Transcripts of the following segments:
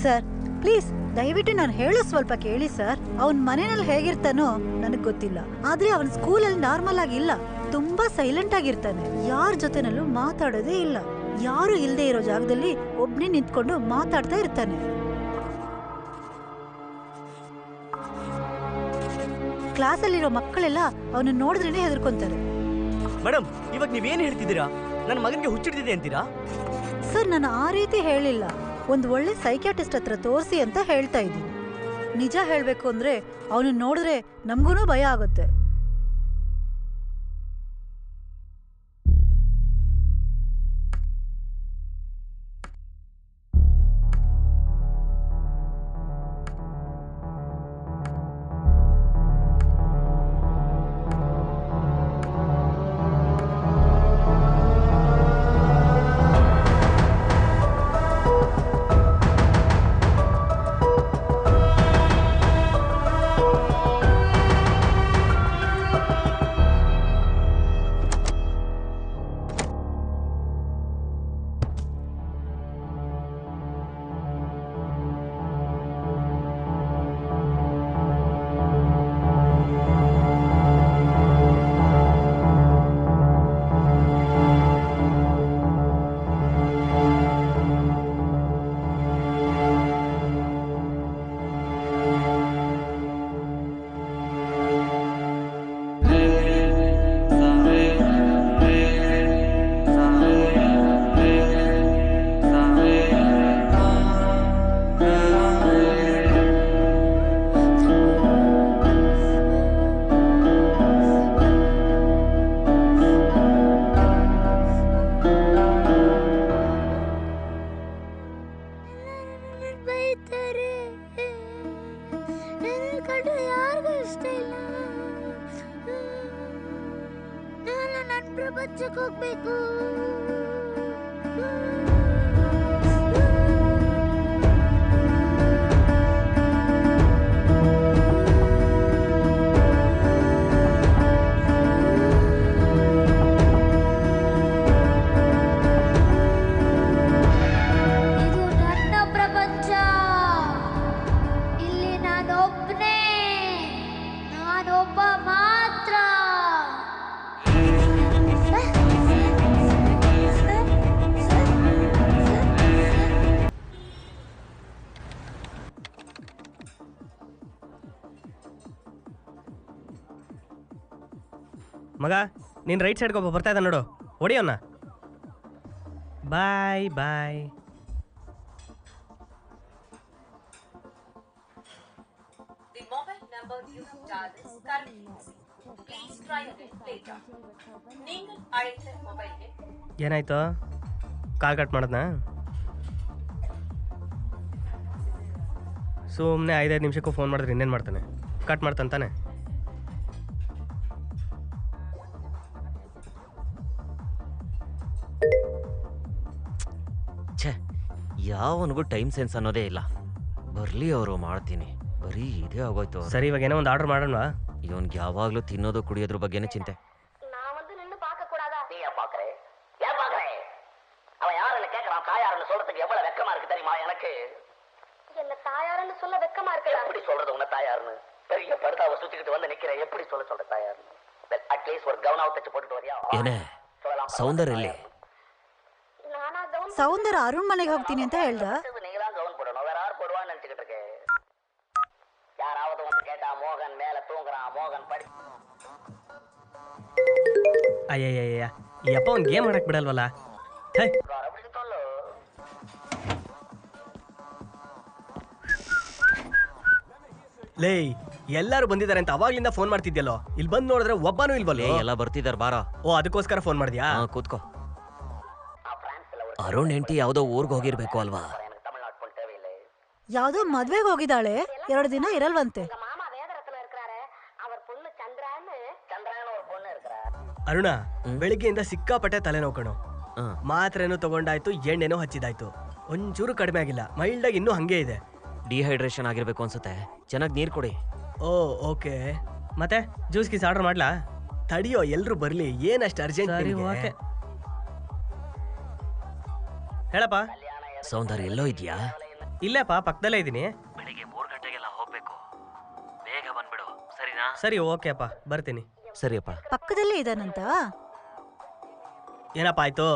Sir please ದಯವಿಟ್ಟು ನಾನು ಹೇಳೋ ಸ್ವಲ್ಪ ಕೇಳಿ ಸರ್. ಅವನ್ ಮನೆಯಲ್ಲಿ ಹೇಗಿರ್ತಾನೋ ನನಗ್ ಗೊತ್ತಿಲ್ಲ, ಆದ್ರೆ ಅವನ್ ಸ್ಕೂಲಲ್ಲಿ ನಾರ್ಮಲ್ ಆಗಿಲ್ಲ. ತುಂಬಾ ಸೈಲೆಂಟ್ ಆಗಿರ್ತಾನೆ, ಯಾರ ಜೊತೆನಲ್ಲೂ ಮಾತಾಡೋದೇ ಇಲ್ಲ. ಯಾರು ಇಲ್ದೇ ಇರೋ ಜಾಗದಲ್ಲಿ ಒಬ್ನೇ ನಿಂತ್ಕೊಂಡು ಮಾತಾಡ್ತಾ ಇರ್ತಾನೆ. ಕ್ಲಾಸಲ್ಲಿರೋ ಮಕ್ಕಳೆಲ್ಲ ಅವನು ನೋಡಿದ್ರೇನೆ ಹೆದರ್ಕೊಂತಾರೆ. ಮೇಡಮ್, ಇವಾಗ ನೀವೇನ್ ಹೇಳ್ತಿದ್ದೀರಾ? ನನ್ನ ಮಗನಿಗೆ ಹುಚ್ಚಿಡ್ತಿದೆ ಅಂತೀರಾ? ಸರ್ ನಾನು ಆ ರೀತಿ ಹೇಳಿಲ್ಲ. ಒಂದು ಒಳ್ಳೆ ಸೈಕ್ಯಾಟಿಸ್ಟ್ ಹತ್ರ ತೋರಿಸಿ ಅಂತ ಹೇಳ್ತಾ ಇದ್ದೀನಿ. ನಿಜ ಹೇಳ್ಬೇಕು ಅಂದ್ರೆ ಅವನು ನೋಡಿದ್ರೆ ನಮಗೂ ಭಯ ಆಗುತ್ತೆ. ಪ್ರಪಂಚಕ್ಕೆ ಇದು ನನ್ನ ಪ್ರಪಂಚ. ಇಲ್ಲಿ ನಾನೊಬ್ಬನೇ, ನಾನೊಬ್ಬ ಮಾತ್ರ. ಮಗ, ನೀನು ರೈಟ್ ಸೈಡ್ಗೆ ಒಬ್ಬ ಬರ್ತಾ ಇದ್ದ ನೋಡು, ಹೊಡಿಯೋಣ. Bye bye. ಏನಾಯ್ತು? ಕಾಲ್ ಕಟ್ ಮಾಡದ್ನಾ? ಸುಮ್ಮನೆ 5-5 ನಿಮಿಷಕ್ಕೂ ಫೋನ್ ಮಾಡಿದ್ರೆ ಇನ್ನೇನು ಮಾಡ್ತಾನೆ? ಕಟ್ ಮಾಡ್ತಾನೆ. ಛೇ, ಯಾವನಿಗೂ ಟೈಮ್ ಸೆನ್ಸ್ ಅನ್ನೋದೇ ಇಲ್ಲ. ಬರಲಿ ಅವರು, ಮಾಡ್ತೀನಿ. ಬರೀ ಇದೇ ಆಗೋಯ್ತು. ಸರಿ, ಇವಾಗ ಏನೋ ಒಂದು ಆರ್ಡರ್ ಮಾಡೋಣ. ಇವನ್ಗೆ ಯಾವಾಗಲೂ ತಿನ್ನೋದು ಕುಡಿಯೋದ್ರ ಬಗ್ಗೆನೇ ಚಿಂತೆ. அவன் யாருன்னு கேட்கறான். தாயாருன்னு சொல்றதுக்கு எவ்வளவு வெக்கமா இருக்கு தெரியுமா எனக்கு? என்ன தாயாருன்னு சொல்ல வெக்கமா இருக்கு? எப்படி சொல்றது உன்ன தாயாருன்னு? பெரிய படுதாவை சுத்திக்கிட்டு வந்து நிக்கிற, எப்படி சொல்ற தாயாருன்னு? அட்லீஸ்ட் ஒரு கவனாவை தச்சு போட்டுட்டு வரியா? ಏನೇ ಸೌಂದರ್ಯ ಇಲ್ಲಿ? ಸೌಂದರ್ಯ ಅರುಣ್ ಮನೆಗೆ ಹೋಗ್ತೀನಿ ಅಂತ ಹೇಳ್ದ. நீங்களாம் கவன் போடணும், வேற யார் போடுவான்னு நினைச்சுக்கிட்டு இருக்கேன். யாராவது வந்து கேட்டா மோகன் மேல தூங்குறான், மோகன் படி. ಅಯ್ಯಯ್ಯಯ್ಯ, ಈ ಅಪ್ಪ ಒಂದು ಗೇಮ್ ಆಡಕ್ ಬಿಡಲ್ವಲ್ಲ. ಲೇ, ಎಲ್ಲರೂ ಬಂದಿದ್ದಾರೆ ಅಂತ ಅವಾಗ್ಲಿಂದ ಫೋನ್ ಮಾಡ್ತಿದ್ಯಲ್ಲೋ, ಇಲ್ಲಿ ಬಂದು ನೋಡಿದ್ರೆ ಒಬ್ಬನೂ ಇಲ್ವಲ್ಲ. ಎಲ್ಲ ಬರ್ತಿದಾರ ಬಾರ. ಓ, ಅದಕ್ಕೋಸ್ಕರ ಫೋನ್ ಮಾಡಿದ್ಯಾ? ಕೂತ್ಕೋ. ಅರುಣ್ ಹೆಂಡತಿ ಯಾವ್ದೋ ಊರ್ಗ್ ಹೋಗಿರ್ಬೇಕು ಅಲ್ವಾ? ಯಾವ್ದೋ ಮದ್ವೆಗೆ ಹೋಗಿದ್ದಾಳೆ, 2 ದಿನ ಇರಲ್ವಂತೆ. மாமா வேதரத்துல இருக்காரு, அவர் பொண்ணு சந்திரான்னு ஒரு பொண்ணு இருக்கிறா. ಅರುಣ, ಬೆಳಿಗ್ಗೆಯಿಂದ ಸಿಕ್ಕಾಪಟ್ಟೆ ತಲೆನೋವು ಕಣೋ. ಮಾತ್ರೆನೂ ತಗೊಂಡಾಯ್ತು, ಎಣ್ಣೆನೂ ಹಚ್ಚಿದಾಯ್ತು, ಒಂಚೂರು ಕಡಿಮೆ ಆಗಿಲ್ಲ. ಮೈಲ್ಡ್ ಆಗಿ ಇನ್ನೂ ಹಂಗೆ ಇದೆ. ಡಿಹೈಡ್ರೇಷನ್ ಆಗಿರ್ಬೇಕು ಅನ್ಸುತ್ತೆ. ಚೆನ್ನಾಗಿ ನೀರ್ ಕೊಡಿ. ಓ ಓಕೆ. ಮತ್ತೆ ಜ್ಯೂಸ್ ಗೀಸ್ ಆರ್ಡರ್ ಮಾಡ್ಲಾ? ತಡಿಯೋ, ಎಲ್ರು ಬರ್ಲಿ, ಏನಷ್ಟು ಅರ್ಜೆಂಟ್? ಹೇಳಪ್ಪ. ಸೌಂದರ್ಯ ಎಲ್ಲೋ ಇದೆಯಾ? ಇಲ್ಲಪ್ಪ ಪಕ್ಕದಲ್ಲೇ ಇದ್ದೀನಿ. ಬೆಳಿಗ್ಗೆ 3 ಗಂಟೆಗೆಲ್ಲ ಹೋಗ್ಬೇಕು, ಬೇಗ ಬಂದ್ಬಿಡು ಸರಿನಾ? ಸರಿ ಓಕೆ ಅಪ್ಪ, ಬರ್ತೀನಿ. ಸರಿಯಪ್ಪ. ಪಕ್ಕದಲ್ಲೇ ಇದಾನಂತ. ಏನಪ್ಪ ಆಯ್ತು?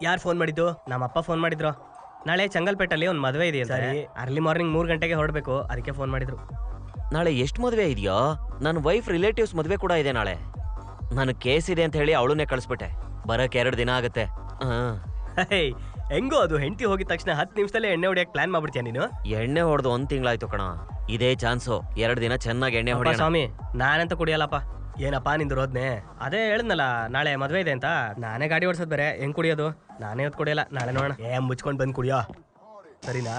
ಯಾರು ಫೋನ್ ಮಾಡಿದ್ದು? ನಮ್ಮಪ್ಪ ಫೋನ್ ಮಾಡಿದ್ರು. ನಾಳೆ ಚಂಗಲ್ಪೇಟಲ್ಲಿ ಒಂದು ಮದುವೆ ಇದೆ. ಸರಿ, ಅರ್ಲಿ ಮಾರ್ನಿಂಗ್ 3 ಗಂಟೆಗೆ ಹೊರಡಬೇಕು, ಅದಕ್ಕೆ ಫೋನ್ ಮಾಡಿದ್ರು. ನಾಳೆ ಎಷ್ಟು ಮದುವೆ ಇದೆಯೋ? ನನ್ನ ವೈಫ್ ರಿಲೇಟಿವ್ಸ್ ಮದುವೆ ಕೂಡ ಇದೆ ನಾಳೆ. ನಾನು ಕೇಸ್ ಇದೆ ಅಂತ ಹೇಳಿ ಅವಳನ್ನೇ ಕಳಿಸ್ಬಿಟ್ಟೆ. ಬರಕ್ಕೆ 2 ದಿನ ಆಗುತ್ತೆ. ಹೆಂಗೋ ಅದು ಹೆಂಡತಿ ಹೋಗಿದ ತಕ್ಷಣ 10 ನಿಮಿಷದಲ್ಲೇ ಎಣ್ಣೆ ಹೊಡಿಯಕ್ಕೆ ಪ್ಲಾನ್ ಮಾಡ್ಬಿಡ್ತೀಯ ನೀನು? ಎಣ್ಣೆ ಹೊಡೆದು 1 ತಿಂಗಳಾಯ್ತು ಕಣ. ಇದೇ ಚಾನ್ಸು, 2 ದಿನ ಚೆನ್ನಾಗಿ ಎಣ್ಣೆ ಹೊಡಿ. ಸ್ವಾಮಿ, ನಾನಂತ ಕುಡಿಯಲ್ಲಪ್ಪ. ಏನಪ್ಪ ನಿಂದು ರೋದ್ನೆ? ಅದೇ ಹೇಳಿದ್ನಲ್ಲ ನಾಳೆ ಮದ್ವೆ ಇದೆ ಅಂತ. ನಾನೇ ಗಾಡಿ ಓಡಿಸೋದು ಬೇರೆ, ಹೆಂಗ್ ಕುಡಿಯೋದು? ನಾನೇ ಹೊತ್ತು ಕುಡಿಯಲ್ಲ. ನಾಳೆ ನೋಡೋಣ. ಮುಚ್ಕೊಂಡು ಬಂದು ಕುಡಿಯೋ, ಸರಿನಾ?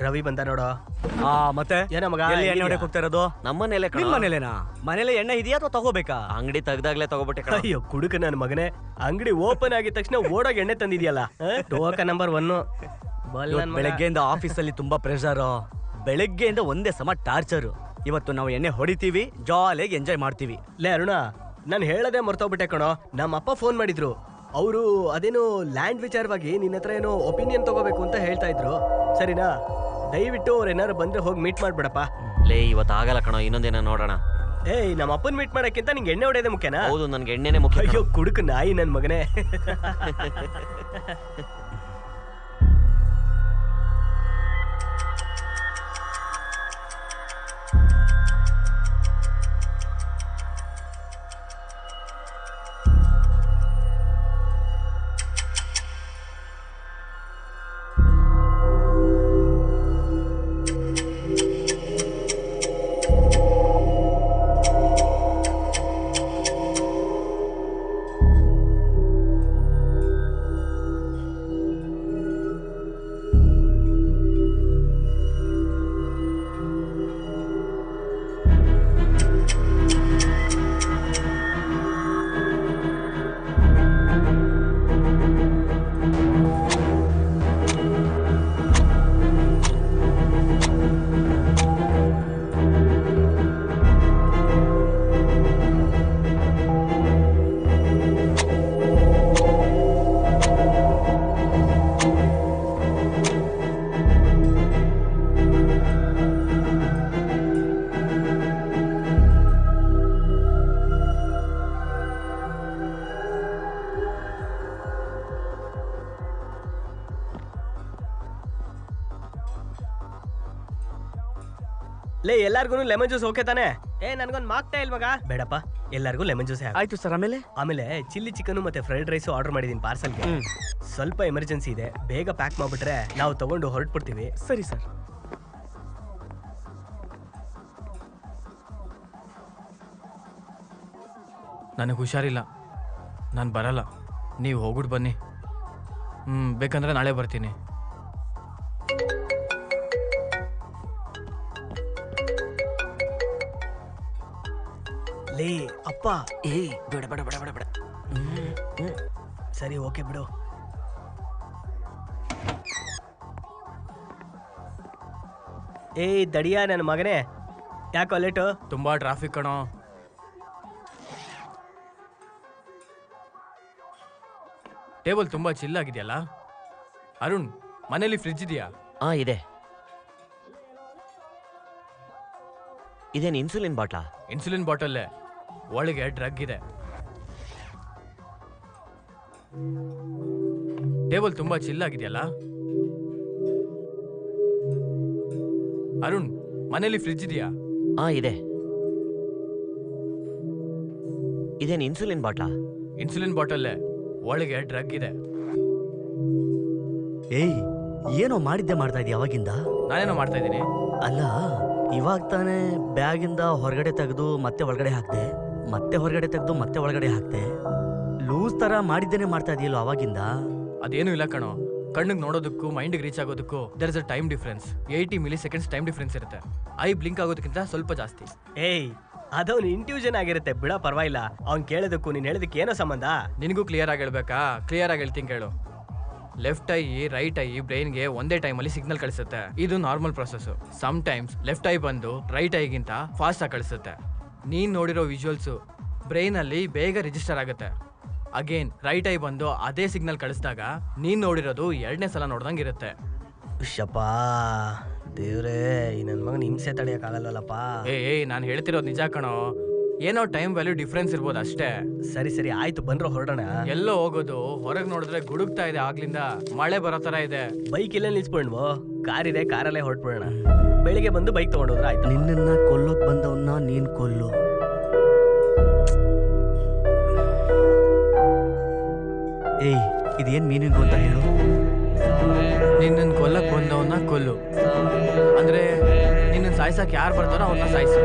ರವಿ ಬಂದ ನೋಡೋ. ಮತ್ತೆ ಏನೋ ಮಗ, ಎಣ್ಣೆ ಹೊಡೆಯಕ್ಕೆ ಹೋಗ್ತಾ ಇರೋದು? ನಮ್ಮನೇಲೆ ಕಣ. ಮನೇಲೇನಾ? ಮನೇಲೆ ಎಣ್ಣೆ ಇದೆಯಾ ಅಥವಾ ತಗೋಬೇಕಾ? ಅಂಗಡಿ ತೆಗ್ದಾಗ್ಲೇ ತಗೋಬಿಟ್ಟೆ ಕಣ. ಅಯ್ಯೋ ಕುಡುಕ ನನ್ನ ಮಗನೇ, ಅಂಗಡಿ ಓಪನ್ ಆಗಿದ ತಕ್ಷಣ ಓಡೋಗಿ ಎಣ್ಣೆ ತಂದಿದ್ಯಲ್ಲ. ಟೋಕ ನಂಬರ್ 1. ಬೆಳಗ್ಗೆಯಿಂದ ಆಫೀಸಲ್ಲಿ ತುಂಬಾ ಪ್ರೆಷರ್, ಬೆಳಗ್ಗೆಯಿಂದ ಒಂದೇ ಸಮ ಟಾರ್ಚರ್. ಇವತ್ತು ನಾವು ಎಣ್ಣೆ ಹೊಡಿತೀವಿ, ಜಾಲಿಯಾಗಿ ಎಂಜಾಯ್ ಮಾಡ್ತೀವಿ. ಲೇ ಅರುಣ, ನಾನು ಹೇಳದೆ ಮರ್ತೋಗ್ಬಿಟ್ಟೆ ಕಣೋ. ನಮ್ಮಪ್ಪ ಫೋನ್ ಮಾಡಿದ್ರು. ಅವರು ಅದೇನೋ ಲ್ಯಾಂಡ್ ವಿಚಾರವಾಗಿ ನಿನ್ನ ಹತ್ರ ಏನೋ ಒಪಿನಿಯನ್ ತಗೋಬೇಕು ಅಂತ ಹೇಳ್ತಾ ಇದ್ರು. ಸರಿನಾ? ದಯವಿಟ್ಟು ಅವ್ರು ಏನಾರು ಬಂದ್ರೆ ಹೋಗಿ ಮೀಟ್ ಮಾಡ್ಬಿಡಪ್ಪ. ಲೇ ಇವತ್ತು ಆಗಲ್ಲ ಕಣೋ, ಇನ್ನೊಂದಿನ ನೋಡೋಣ. ನಮ್ಮ ಅಪ್ಪನ್ ಮೀಟ್ ಮಾಡಕ್ಕಿಂತ ನಿಂಗೆ ಎಣ್ಣೆ ಹೊಡೆಯೋದೇ ಮುಖ್ಯನಾ? ಹೌದು, ನನ್ಗೆ ಎಣ್ಣೆನೇ ಮುಖ್ಯ. ಅಯ್ಯೋ ಕುಡುಕ ನಾಯಿ ನನ್ ಮಗನೇ. ಲೇ ಎಲ್ಲಾರ್ಗು ಲೆಮನ್ ಜ್ಯೂಸ್ ಓಕೆ ತಾನೆ? ನನ್ಗೊಂದು ಮಾಕ್ತಾ ಇಲ್ ಮಗ. ಬೇಡಪ್ಪ, ಎಲ್ಲರಿಗೂ ಲೆಮನ್ ಜ್ಯೂಸ್. ಆಯ್ತು ಸರ್. ಆಮೇಲೆ ಚಿಲ್ಲಿ ಚಿಕನ್ ಮತ್ತೆ ಫ್ರೈಡ್ ರೈಸ್ ಆರ್ಡರ್ ಮಾಡಿದೀನಿ ಪಾರ್ಸಲ್ಗೆ. ಸ್ವಲ್ಪ ಎಮರ್ಜೆನ್ಸಿ ಇದೆ, ಬೇಗ ಪ್ಯಾಕ್ ಮಾಡ್ಬಿಟ್ರೆ ನಾವು ತಗೊಂಡು ಹೊರಟ್ಬಿಡ್ತೀವಿ. ಸರಿ ಸರ್. ನನಗೆ ಹುಷಾರಿಲ್ಲ, ನಾನು ಬರಲ್ಲ. ನೀವು ಹೋಗ್ಬಿಟ್ಟು ಬನ್ನಿ. ಬೇಕಂದ್ರೆ ನಾಳೆ ಬರ್ತೀನಿ. ಲೇ ಅಪ್ಪ. ಬೇಡ ಬೇಡ ಬೇಡ ಬೇಡ ಬೇಡ. ಸರಿ ಓಕೆ ಬಿಡು. ದಡಿಯಾ ನನ್ನ ಮಗನೇ, ಯಾಕೋ ಲೇಟು? ತುಂಬ ಟ್ರಾಫಿಕ್ ಕಣೋ. ಟೇಬಲ್ ತುಂಬ ಚಿಲ್ ಆಗಿದೆಯಲ್ಲ. ಅರುಣ್, ಮನೇಲಿ ಫ್ರಿಡ್ಜ್ ಇದೆಯಾ? ಇದೆ. ಇದೇನು ಇನ್ಸುಲಿನ್ ಬಾಟ್ಲಾ? ಇನ್ಸುಲಿನ್ ಬಾಟಲ್ಲೇ, ಒಳಗೆ ಡ್ರಗ್ ಇದೆ. ಟೇಬಲ್ ತುಂಬಾ ಚಿಲ್ ಆಗಿದೆಯಲ್ಲ. ಅರುಣ್, ಮನೇಲಿ ಫ್ರಿಡ್ಜ್ ಇದೆಯಾ? ಇದೆ. ಇದೇನು ಇನ್ಸುಲಿನ್ ಬಾಟ್ಲಾ? ಇನ್ಸುಲಿನ್ ಬಾಟಲ್ಲೇ, ಒಳಗೆ ಡ್ರಗ್ ಇದೆ. ಏನೋ ಮಾಡಿದ್ದೆ ಮಾಡ್ತಾ ಇದೀಯ ಅವಾಗಿಂದ? ನಾನೇನೋ ಮಾಡ್ತಾ ಇದ್ದೀನಿ. ಅಲ್ಲ, ಇವಾಗ ತಾನೇ ಬ್ಯಾಗಿಂದ ಹೊರಗಡೆ ತೆಗೆದು ಮತ್ತೆ ಒಳಗಡೆ ಹಾಕ್ದೆ, ಮತ್ತೆ ಹೊರಗಡೆ ತೆಗೆದು ಮತ್ತೆ ಒಳಗಡೆ ಹಾಕ್ದೆ. ಲೂಸ್ ತರ ಮಾಡಿದ್ದೇನೆ ಮಾಡ್ತಾ ಇದೆಯಲ್ಲ ಅವಾಗಿಂದ? ಅದೇನು ಇಲ್ಲ ಕಣೋ. ಕಣ್ಣಿಗೆ ನೋಡೋದಕ್ಕೂ ಮೈಂಡ್ಗೆ ರೀಚ್ ಆಗೋದಕ್ಕೂ there is a time difference. 80 milliseconds time difference ಇರುತ್ತೆ. ಐ ಬ್ಲಿಂಕ್ ಆಗೋದಕ್ಕಿಂತ ಸ್ವಲ್ಪ ಜಾಸ್ತಿ. ಅದವನು ಇಂಟ್ಯೂಷನ್ ಆಗಿರುತ್ತೆ ಬಿಡ, ಪರವಾಗಿಲ್ಲ. ಅವ್ನು ಕೇಳೋದಕ್ಕೂ ನೀನು ಹೇಳೋದಕ್ಕೆ ಏನೋ ಸಂಬಂಧ? ನಿನಗೂ ಕ್ಲಿಯರ್ ಆಗಿ ಹೇಳ್ಬೇಕಾ? ಕ್ಲಿಯರ್ ಆಗಿ ಹೇಳ್ತೀನಿ ಕೇಳು. ಲೆಫ್ಟ್ ಐ ರೈಟ್ ಐ ಬ್ರೈನ್ಗೆ ಒಂದೇ ಟೈಮಲ್ಲಿ ಸಿಗ್ನಲ್ ಕಳಿಸುತ್ತೆ. ಇದು normal process. Sometimes left eye ಬಂದು ರೈಟ್ ಐಗಿಂತ ಫಾಸ್ಟ್ ಆಗಿ ಕಳಿಸುತ್ತೆ. ನೀನ್ ನೋಡಿರೋ ವಿಜುವಲ್ಸು ಬ್ರೈನ್ ಅಲ್ಲಿ ಬೇಗ ರಿಜಿಸ್ಟರ್ ಆಗುತ್ತೆ. ಅಗೇನ್ ರೈಟ್ ಐ ಬಂದು ಅದೇ ಸಿಗ್ನಲ್ ಕಳಿಸಿದಾಗ ನೀನ್ ನೋಡಿರೋದು 2ನೇ ಸಲ ನೋಡ್ದಂಗೆ ಇರುತ್ತೆ. ಶಪಾ ದೇವ್ರೇ ಈ ನನ್ನ ಮಗನ ಹಿಂಸೆ ತಡೆಯೋಕ್ಕಾಗಲ್ಲಲ್ಲಪ್ಪ. ಏಯ್ ನಾನು ಹೇಳ್ತಿರೋದು ನಿಜ ಕಣೋ. ಏನೋ ಟೈಮ್ ವ್ಯಾಲ್ಯೂ ಡಿಫ್ರೆನ್ಸ್ ಇರ್ಬೋದು ಅಷ್ಟೇ. ಸರಿ ಸರಿ ಆಯ್ತು, ಬಂದ್ರು ಹೊರಡೋಣ. ಎಲ್ಲೋ ಹೋಗೋದು, ಹೊರಗೆ ನೋಡಿದ್ರೆ ಗುಡುಗ್ತಾ ಇದೆ ಆಗ್ಲಿಂದ, ಮಳೆ ಬರೋ ತರ ಇದೆ. ಬೈಕ್ ಇಲ್ಲೇ ನಿಲ್ಸ್ಬಿಡ್ವೋ, ಕಾರ್ ಇದೆ, ಕಾರಲ್ಲೇ ಹೊರಟ್ಬಿಡೋಣ. ಬೆಳಿಗ್ಗೆ ಬಂದು ಬೈಕ್ ತಗೊಂಡೋದ್ರೆ ಆಯ್ತು. ನಿನ್ನನ್ನ ಕೊಲ್ಲೋಕ್ ಬಂದವನ್ನ ನೀನ್ ಕೊಲ್ಲು. ಏಯ್ ಇದೇನ್ ಮೀನಿಂಗು ಅಂತ ಹೇಳು. ನಿನ್ನನ್ ಕೊಲ್ಲಕ್ ಬಂದವನ್ನ ಕೊಲ್ಲು ಅಂದ್ರೆ ನಿನ್ನ ಸಾಯ್ಸಕ್ ಯಾರು ಬರ್ತಾರೋ ಅವನ್ನ ಸಾಯ್ಸು.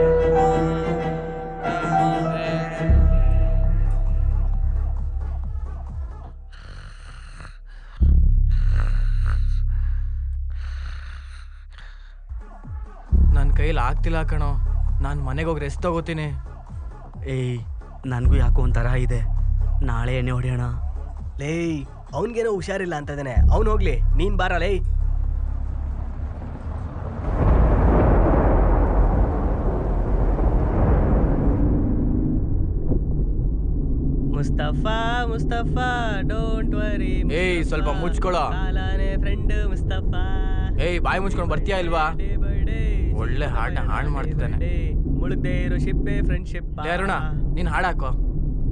ನನ್ನ ಕೈಲಿ ಆಗ್ತಿಲ್ಲ ಕಣೋ, ನಾನು ಮನೆಗೆ ಹೋಗಿ ರೆಸ್ಟ್ ತಗೋತೀನಿ. ಏಯ್ ನನಗೂ ಯಾಕೋ ಒಂಥರ ಇದೆ, ನಾಳೆ ಎಣ್ಣೆ ಹೊಡೆಯೋಣ. ಲೇಯ್ ಅವನ್ಗೇನೋ ಹುಷಾರಿಲ್ಲ ಅಂತದೇನೆ, ಅವ್ನು ಹೋಗ್ಲಿ, ನೀನ್ ಬಾರ ಲೇ. Mustafa Mustafa don't worry. ಏಯ್ ಸ್ವಲ್ಪ ಮುಚ್ಕೊಳ್ಳೋ. ಫ್ರೆಂಡ್ ಮುಸ್ತಫಾ. ಏಯ್ ಬಾಯಿ ಮುಚ್ಕೊಂಡು ಬರ್ತೀಯಾ ಇಲ್ವಾ? ಒಳ್ಳೆ ಹಾಡ ಹಾಳು ಮಾಡ್ತಿದ್ದಾನೆ. ಮುಳುಗದೆ ಇರೋ ಶಿಪ್ಪೆ ಫ್ರೆಂಡ್ಶಿಪ್. ಅರುಣ ನೀನ್ ಹಾಡಾಕೋ.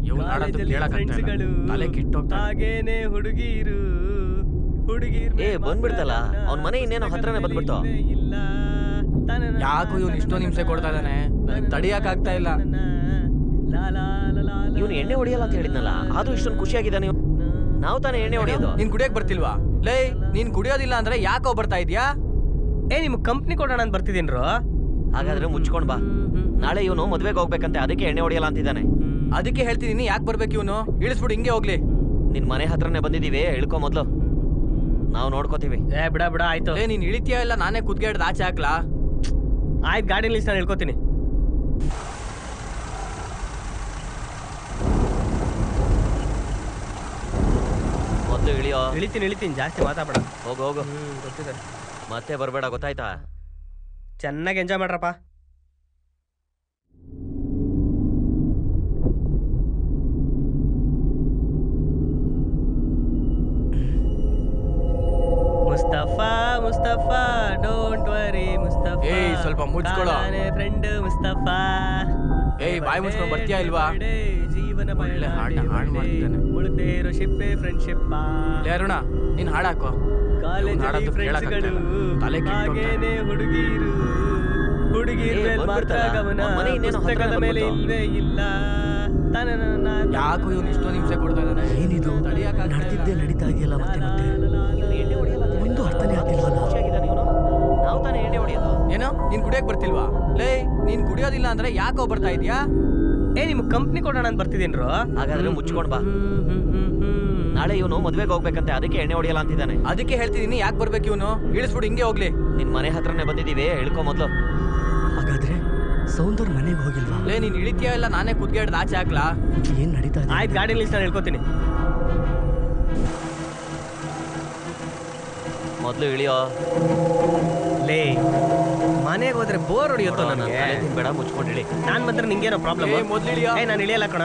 ಇವ್ನು ಹಾಡಂತೂ ಕೇಳಕ್ಕಾಗ್ತಿಲ್ಲ, ತಲೆ ಕಿಟ್ಟೋಗ್ತಾನೆ. ಹಾಗೇನೆ ಹುಡುಗಿರು ಹುಡುಗಿರು. ಏ ಬಂದ್ಬಿಡ್ತಲ್ಲ, ಅವ್ನ ಮನೆ ಇನ್ನೇನೋ ಹತ್ರನೇ ಬಂದ್ಬಿಡ್ತು. ಯಾಕೋ ಇವ್ನು ಇಷ್ಟೊಂದು ಹಿಂಸೆ ಕೊಡ್ತಾ ಇದ್ದಾನೆ, ನನಗೆ ತಡಿಯಕ್ ಆಗ್ತಾ ಇಲ್ಲ. ಇವ್ನು ಎಣ್ಣೆ ಹೊಡಿಯಲ್ಲ ಅಂತ ಹೇಳಿದ್ನಲ್ಲ, ಆದ್ರೂ ಇಷ್ಟೊಂದು ಖುಷಿಯಾಗಿದ್ದಾನೆ. ನಾವು ತಾನೇ ಎಣ್ಣೆ ಹೊಡಿಯೋದು. ನೀನ್ ಕುಡಿಯಕ್ ಬರ್ತಿಲ್ವಾ? ಲೇ ನೀನ್ ಕುಡಿಯೋದಿಲ್ಲ ಅಂದ್ರೆ ಯಾಕೋ ಬರ್ತಾ ಇದ್ಯಾ? ಏ ನಿಮ್ ಕಂಪ್ನಿ ಕೊಡೋಣ ಅಂತ ಬರ್ತಿದ್ದೀನ್ರು. ಹಾಗಾದ್ರೆ ಮುಚ್ಕೊಂಡ್ ಬಾ, ನಾಳೆ ಇವನು ಮದ್ವೆಗೆ ಹೋಗ್ಬೇಕಂತೆ, ಅದಕ್ಕೆ ಎಣ್ಣೆ ಹೊಡಿಯಲ್ಲ ಅಂತಿದ್ದಾನೆ. ಅದಕ್ಕೆ ಹೇಳ್ತಿದೀನಿ, ಯಾಕೆ ಬರ್ಬೇಕು ಇವನು? ಇಳಿಸ್ಬಿಡು, ಹಿಂಗೆ ಹೋಗ್ಲಿ. ನಿನ್ ಮನೆ ಹತ್ರನೇ ಬಂದಿದೀವಿ, ಇಳ್ಕೊ ಮೊದ್ಲು, ನಾವು ನೋಡ್ಕೋತೀವಿ. ಏ ಬಿಡ ಬಿಡ ಆಯ್ತು. ಲೇ ನೀನ್ ಇಳಿತೀಯ ಇಲ್ಲ ನಾನೇ ಕುದ್ಗೆಡ್ದು ಆಚೆ ಹಾಕ್ಲಾ? ಆಯ್ತು, ಗಾಡಿ ನಿಲ್ಸಿ, ನಾನು ಇಳ್ಕೊತೀನಿ. ಮೊದ್ಲು ಇಳಿಯೋ. ಇಳಿತೀನಿ, ಜಾಸ್ತಿ ಮಾತಾಡ. ಹೋಗು ಹೋಗು, ಗೊತ್ತಿದೆ. ಮತ್ತೆ ಬರ್ಬೇಡ, ಗೊತ್ತಾಯ್ತಾ? ಚೆನ್ನಾಗಿ ಎಂಜಾಯ್ ಮಾಡ್ರಪ್ಪ. Mustafa Mustafa don't worry Mustafa. ಏಯ್ ಸ್ವಲ್ಪ ಮುಚ್ಕೊಳ್ಳೋ. ಫ್ರೆಂಡ್ ಮುಸ್ತಫಾ. ಏಯ್ ಬಾಯಿ ಮುಚ್ಕೊಂಡು ಬರ್ತೀಯಾ ಇಲ್ವಾ? ಜೀವನ ಒಳ್ಳೆ ಹಾಡ ಹಾಳು ಮಾಡ್ತಿದ್ದಾನೆ. ಮುಳುಗದೆ ಇರೋ ಶಿಪ್ಪೆ ಫ್ರೆಂಡ್ಶಿಪ್. ಲೇ ಅರುಣ ನೀನ್ ಹಾಡಾಕೋ. ಕಾಲೇಜಲ್ಲಿ ಫ್ರೆಂಡ್ಸ್ಗಳು ಹಾಗೇನೆ ಹುಡುಗಿರು ಹುಡುಗಿರು ಏ, ಮಾತ್ರ ಬಂದ್ಬಿಡ್ತಲ್ಲ, ಗಮನ, ಅವ್ನ್ ಮನೆ ಇನ್ನೇನೋ ಹತ್ರನೇ ಪುಸ್ತಕದ ಮೇಲೆ ಬಂದ್ಬಿಡ್ತು. ಇಲ್ವೇ ಇಲ್ಲ. ಯಾಕೋ ಇವ್ನು ಇಷ್ಟೊಂದು ಹಿಂಸೆ ಕೊಡ್ತಾ ಇದ್ದಾನೆ? ಏನಿದು ನಡೆದಿದ್ದೇ ನಡೀತಾ ಇದೆಯಲ್ಲ ಮತ್ತೆ ಮತ್ತೆ. ಇವ್ನು ಎಣ್ಣೆ ಹೊಡಿಯಲ್ಲ ಅಂತ ಒಂದು ಅರ್ಥನೇ ಆಗ್ತಿಲ್ವಲ್ಲ. ಖುಷಿಯಾಗಿದ್ದಾನೆ ಇವನು, ನಾವು ತಾನೇ ಎಣ್ಣೆ ಹೊಡಿಯೋದು. ಏನೋ ನೀನ್ ಕುಡಿಯಕ್ ಬರ್ತಿಲ್ವಾ? ಲೇ ನೀನ್ ಕುಡಿಯೋದಿಲ್ಲ ಅಂದ್ರೆ ಯಾಕೋ ಬರ್ತಾ ಇದ್ಯಾ? ಏ ನಿಮ್ ಕಂಪ್ನಿ ಕೊಡೋಣ ಅಂತ ಬರ್ತಿದ್ದೀನ್ರು. ಹಾಗಾದ್ರೆ ಮುಚ್ಕೊಂಡ್ ಬಾ, ನಾಳೆ ಇವನು ಮದ್ವೆಗೆ ಹೋಗ್ಬೇಕಂತೆ, ಅದಕ್ಕೆ ಎಣ್ಣೆ ಹೊಡಿಯಲ್ಲ ಅಂತಿದ್ದಾನೆ. ಅದಕ್ಕೆ ಹೇಳ್ತಿದೀನಿ, ಯಾಕೆ ಬರ್ಬೇಕು ಇವನು? ಇಳಿಸ್ಬಿಡು, ಹಿಂಗೆ ಹೋಗ್ಲಿ. ನಿನ್ ಮನೆ ಹತ್ರನೇ ಬಂದಿದೀವಿ, ಇಳ್ಕೊ ಮೊದ್ಲು. ಹಾಗಾದ್ರೆ ಸೌಂದರ್ಯ ಮನೆಗೆ ಹೋಗಿಲ್ವಾ? ಲೇ ನೀನ್ ಇಳಿತೀಯ ಇಲ್ಲ ನಾನೇ ಕುದ್ಗೆಡ್ದು ಆಚೆ ಹಾಕ್ಲಾ? ಏನ್ ನಡೀತಾ ಇದೆ? ಆಯ್ತು, ಗಾಡಿ ನಿಲ್ಸಿ, ನಾನು ಇಳ್ಕೊತೀನಿ. ಮೊದ್ಲು ಇಳಿಯೋ. ಲೇ ಮನೆಗೆ ಹೋದ್ರೆ ಬೋರ್ ಹೊಡಿಯುತ್ತೋ ನನಗೆ. ತಲೆ ತಿನ್ಬೇಡ, ಮುಚ್ಕೊಂಡು ಇಳಿ. ನಾನ್ ಬಂದ್ರೆ ನಿಂಗೇನೋ ಪ್ರಾಬ್ಲಮ್? ಏ, ಮೊದ್ಲು ಇಳಿಯೋ. ಏ ನಾನು ಇಳಿಯಲ್ಲ ಕಣ.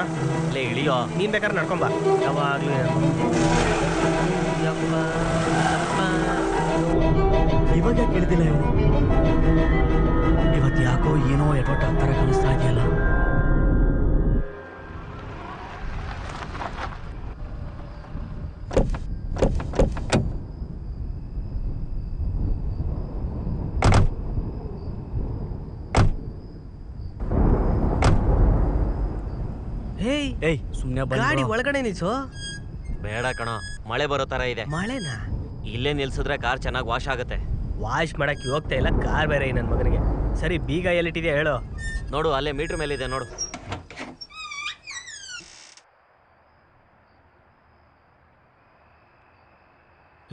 ಲೇ ಇಳಿಯೋ. ನೀನ್ ಬೇಕಾದ್ರೆ ನಡ್ಕೊಂಬ. ಯಾವಾಗ್ಲೂ ಇವಾಗ ಯಾಕೆ ಕೇಳಿದಿಲ್ಲ ಇವನು? ಇವತ್ತು ಯಾಕೋ ಏನೋ ಎಡವಟ್ಟ ತರ ಕಾಣಿಸ್ತಾ ಇದೆಯಲ್ಲ. ಹೇಯ್ ಏಯ್ ಸುಮ್ನೆ ಗಾಡಿ ಬಂದು ಒಳಗಡೆ ನಿಲ್ಸು. ಬೇಡ ಕಣ, ಮಳೆ ಬರೋ ತರ ಇದೆ. ಮಳೆನಾ? ಇಲ್ಲೇ ನಿಲ್ಸಿದ್ರೆ ಕಾರ್ ಚೆನ್ನಾಗಿ ವಾಶ್ ಆಗುತ್ತೆ. ವಾಶ್ ಮಾಡಕ್ಕೆ ಹೋಗ್ತಾ ಇಲ್ಲ, ಕಾರ್ ಬೇರೆ ನನ್ನ ಮಗನಿಗೆ. ಸರಿ ಬೀಗ ಎಲ್ಲಿಟ್ಟಿದ್ಯಾ ಹೇಳು. ನೋಡು, ಅಲ್ಲೇ ಮೀಟರ್ ಮೇಲೆ ಇದೆ ನೋಡು.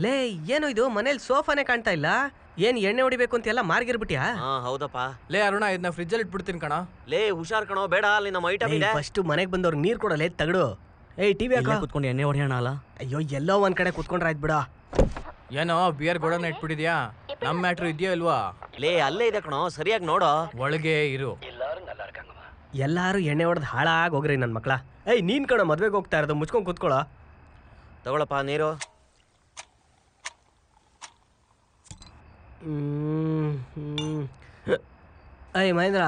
ಲೇ ಏನು ಇದು, ಮನೇಲಿ ಸೋಫಾನೇ ಕಾಣ್ತಾ ಇಲ್ಲ. ಏನ್ ಎಣ್ಣೆ ಹೊಡಿಬೇಕು ಅಂತ ಎಲ್ಲ ಮಾರ್ಗಿರ್ಬಿಟ್ಯಾ? ಹಾ ಹೌದಪ್ಪ. ಲೇ ಅರುಣ ಇದನ್ನ ಫ್ರಿಜ್ಜಲ್ಲಿ ಇಟ್ಬಿಡ್ತೀನಿ ಕಣ. ಲೇ ಹುಷಾರ್ ಕಣೋ, ಬೇಡ, ಅಲ್ಲಿ ನಮ್ಮ ಐಟಮ್ ಇದೆ. ಫಸ್ಟ್ ಮನೆಗೆ ಬಂದವ್ರು ನೀರ್ ಕೊಡಲ್ಲ, ತಗಡು. ಏಯ್ ಟಿವಿ ಇಲ್ಲೇ ಕುತ್ಕೊಂಡು ಎಣ್ಣೆ ಹೊಡೆಯೋಣ ಅಲ್ಲ. ಅಯ್ಯೋ ಎಲ್ಲೋ ಒಂದ್ ಕಡೆ ಕುತ್ಕೊಂಡ್ರೆ ಆಯ್ತು ಬಿಡ. ಏನೋ ಬಿಯರ್ ಗೋಡನ್ನ ಇಟ್ಬಿಟ್ಟಿದ್ಯಾ? ನಮ್ ಮ್ಯಾಟ್ರು ಇದೆಯೋ ಇಲ್ವಾ? ಲೇ ಅಲ್ಲೇ ಇದೆ ಕಣೋ, ಸರಿಯಾಗಿ ನೋಡೋ. ಒಳಗೆ ಇರು. ಎಲ್ಲಾರು ಎಣ್ಣೆ ಹೊಡೆದು ಹಾಳಾಗಿ ಹೋಗ್ರಿ ನನ್ನ ಮಕ್ಳ. ಏಯ್ ನೀನ್ ಕಣ ಮದ್ವೆಗೆ ಹೋಗ್ತಾ ಇರೋದು, ಮುಚ್ಕೊಂಡ್ ಕುತ್ಕೊಳ್ಳೋ. ತಗೊಳಪ್ಪ ನೀರು. ಅಯ್ಯ ಮಹೇಂದ್ರ,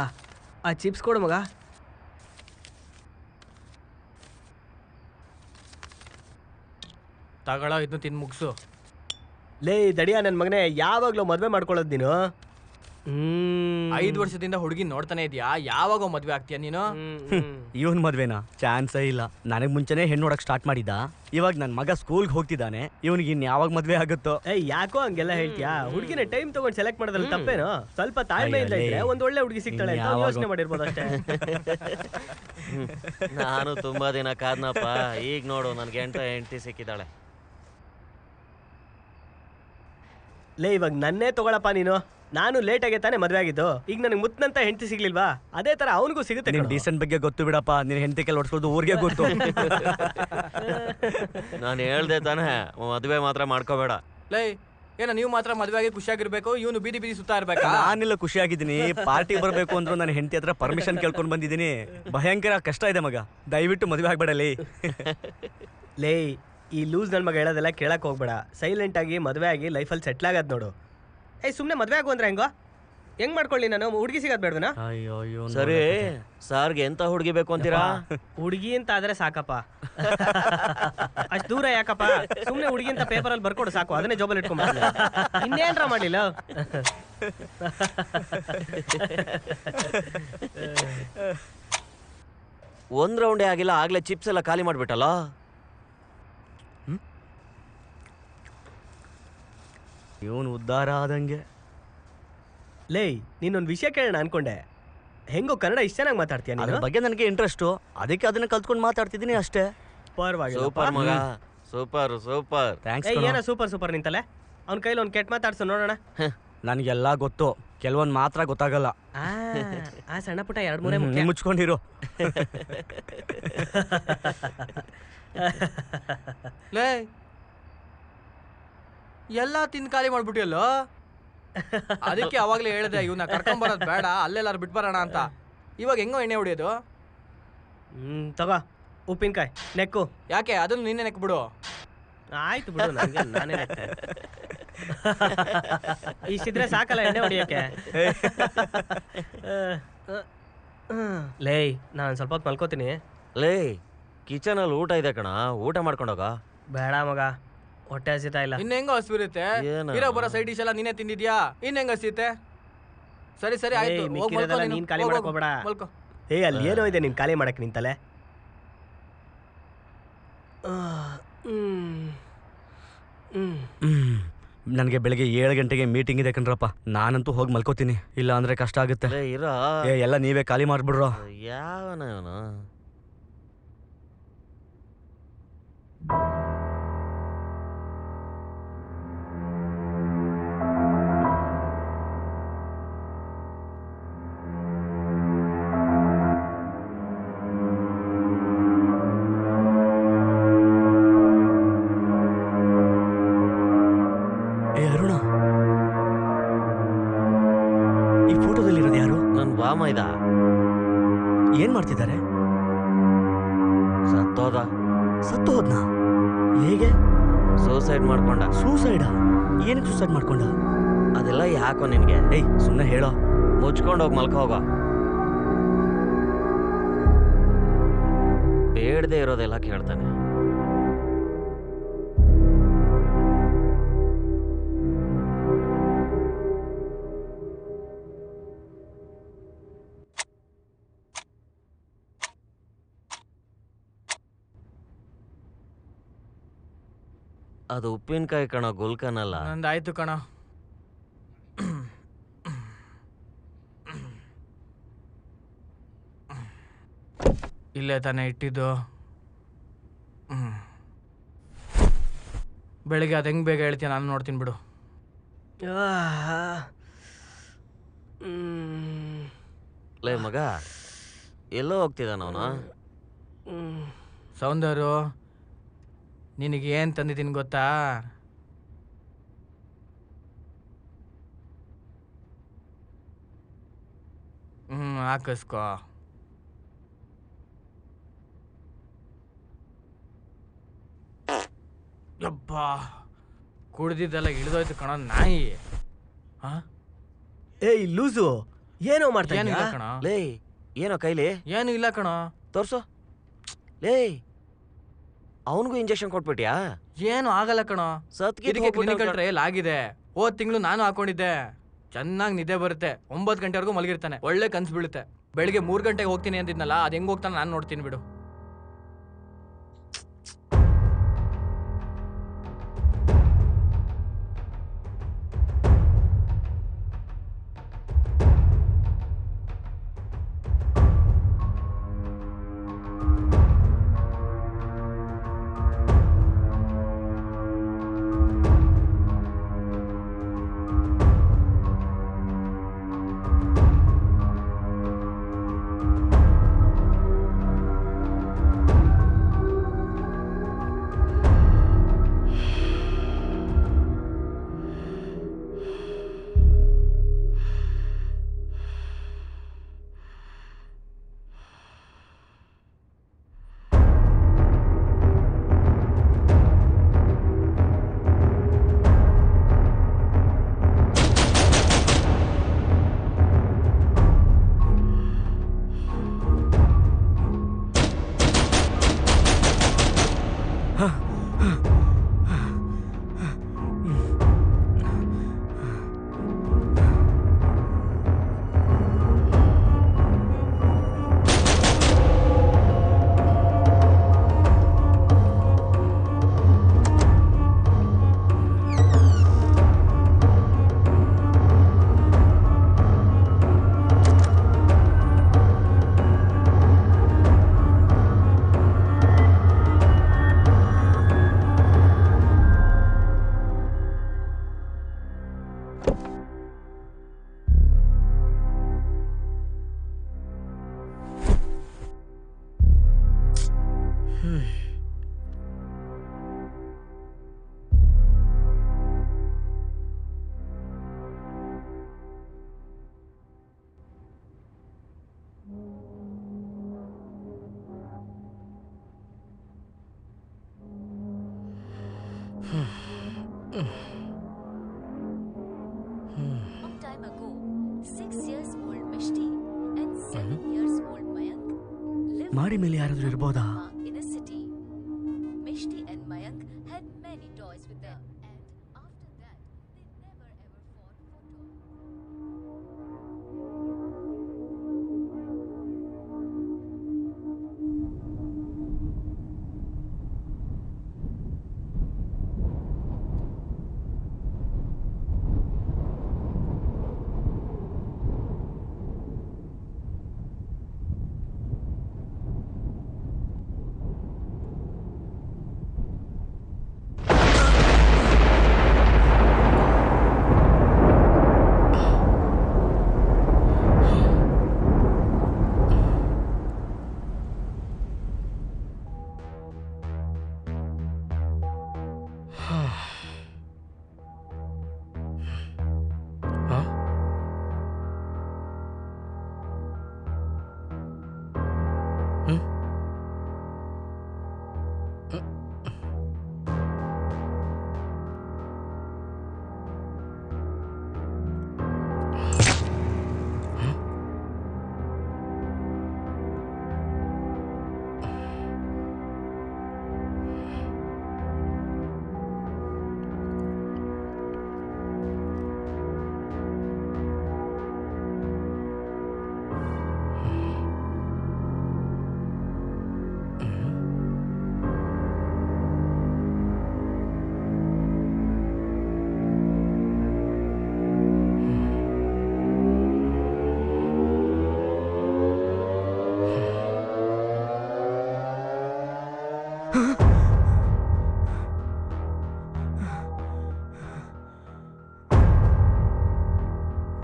ಆ ಚಿಪ್ಸ್ ಕೊಡು ಮಗ. ತಗೊಳ್ಳೋ, ಇದನ್ನು ತಿಂದು ಮುಗಿಸು. ಲೇ ದಡಿಯ ನನ್ನ ಮಗನೇ, ಯಾವಾಗಲೂ ಮದುವೆ ಮಾಡ್ಕೊಳ್ಳೋದು ನೀನು? 5 ವರ್ಷದಿಂದ ಹುಡುಗಿ ನೋಡ್ತಾನೆ ಇದೆಯಾ? ಯಾವಾಗ ಮದ್ವೆ ಆಗ್ತೀಯ ನೀನು? ಇವನ್ ಮದ್ವೆನಾ? ಚಾನ್ಸೇ ಇಲ್ಲ. ನನಗೆ ಮುಂಚೆನೇ ಹೆಣ್ಣು ನೋಡಕ್ ಸ್ಟಾರ್ಟ್ ಮಾಡಿದ್ದ. ಇವಾಗ ನನ್ನ ಮಗ ಸ್ಕೂಲ್ಗೆ ಹೋಗ್ತಿದ್ದಾನೆ. ಇವನಿಗೆ ಇನ್ ಯಾವಾಗ ಮದ್ವೆ ಆಗುತ್ತೋ? ಯಾಕೋ ಹಂಗೆಲ್ಲ ಹೇಳ್ತೀಯಾ? ಹುಡುಗಿನ ಟೈಮ್ ತಗೊಂಡು ಸೆಲೆಕ್ಟ್ ಮಾಡೋದ್ರಲ್ಲಿ ತಪ್ಪೇನೋ? ಸ್ವಲ್ಪ ತಾಳ್ಮೆಯಿಂದ ಇದ್ರೆ ಒಂದ್ ಒಳ್ಳೆ ಹುಡುಗಿ ಸಿಗ್ತಾಳೆ ಅಂತ ಯೋಚನೆ ಮಾಡಿರ್ಬೋದು ಅಷ್ಟೇ. ನಾನು ತುಂಬಾ ದಿನ ಕಾದ್ನಪ್ಪ. ಈಗ ನೋಡು, ನನ್ಗೆ ಹೆಂಡತಿ ಸಿಕ್ಕಿದ್ದಾಳೆ. ಲೇ ಇವಾಗ ನನ್ನೇ ತಗೊಳಪ್ಪ ನೀನು. ನಾನು ಲೇಟ್ ಆಗಿ ತಾನೇ ಮದ್ವೆ ಆಗಿದ್ದು. ಈಗ ನನಗೆ ಮುತ್ತಂತ ಹೆಂಡತಿ ಸಿಗ್ಲಿಲ್ವಾ? ಅದೇ ತರ ಅವನಿಗೂ ಸಿಗುತ್ತೆ. ನಿನ್ ಡೀಸೆಂಟ್ ಬಗ್ಗೆ ಗೊತ್ತು ಬಿಡಪ್ಪ. ನಿನ್ ಹೆಂಡತಿ ಕೆಲ ಹೊಡ್ಸ್ಕೊಳ್ಳೋದು ಊರಿಗೆ ಗೊತ್ತು. ನಾನು ಹೇಳ್ದೆ ತಾನೇ, ಮದುವೆ ಮಾತ್ರ ಮಾಡ್ಕೋಬೇಡ. ಲೈ ಏನ ನೀವು ಮಾತ್ರ ಮದುವೆ ಆಗಿ ಖುಷಿಯಾಗಿರ್ಬೇಕು, ಇವನು ಬೀದಿ ಬೀದಿ ಸುತ್ತಾ ಇರ್ಬೇಕಾ? ನಾನೆಲ್ಲ ಖುಷಿಯಾಗಿದ್ದೀನಿ. ಪಾರ್ಟಿ ಬರ್ಬೇಕು ಅಂದ್ರು ನನ್ನ ಹೆಂಡತಿ ಹತ್ರ ಪರ್ಮಿಷನ್ ಕೇಳ್ಕೊಂಡು ಬಂದಿದ್ದೀನಿ. ಭಯಂಕರ ಕಷ್ಟ ಇದೆ ಮಗ, ದಯವಿಟ್ಟು ಮದುವೆ ಆಗ್ಬೇಡಲಿ. ಲೇ ಈ ಲೂಸ್ ನನ್ನ ಮಗ ಹೇಳೋದೆಲ್ಲ ಕೇಳಕ್ ಹೋಗ್ಬೇಡ. ಸೈಲೆಂಟ್ ಆಗಿ ಮದುವೆ ಆಗಿ ಲೈಫಲ್ಲಿ ಸೆಟ್ಲ್ ಆಗದ್ ನೋಡು. ಸುಮ್ಮನೆ ಮದುವೆ ಆಗು ಅಂದ್ರೆ ಹೆಂಗ್ ಮಾಡ್ಕೊಳ್ಳಿ? ನಾನು ಹುಡುಗಿ ಸಿಗೋದ್ ಬೇಡವನ? ಅಯ್ಯೋ ಸರಿ, ಸಾರ್ಗೆ ಎಂತ ಹುಡುಗಿ ಬೇಕು ಅಂತೀರಾ? ಹುಡುಗಿ ಅಂತ ಆದ್ರೆ ಸಾಕಪ್ಪ. ಅಷ್ಟ್ ದೂರ ಯಾಕಪ್ಪ? ಸುಮ್ನೆ ಹುಡುಗಿ ಅಂತ ಪೇಪರ್ ಅಲ್ಲಿ ಬರ್ಕೊಡು ಸಾಕು, ಅದನ್ನೇ ಜೋಬಲ್ ಇಟ್ಕೊಂಡ್ ಇನ್ನೇನ್ರ ಮಾಡಿಲ್ಲ. ಒಂದ್ ರೌಂಡೇ ಆಗಿಲ್ಲ, ಆಗ್ಲೇ ಚಿಪ್ಸ್ ಎಲ್ಲ ಖಾಲಿ ಮಾಡ್ಬಿಟ್ಟಲ್ಲ. ಇವನು ಉದ್ಧಾರ ಆದಂಗೆ. ಲೇ ನೀನೊಂದು ವಿಷಯ ಕೇಳೋಣ ಅನ್ಕೊಂಡೆ. ಹೆಂಗೋ ಕನ್ನಡ ಇಷ್ಟ ಚೆನ್ನಾಗಿ ಮಾತಾಡ್ತೀಯ? ಅದ್ರ ಬಗ್ಗೆ ನನಗೆ ಇಂಟ್ರೆಸ್ಟು, ಅದಕ್ಕೆ ಅದನ್ನ ಕಲ್ತ್ಕೊಂಡು ಮಾತಾಡ್ತಿದ್ದೀನಿ ಅಷ್ಟೇ. ಪರವಾಗಿಲ್ಲ. ಸೂಪರ್ ಮಗ, ಸೂಪರ್ ಸೂಪರ್. ಥ್ಯಾಂಕ್ಸ್. ಏನೋ ಸೂಪರ್ ಸೂಪರ್ ನಿಂತಲೆ. ಅವ್ನ ಕೈಲಿ ಒಂದು ಕೆಟ್ಟ ಮಾತಾಡ್ಸು ನೋಡೋಣ. ನನಗೆಲ್ಲ ಗೊತ್ತು, ಕೆಲವೊಂದು ಮಾತ್ರ ಗೊತ್ತಾಗಲ್ಲ. ಆ ಸಣ್ಣ ಪುಟ್ಟ 2-3 ಮುಚ್ಕೊಂಡಿರು. ಲೇ ಎಲ್ಲ ತಿಂದು ಖಾಲಿ ಮಾಡ್ಬಿಟ್ಟಿಯಲ್ಲೋ. ಅದಕ್ಕೆ ಅವಾಗಲೇ ಹೇಳಿದೆ ಇವನ್ನ ಕರ್ಕೊಂಬರೋದು ಬೇಡ, ಅಲ್ಲೆಲ್ಲಾರು ಬಿಟ್ಬರೋಣ ಅಂತ. ಇವಾಗ ಹೆಂಗೋ ಎಣ್ಣೆ ಹೊಡಿಯೋದು? ತಗೋ ಉಪ್ಪಿನಕಾಯಿ ನೆಕ್ಕು. ಯಾಕೆ ಅದನ್ನು ನೀನೇ ನೆಕ್ಬಿಡು. ಆಯ್ತು ಬಿಡು, ನಾನೇ ಇಷ್ಟಿದ್ರೆ ಸಾಕಲ್ಲ ಎಣ್ಣೆ ಹೊಡಿಯಕ್ಕೆ. ಲೇ ನಾನು ಸ್ವಲ್ಪ ಹೊತ್ತು ಮಲ್ಕೋತೀನಿ. ಲೇ ಕಿಚನಲ್ಲಿ ಊಟ ಇದೆ ಕಣ, ಊಟ ಮಾಡ್ಕೊಂಡೋಗ. ಬೇಡ ಮಗ, ಹೊಟ್ಟೆ ಹಸಿತಾ ಇಲ್ಲ. ಇನ್ನು ಹೆಂಗೋ ಹಸಿರುತ್ತೆ? ಏನು? ಇರೋ ಬರೋ ಸೈಡ್ ಡಿಶ್ ಎಲ್ಲ ನೀನೇ ತಿಂದಿದ್ಯಾ, ಇನ್ನು ಹೆಂಗ ಹಸಿಯುತ್ತೆ? ಸರಿ ಸರಿ ಆಯ್ತು, ನೀನ್ ಖಾಲಿ ಮಾಡಕ್ ಹೋಗ್ಬೇಡ. ಮಲ್ಕೋ. ಅಲ್ಲಿ ಏನೋ ಇದೆ ನೀನ್ ಖಾಲಿ ಮಾಡಕ್ ನಿಂತಲೆ. ನನಗೆ ಬೆಳಿಗ್ಗೆ 7 ಗಂಟೆಗೆ ಮೀಟಿಂಗ್ ಇದೆ ಕಣ್ರಪ್ಪ. ನಾನಂತೂ ಹೋಗಿ ಮಲ್ಕೋತೀನಿ, ಇಲ್ಲ ಅಂದ್ರೆ ಕಷ್ಟ ಆಗುತ್ತೆ. ಇರೋ ಎಲ್ಲ ನೀವೇ ಖಾಲಿ ಮಾಡ್ಬಿಡ್ರೋ. ಯಾವನ ಇವನು? ಈ ಫೋಟೋದಲ್ಲಿರೋದು ಯಾರು? ನನ್ ಬಾಮ ಇದ. ಏನ್ ಮಾಡ್ತಿದ್ದಾರೆ? ಸತ್ತೋದ. ಸತ್ತು ಹೋದ್ನಾ? ಹೇಗೆ? ಸೂಸೈಡ್ ಮಾಡ್ಕೊಂಡ. ಸೂಸೈಡಾ? ಏನಕ್ಕೆ ಸೂಸೈಡ್ ಮಾಡ್ಕೊಂಡ? ಅದೆಲ್ಲ ಯಾಕೋ ನಿನ್ಗೆ? ಏಯ್ ಸುಮ್ಮನೆ ಹೇಳೋ. ಮುಚ್ಕೊಂಡೋಗಿ ಮಲ್ಕ ಹೋಗ. ಬೇಡದೆ ಇರೋದೆಲ್ಲ ಕೇಳ್ತಾನೆ. ಅದು ಉಪ್ಪಿನಕಾಯಿ ಕಣ, ಗುಲ್ಕನಲ್ಲ. ನಂದಾಯ್ತು ಕಣ. ಇಲ್ಲೇ ತಾನೇ ಇಟ್ಟಿದ್ದು. ಬೆಳಿಗ್ಗೆ ಅದು ಹೆಂಗೆ ಬೇಗ ಹೇಳ್ತೀಯ, ನಾನು ನೋಡ್ತೀನಿ ಬಿಡು. ಲೇ ಮಗ, ಎಲ್ಲೋ ಹೋಗ್ತಿದ್ದಾನವನ? ಸೌಂದರ್ಯ, ನಿನಗೆ ಏನು ತಂದಿದ್ದೀನಿ ಗೊತ್ತಾ? ಹಾಕಿಸ್ಕೋ. ಯಬ್ಬಾ, ಕುಡ್ದಿದ್ದೆಲ್ಲ ಇಳಿದೋಯ್ತು ಕಣ ನಾಯಿ. ಏಯ್ ಲೂಸು, ಏನೋ ಮಾಡ್ತಾ ಏನಿಲ್ಲ ಇದ್ಯಾ? ಕಣ, ಲೇ ಏನೋ ಕೈಲಿ ಏನು ಇಲ್ಲ ಕಣ. ತೋರ್ಸು. ಲೇ ಅವನಿಗೂ ಇಂಜೆಕ್ಷನ್ ಕೊಟ್ಬಿಟ್ಯಾ? ಏನು ಆಗಲ್ಲ ಕಣ. ಸತ್ಗಿದ್ ಇದಕ್ಕೆ ಕ್ಲಿನಿಕಲ್ ಟ್ರಯಲ್ ಆಗಿದೆ. ಹೋದ್ ತಿಂಗಳು ನಾನು ಹಾಕೊಂಡಿದ್ದೆ. ಚೆನ್ನಾಗಿ ನಿದ್ದೆ ಬರುತ್ತೆ. 9 ಗಂಟೆವರೆಗೂ ಮಲಗಿರ್ತಾನೆ. ಒಳ್ಳೆ ಕನ್ಸು ಬೀಳುತ್ತೆ. ಬೆಳಿಗ್ಗೆ 3 ಗಂಟೆಗೆ ಹೋಗ್ತೀನಿ ಅಂದಿದ್ನಲ್ಲ, ಅದು ಹೆಂಗ್ ಹೋಗ್ತಾನೆ ನಾನು ನೋಡ್ತೀನಿ ಬಿಡು. Long time ago, 6 years old Mishti and 7 years old Mayank lived ಮಾಡಿ ಮೇಲೆ ಯಾರಾದ್ರೂ ಇರ್ಬೋದಾ? in a city. Mishti and Mayank had many toys with them, and after that, they never ever fought for toys.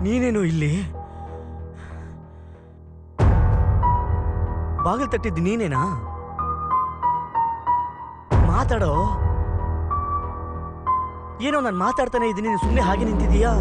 ನೀನೇನು ಇಲ್ಲಿ? ಬಾಗಿಲು ತಟ್ಟಿದ್ದು ನೀನೇನಾ? ಮಾತಾಡೋ. ಏನೋ ನಾನು ಮಾತಾಡ್ತಾನೆ ಇದ್ದೀನಿ, ನೀನು ಸುಮ್ಮನೆ ಹಾಗೆ ನಿಂತಿದೀಯಾ?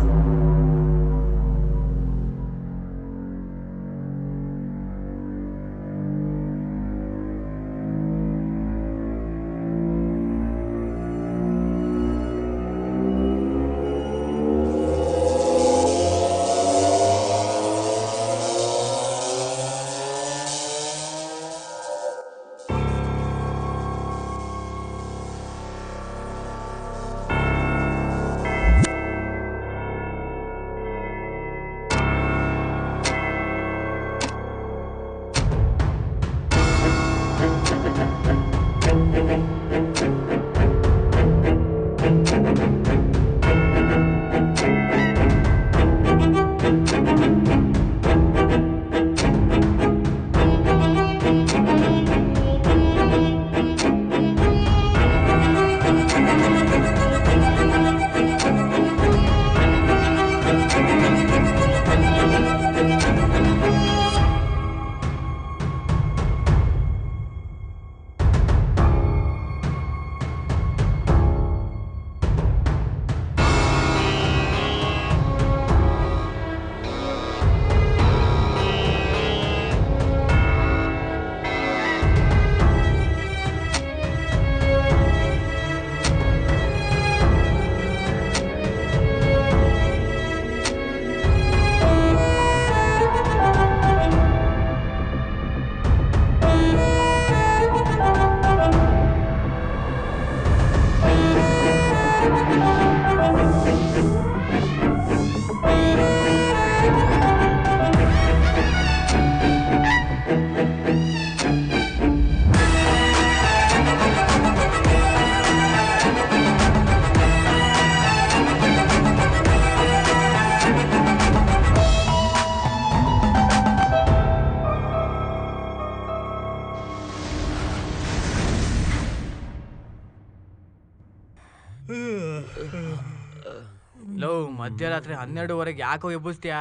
ಲೋ ಮಧ್ಯರಾತ್ರಿ 12:30 ಯಾಕೋ ಎಬ್ಬಿಸ್ತೀಯಾ?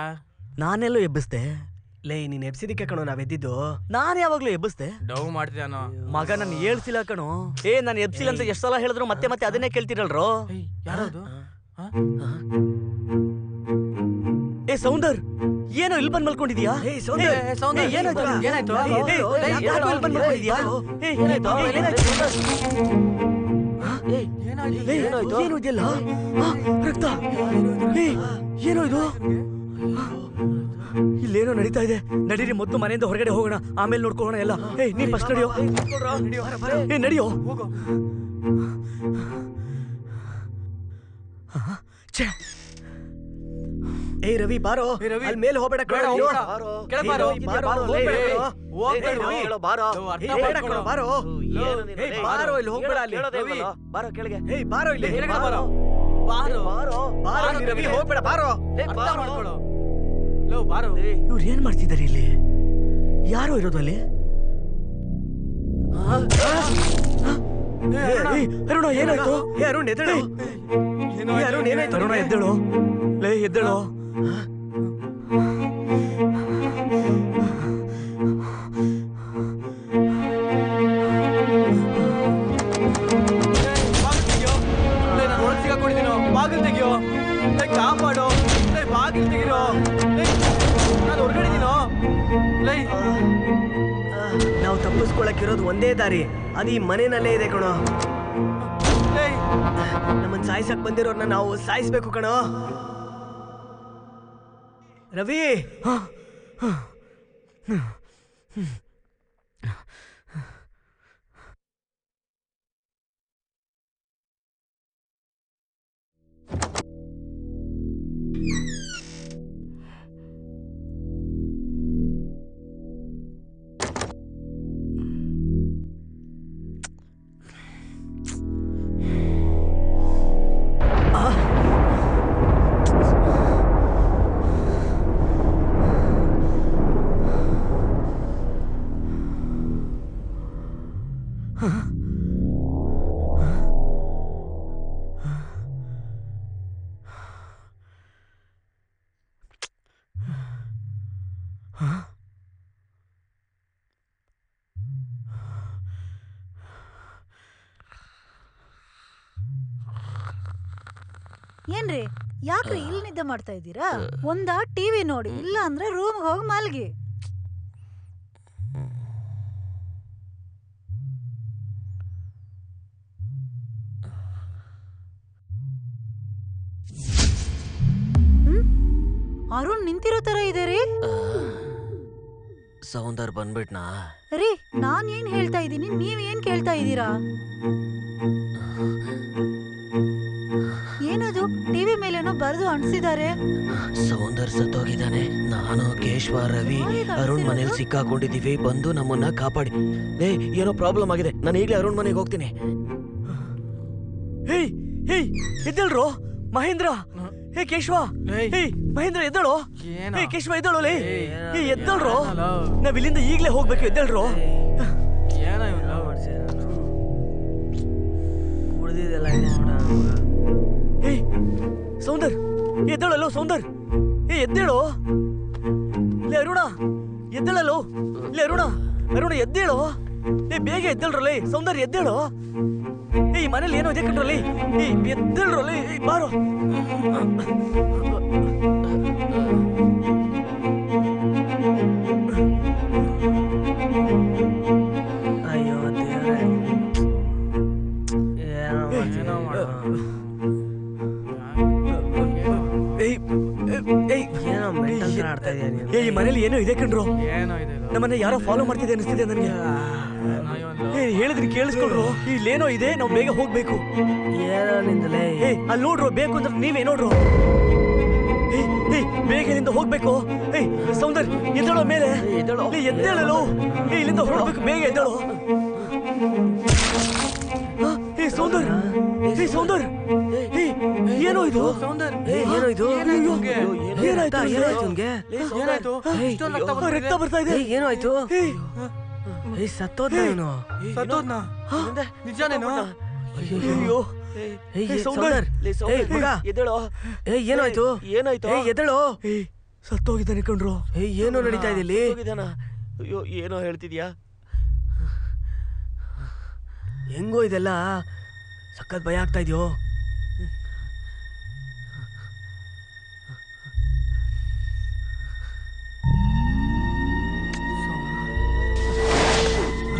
ನಾನೆಲ್ಲೋ ಎಬ್ಬಿಸ್ದೆ? ಲೇ ನೀನ್ ಎಬ್ಸಿದಿಕ್ಕೆ ಕಣೋ ನಾವ್ ಎದ್ದಿದ್ದು. ನಾನು ಯಾವಾಗ್ಲೂ ಎಬ್ಬಿಸ್ದೆ? ಡವ್ ಮಾಡ್ತಿದ್ದಾನೋ ಮಗ ನಾನು ಹೇಳ್ಸಿಲ್ಲ ಕಣೋ. ನಾನು ಎಬ್ಸಿಲ್ಲ ಅಂತ ಎಷ್ಟು ಸಲ ಹೇಳಿದ್ರು ಮತ್ತೆ ಮತ್ತೆ ಅದನ್ನೇ ಕೇಳ್ತಿರಲ್ರೋ. ಯಾರದು? ಸೌಂದರ್, ಏನೋ ಇಲ್ಲಿ ಬಂದ್ ಮಲ್ಕೊಂಡಿದ್ಯಾ? ಏನಾಯ್ತು? ಏನು ಇದೆಲ್ಲ ರಕ್ತ? ಏನೋ ಇದು? ಇಲ್ಲೇನೋ ನಡೀತಾ ಇದೆ. ನಡೀರಿ, ಮೊದಲು ಮನೆಯಿಂದ ಹೊರಗಡೆ ಹೋಗೋಣ, ಆಮೇಲೆ ನೋಡ್ಕೊಳ್ಳೋಣ ಎಲ್ಲ. ನೀನ್ ಫಸ್ಟ್ ನಡಿಯೋ. ನಡಿಯೋ. ರವಿ ಬಾರೋ. ಅಲ್ಲಿ ಮೇಲೆ ಹೋಗ್ಬೇಡ. ಇವ್ರು ಏನ್ ಮಾಡ್ತಿದ್ದಾರೆ ಇಲ್ಲಿ? ಯಾರೋ ಇರೋದು ಅಲ್ಲಿ? ಅರುಣ ಏನಾಯ್ತು? ಅರುಣ್ ಎದ್ದೇಳು. ಅರುಣ ಎದ್ದೇಳು. ಲೇ ಎದ್ದೇಳು. ಬಾಗಿಲು ತೆಗಿಯೋ. ಕಾಪಾಡೋ. ಬಾಗಿಲು ತೆಗಿರೋ. ನಾನು ಹೊರಗಡೆ ಇದೀನೋ. ನಾವು ತಪ್ಪಿಸ್ಕೊಳಕ್ಕಿರೋದು ಒಂದೇ ದಾರಿ, ಅದು ಈ ಮನೆಯಲ್ಲೇ ಇದೆ ಕಣೋ. ನಮ್ಮನ್ನ ಸಾಯಿಸಕ್ ಬಂದಿರೋರ್ನ ನಾವು ಸಾಯಿಸ್ಬೇಕು ಕಣೋ. ರವಿ, ಏನ್ರಿ ಯಾಕ್ರಿ ಇಲ್ಲಿ ನಿದ್ದೆ ಮಾಡ್ತಾ ಇದ್ದೀರಾ? ಒಂದ ಟಿವಿ ನೋಡಿ, ಇಲ್ಲ ಅಂದ್ರೆ ರೂಮ್ ಹೋಗಿ ಮಲ್ಗಿ. ಅರುಣ್ ನಿಂತಿರೋ ತರ ಇದೆ ರೀ. ಸೌಂದರ್ ಬಂದ್ಬಿಟ್ನಾ? ರೀ, ನಾನ್ ಏನ್ ಹೇಳ್ತಾ ಇದ್ದೀನಿ, ನೀವ್ ಏನ್ ಕೇಳ್ತಾ ಇದ್ದೀರಾ? ಏನದು ಟಿವಿ ಮೇಲೇನೋ ಬರೆದು ಅಂಟಿಸಿದ್ದಾರೆ. ಸೌಂದರ್ ಸತ್ತೋಗಿದ್ದಾನೆ. ನಾನು, ಕೇಶವ, ರವಿ, ಅರುಣ್ ಮನೇಲಿ ಸಿಕ್ಕಾಕೊಂಡಿದೀವಿ, ಬಂದು ನಮ್ಮನ್ನ ಕಾಪಾಡಿ. ಏನೋ ಪ್ರಾಬ್ಲಮ್ ಆಗಿದೆ, ನಾನು ಈಗಲೇ ಅರುಣ್ ಮನೆಗೆ ಹೋಗ್ತೀನಿ. ಎದ್ದೇಳ್ರೋ ಮಹೇಂದ್ರ. ಕೇಶವ, ಮಹೇಂದ್ರ ಎದ್ದೇಳೋ. ಕೇಶವ ಎದ್ದೇಳೋ. ಎದ್ದೇಳ್ರೋ, ನಾವ್ ಇಲ್ಲಿಂದ ಈಗ್ಲೇ ಹೋಗ್ಬೇಕು. ಎದ್ದೇಳ್ರೋ. ಸೌಂದರ್ ಎದ್ದೇಳಲ್ಲೋ. ಸೌಂದರ್ ಎದ್ದೇಳೋ. ಲೇ ಅರುಣ ಎದ್ದೇಳಲ್ಲೋ. ಲೇ ಅರುಣ, ಅರುಣ ಎದ್ದೇಳೋ. ಬೇಗ ಎದ್ದೇಳ್ರಲ್ಲೇ. ಸೌಂದರ್ಯ ಎದ್ದೇಳೋ. ಈ ಮನೇಲಿ ಏನೋ ಇದೆ ಕಣ್ರಲ್ಲಿ. ಎದ್ದೇಳ್ರಲ್ಲೇ. ಬಾರೋ. ಅಯ್ಯೋ ದೇವ್ರೆ, ಈ ಮನೇಲಿ ಏನೋ ಇದೆ ಕಣ್ರು. ನಮ್ಮನ್ನ ಯಾರೋ ಫಾಲೋ ಮಾಡ್ತಿದೆ ಅನಿಸ್ತಿದೆ ನನಗೆ. ಹೇಳಿದ್ರಿ ಕೇಳಿಸ್ಕೊಳ್ರು. ಇಲ್ಲೇನೋ ಇದೆ, ನಾವು ಬೇಗ ಹೋಗ್ಬೇಕು. ಅಲ್ಲಿ ನೋಡ್ರು, ಬೇಕು ಅಂದ್ರೆ ನೀವೇ ನೋಡ್ರು. ಬೇಗ ಇಲ್ಲಿಂದ ಹೋಗ್ಬೇಕು. ಸೌಂದರ್ ಎದ್ದೇಳೋ ಮೇಲೆ. ಎದ್ದೇಳಲು. ಇಲ್ಲಿಂದ ಹೊರಡ್ಬೇಕು. ಬೇಗ ಎದ್ದೇಳೋ. ಸೌಂದರ್, ಸೌಂದರ್, ಏನೋ ಇದು? ಏನೋ ಇದು? ಏನಾಯ್ತು? ರಕ್ತ ಬರ್ತಾ ಇದೆ. ಏನಾಯ್ತು? ಸತ್ತೋದ್ನ. ನಿಜಾನೇನು? ಅಯ್ಯೋ, ಸೌಂದರ್ ಮಗ ಎದ್ದೇಳೋ. ಏನಾಯ್ತು? ಏನಾಯ್ತು? ಎದಳು. ಸತ್ತೋಗಿದ್ದಾನೆ ಕಣ್ರು. ಏನು ನಡೀತಾ ಇದೆ ಇಲ್ಲಿ? ಸತ್ತೋಗಿದ್ದಾನ? ಅಯ್ಯೋ ಏನೋ ಹೇಳ್ತಿದ್ಯಾ? ಹೆಂಗೋ ಇದೆಲ್ಲ ಸಖತ್ ಭಯ ಆಗ್ತಾ ಇದೆಯೋ.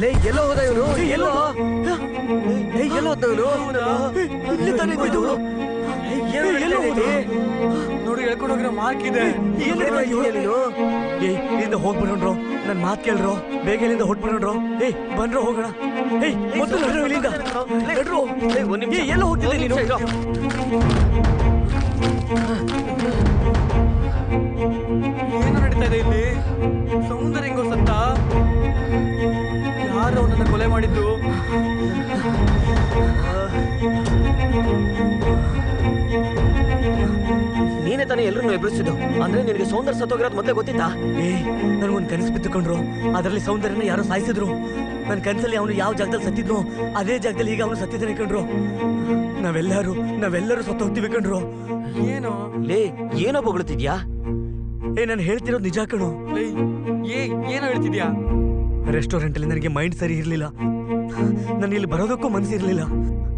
ಲೇ ಎಲ್ಲೋ ಹೋದ ಇವನು? ಎಲ್ಲೋ ಎಲ್ಲೋ ಹೋದ ಇವನು? ಇಲ್ಲಿ ತಾನೇ ಇದ್ದು. ಏನು ಎಲ್ಲೋ ಹೋದ? ನೋಡಿ ಹೇಳ್ಕೊಂಡು ಹೋಗಿರೋ ಮಾರ್ಕ್ ಇದೆ. ಇಲ್ಲಿಂದ ಹೋಗ್ಬಿಡೋಣ್ರು. ನನ್ ಮಾತ್ ಕೇಳ್ರು. ಬೇಗ ಇಲ್ಲಿಂದ ಹೊಟ್ಬಿಡೋಣ್ರು. ಬನ್ರೋ ಹೋಗೋಣ. ಮೊದಲು ನಡ್ರು ಇಲ್ಲಿಂದ. ನಡ್ರು. ಎಲ್ಲ ಹೋಗ್ತಿದ್ದೆ ನೀನು? ಏನು ನಡೀತಾ ಇದೆ ಇಲ್ಲಿ? ಸೌಂದರ್ಯ ಹೆಂಗೋ ಸತ್ತ? ಯಾರು ಅವನನ್ನ ಕೊಲೆ ಮಾಡಿದ್ದು? ನೀನೇ ತಾನೇ ಎಲ್ರನ್ನೂ ಎಬ್ರಿಸಿದ್ದು. ಅಂದ್ರೆ ನಿನಗೆ ಸೌಂದರ್ಯ ಸತ್ತೋಗಿರೋದು ಮೊದಲೇ ಗೊತ್ತಿತ್ತಾ? ನನ್ಗೊಂದು ಕನಸು ಬಿತ್ತುಕೊಂಡ್ರು. ಅದರಲ್ಲಿ ಸೌಂದರ್ಯನ ಯಾರೋ ಸಾಯಿಸಿದ್ರು. ನನ್ನ ಕನಸಲ್ಲಿ ಅವನು ಯಾವ ಜಾಗದಲ್ಲಿ ಸತ್ತಿದ್ನೋ ಅದೇ ಜಾಗದಲ್ಲಿ ಈಗ ಅವನು ಸತ್ತಿದ್ದಾನೆ ಕಣ್ರು. ನಾವೆಲ್ಲರೂ ಸತ್ತೋಗ್ತೀವಿ ಕಣ್ರು. ಏನು ಲೇ ಏನೋ ಬೊಗಳುತ್ತಿದ್ಯಾ? ನಾನು ಹೇಳ್ತಿರೋದು ನಿಜ ಕಣು. ಏನೋ ಹೇಳ್ತಿದ್ಯಾ? ರೆಸ್ಟೋರೆಂಟ್ ಅಲ್ಲಿ ನನಗೆ ಮೈಂಡ್ ಸರಿ ಇರ್ಲಿಲ್ಲ. ನಾನು ಇಲ್ಲಿ ಬರೋದಕ್ಕೂ ಮನಸ್ಸಿರ್ಲಿಲ್ಲ.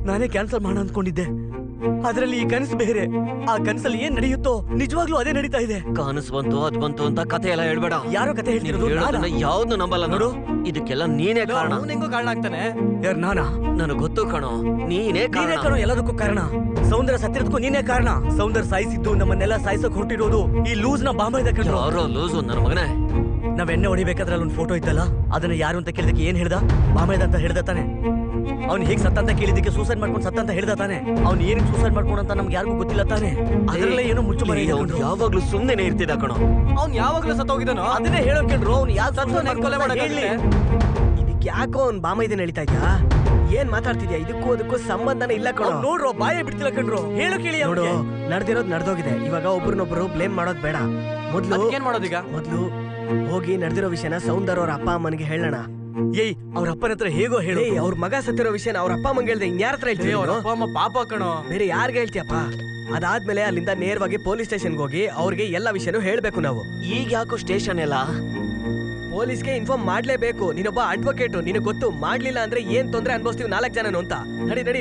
ನಾನೇ ಕ್ಯಾನ್ಸಲ್ ಮಾಡೋಣ ಅಂದ್ಕೊಂಡಿದ್ದೆ. ಅದ್ರಲ್ಲಿ ಈ ಕನಸು ಬೇರೆ. ಆ ಕನಸಲ್ಲಿ ಏನ್ ನಡೆಯುತ್ತೋ ನಿಜವಾಗ್ಲೂ ಅದೇ ನಡೀತಾ ಇದೆ. ಕನಸು ಬಂತು ಅದ್ ಬಂತು ಅಂತ ಕತೆ ಎಲ್ಲ ಹೇಳ್ಬೇಡ. ಯಾರೋ ಕತೆ ಹೇಳ್ತಿರೋದು? ಯಾವ್ದು ನಂಬಲ್ಲ ನೋಡು. ಇದಕ್ಕೆಲ್ಲ ನೀನೇ ಕಾರಣ. ಹೆಂಗೋ ಕಾರಣ ಆಗ್ತಾನೆ? ಯಾರು? ನಾನಾ? ನನಗೆ ಗೊತ್ತು ಕಣೋ. ನೀನೇ ಕಣೋ ಎಲ್ಲದಕ್ಕೂ ಕಾರಣ. ಸೌಂದರ್ಯ ಸತ್ತಿರೋದಕ್ಕೂ ನೀನೇ ಕಾರಣ. ಸೌಂದರ್ಯ ಸಾಯಿಸಿದ್ದು ನಮ್ಮನ್ನೆಲ್ಲ ಸಾಯಿಸೋಕ್ ಹೊರಟಿರೋದು ಈ ಲೂಸ್ ನ ಬಾಂಬ ಇದೆ ಕಣ್ರು. ಯಾರೋ ಲೂಸು ನನ್ನ ಮಗನೇ. ನಾವ್ ಎಣ್ಣೆ ಹೊಡಿಬೇಕಾದ್ರೆ ಅಲ್ಲಿ ಒಂದು ಫೋಟೋ ಇತ್ತಲ್ಲ, ಅದನ್ನ ಯಾರು ಅಂತ ಕೇಳಿದಕ್ಕೆ ಏನ್ ಹೇಳ್ದ? ಬಾಂಬೆದ ಅಂತ ಹೇಳ್ದ ತಾನೆ. ಅವ್ನು ಹೇಗ್ ಸತ್ತ ಅಂತ ಕೇಳಿದಕ್ಕೆ ಸೂಸೈಡ್ ಮಾಡ್ಕೊಂಡು ಸತ್ತ ಅಂತ ಹೇಳ್ದ ತಾನೆ. ಅವ್ನು ಏನಿಗೆ ಸೂಸೈಡ್ ಮಾಡ್ಕೊಂಡು ಅಂತ ನಮ್ಗೆ ಯಾರಿಗೂ ಗೊತ್ತಿಲ್ಲ ತಾನೆ. ಅದರಲ್ಲೇ ಏನೋ ಮುಚ್ಚು ಮರೆ. ಯಾವಾಗ್ಲೂ ಸುಮ್ಮನೆ ಇರ್ತಿದ್ದ ಕಣೋ. ಅವ್ನು ಯಾವಾಗ್ಲೂ ಸತ್ತೋಗಿದ್ದಾನೋ? ಅದನ್ನೇ ಹೇಳೋಕೇಳ್ರು. ಅವ್ನು ಯಾವ ಕೊಲೆ ಮಾಡಕ್ಕೆ ಇದಕ್ಕೆ ಯಾಕೋ ಅವ್ನ್ ಬಾಮ ಇದನ್ನ ನಡೀತಾ ಇದ್ಯಾ? ಏನ್ ಮಾತಾಡ್ತಿದ್ಯಾ? ಇದಕ್ಕೂ ಅದಕ್ಕೂ ಸಂಬಂಧನೇ ಇಲ್ಲ ಕಣೋ. ನೋಡ್ರೋ ಬಾಯೇ ಬಿಡ್ತಿಲ್ಲ ಕಣ್ರು. ಹೇಳು ಕೇಳಿ. ನೋಡು, ನಡ್ದಿರೋದು ನಡ್ದೋಗಿದೆ. ಇವಾಗ ಒಬ್ರನ್ನೊಬ್ರು ಬ್ಲೇಮ್ ಮಾಡೋದ್ ಬೇಡ. ಏನ್ ಮಾಡೋದೀಗ? ಮೊದ್ಲು ಹೋಗಿ ನಡೆದಿರೋ ವಿಷಯನ ಸೌಂದರ್ಯ ಅವ್ರ ಅಪ್ಪ ಅಮ್ಮನಿಗೆ ಹೇಳೋಣ. ಅವ್ರ ಅಪ್ಪನ ಹತ್ರ ಹೇಗೋ ಹೇಳಿ. ಅವ್ರ ಮಗ ಸತ್ತಿರೋ ವಿಷಯನ ಅವ್ರ ಅಪ್ಪ ಅಮ್ಮಂಗೆ ಹೇಳ್ದೆ ಇನ್ಯಾರ ಹತ್ರ ಹೇಳ್ತೀವಿ? ಅವ್ರ ಅಪ್ಪ ಅಮ್ಮ ಪಾಪ ಕಣೋ. ಬೇರೆ ಯಾರ್ಗೆ ಹೇಳ್ತೀಯಪ್ಪ? ಅದಾದ್ಮೇಲೆ ಅಲ್ಲಿಂದ ನೇರವಾಗಿ ಪೊಲೀಸ್ ಸ್ಟೇಷನ್ಗೆ ಹೋಗಿ ಅವ್ರಿಗೆ ಎಲ್ಲ ವಿಷಯನೂ ಹೇಳ್ಬೇಕು ನಾವು. ಈಗ ಯಾಕೋ ಸ್ಟೇಷನ್ ಎಲ್ಲ? ಪೊಲೀಸ್ಗೆ ಇನ್ಫಾರ್ಮ್ ಮಾಡ್ಲೇಬೇಕು. ನೀನೊಬ್ಬ ಅಡ್ವೊಕೇಟ್, ನಿನಗೆ ಗೊತ್ತು. ಮಾಡ್ಲಿಲ್ಲ ಅಂದ್ರೆ ಏನ್ ತೊಂದ್ರೆ ಅನ್ಭವಿಸ್ತೀವಿ 4 ಜನನು ಅಂತ.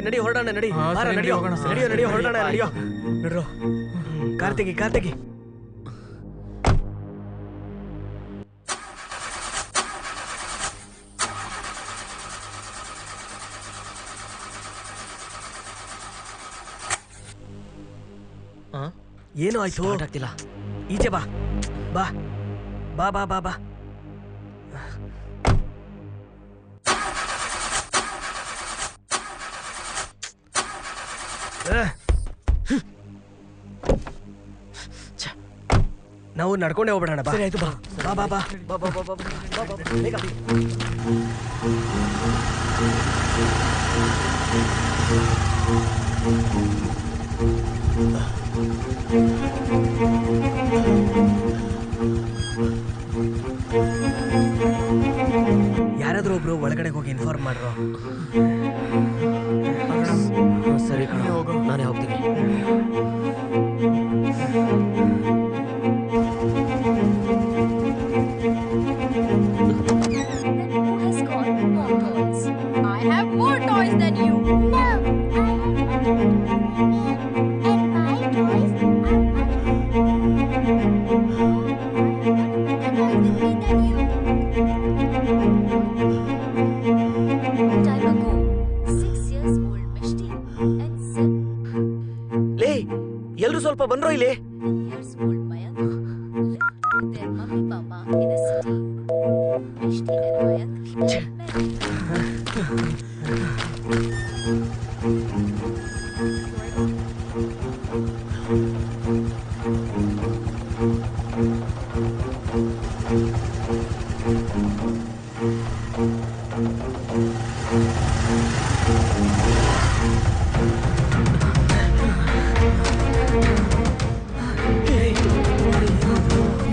ನಡಿ ಹೊರಡೋಣ. ನಡಿ ನಡಿಯೋ ಹೊರಡೋಣ. ನಡಿಯೋ ನಡ್ರೋ. ಕಾರ್ತಿಗಿ ಏನು ಆಯ್ತು? ಆಗ್ತಿಲ್ಲ. ಈಚೆ ಬಾ ಬಾ ಬಾ ಬಾ ಬಾ ಬಾ. ನಾವು ನಡ್ಕೊಂಡೇ ಹೋಗ್ಬಿಡೋಣ. ಬಾ. ಸರಿ ಆಯ್ತು ಬಾ. ಬಾ ಬಾ ಬಾ ಬಾ ಬಾ ಬಾ ಬಾ ಬಾ ಬಾ ಬೇಗ. ಯಾರಾದ್ರೂ ಒಬ್ರು ಒಳಗಡೆ ಹೋಗಿ ಇನ್ಫಾರ್ಮ್ ಮಾಡ್ರು. ಸರಿ ಕಣೋ, ನಾನೇ ಹೋಗ್ತೀನಿ. Who has got more toys? I have more toys than you. No, I have and my toys are Time ago, 6 years old Mishti and 7 ಲೇ ಎಲ್ರು ಸ್ವಲ್ಪ ಬಂದ್ರೋ ಇಲ್ಲಿ. years old Mayank lived with their mummy papa in a city. Mishti and Mayank got married.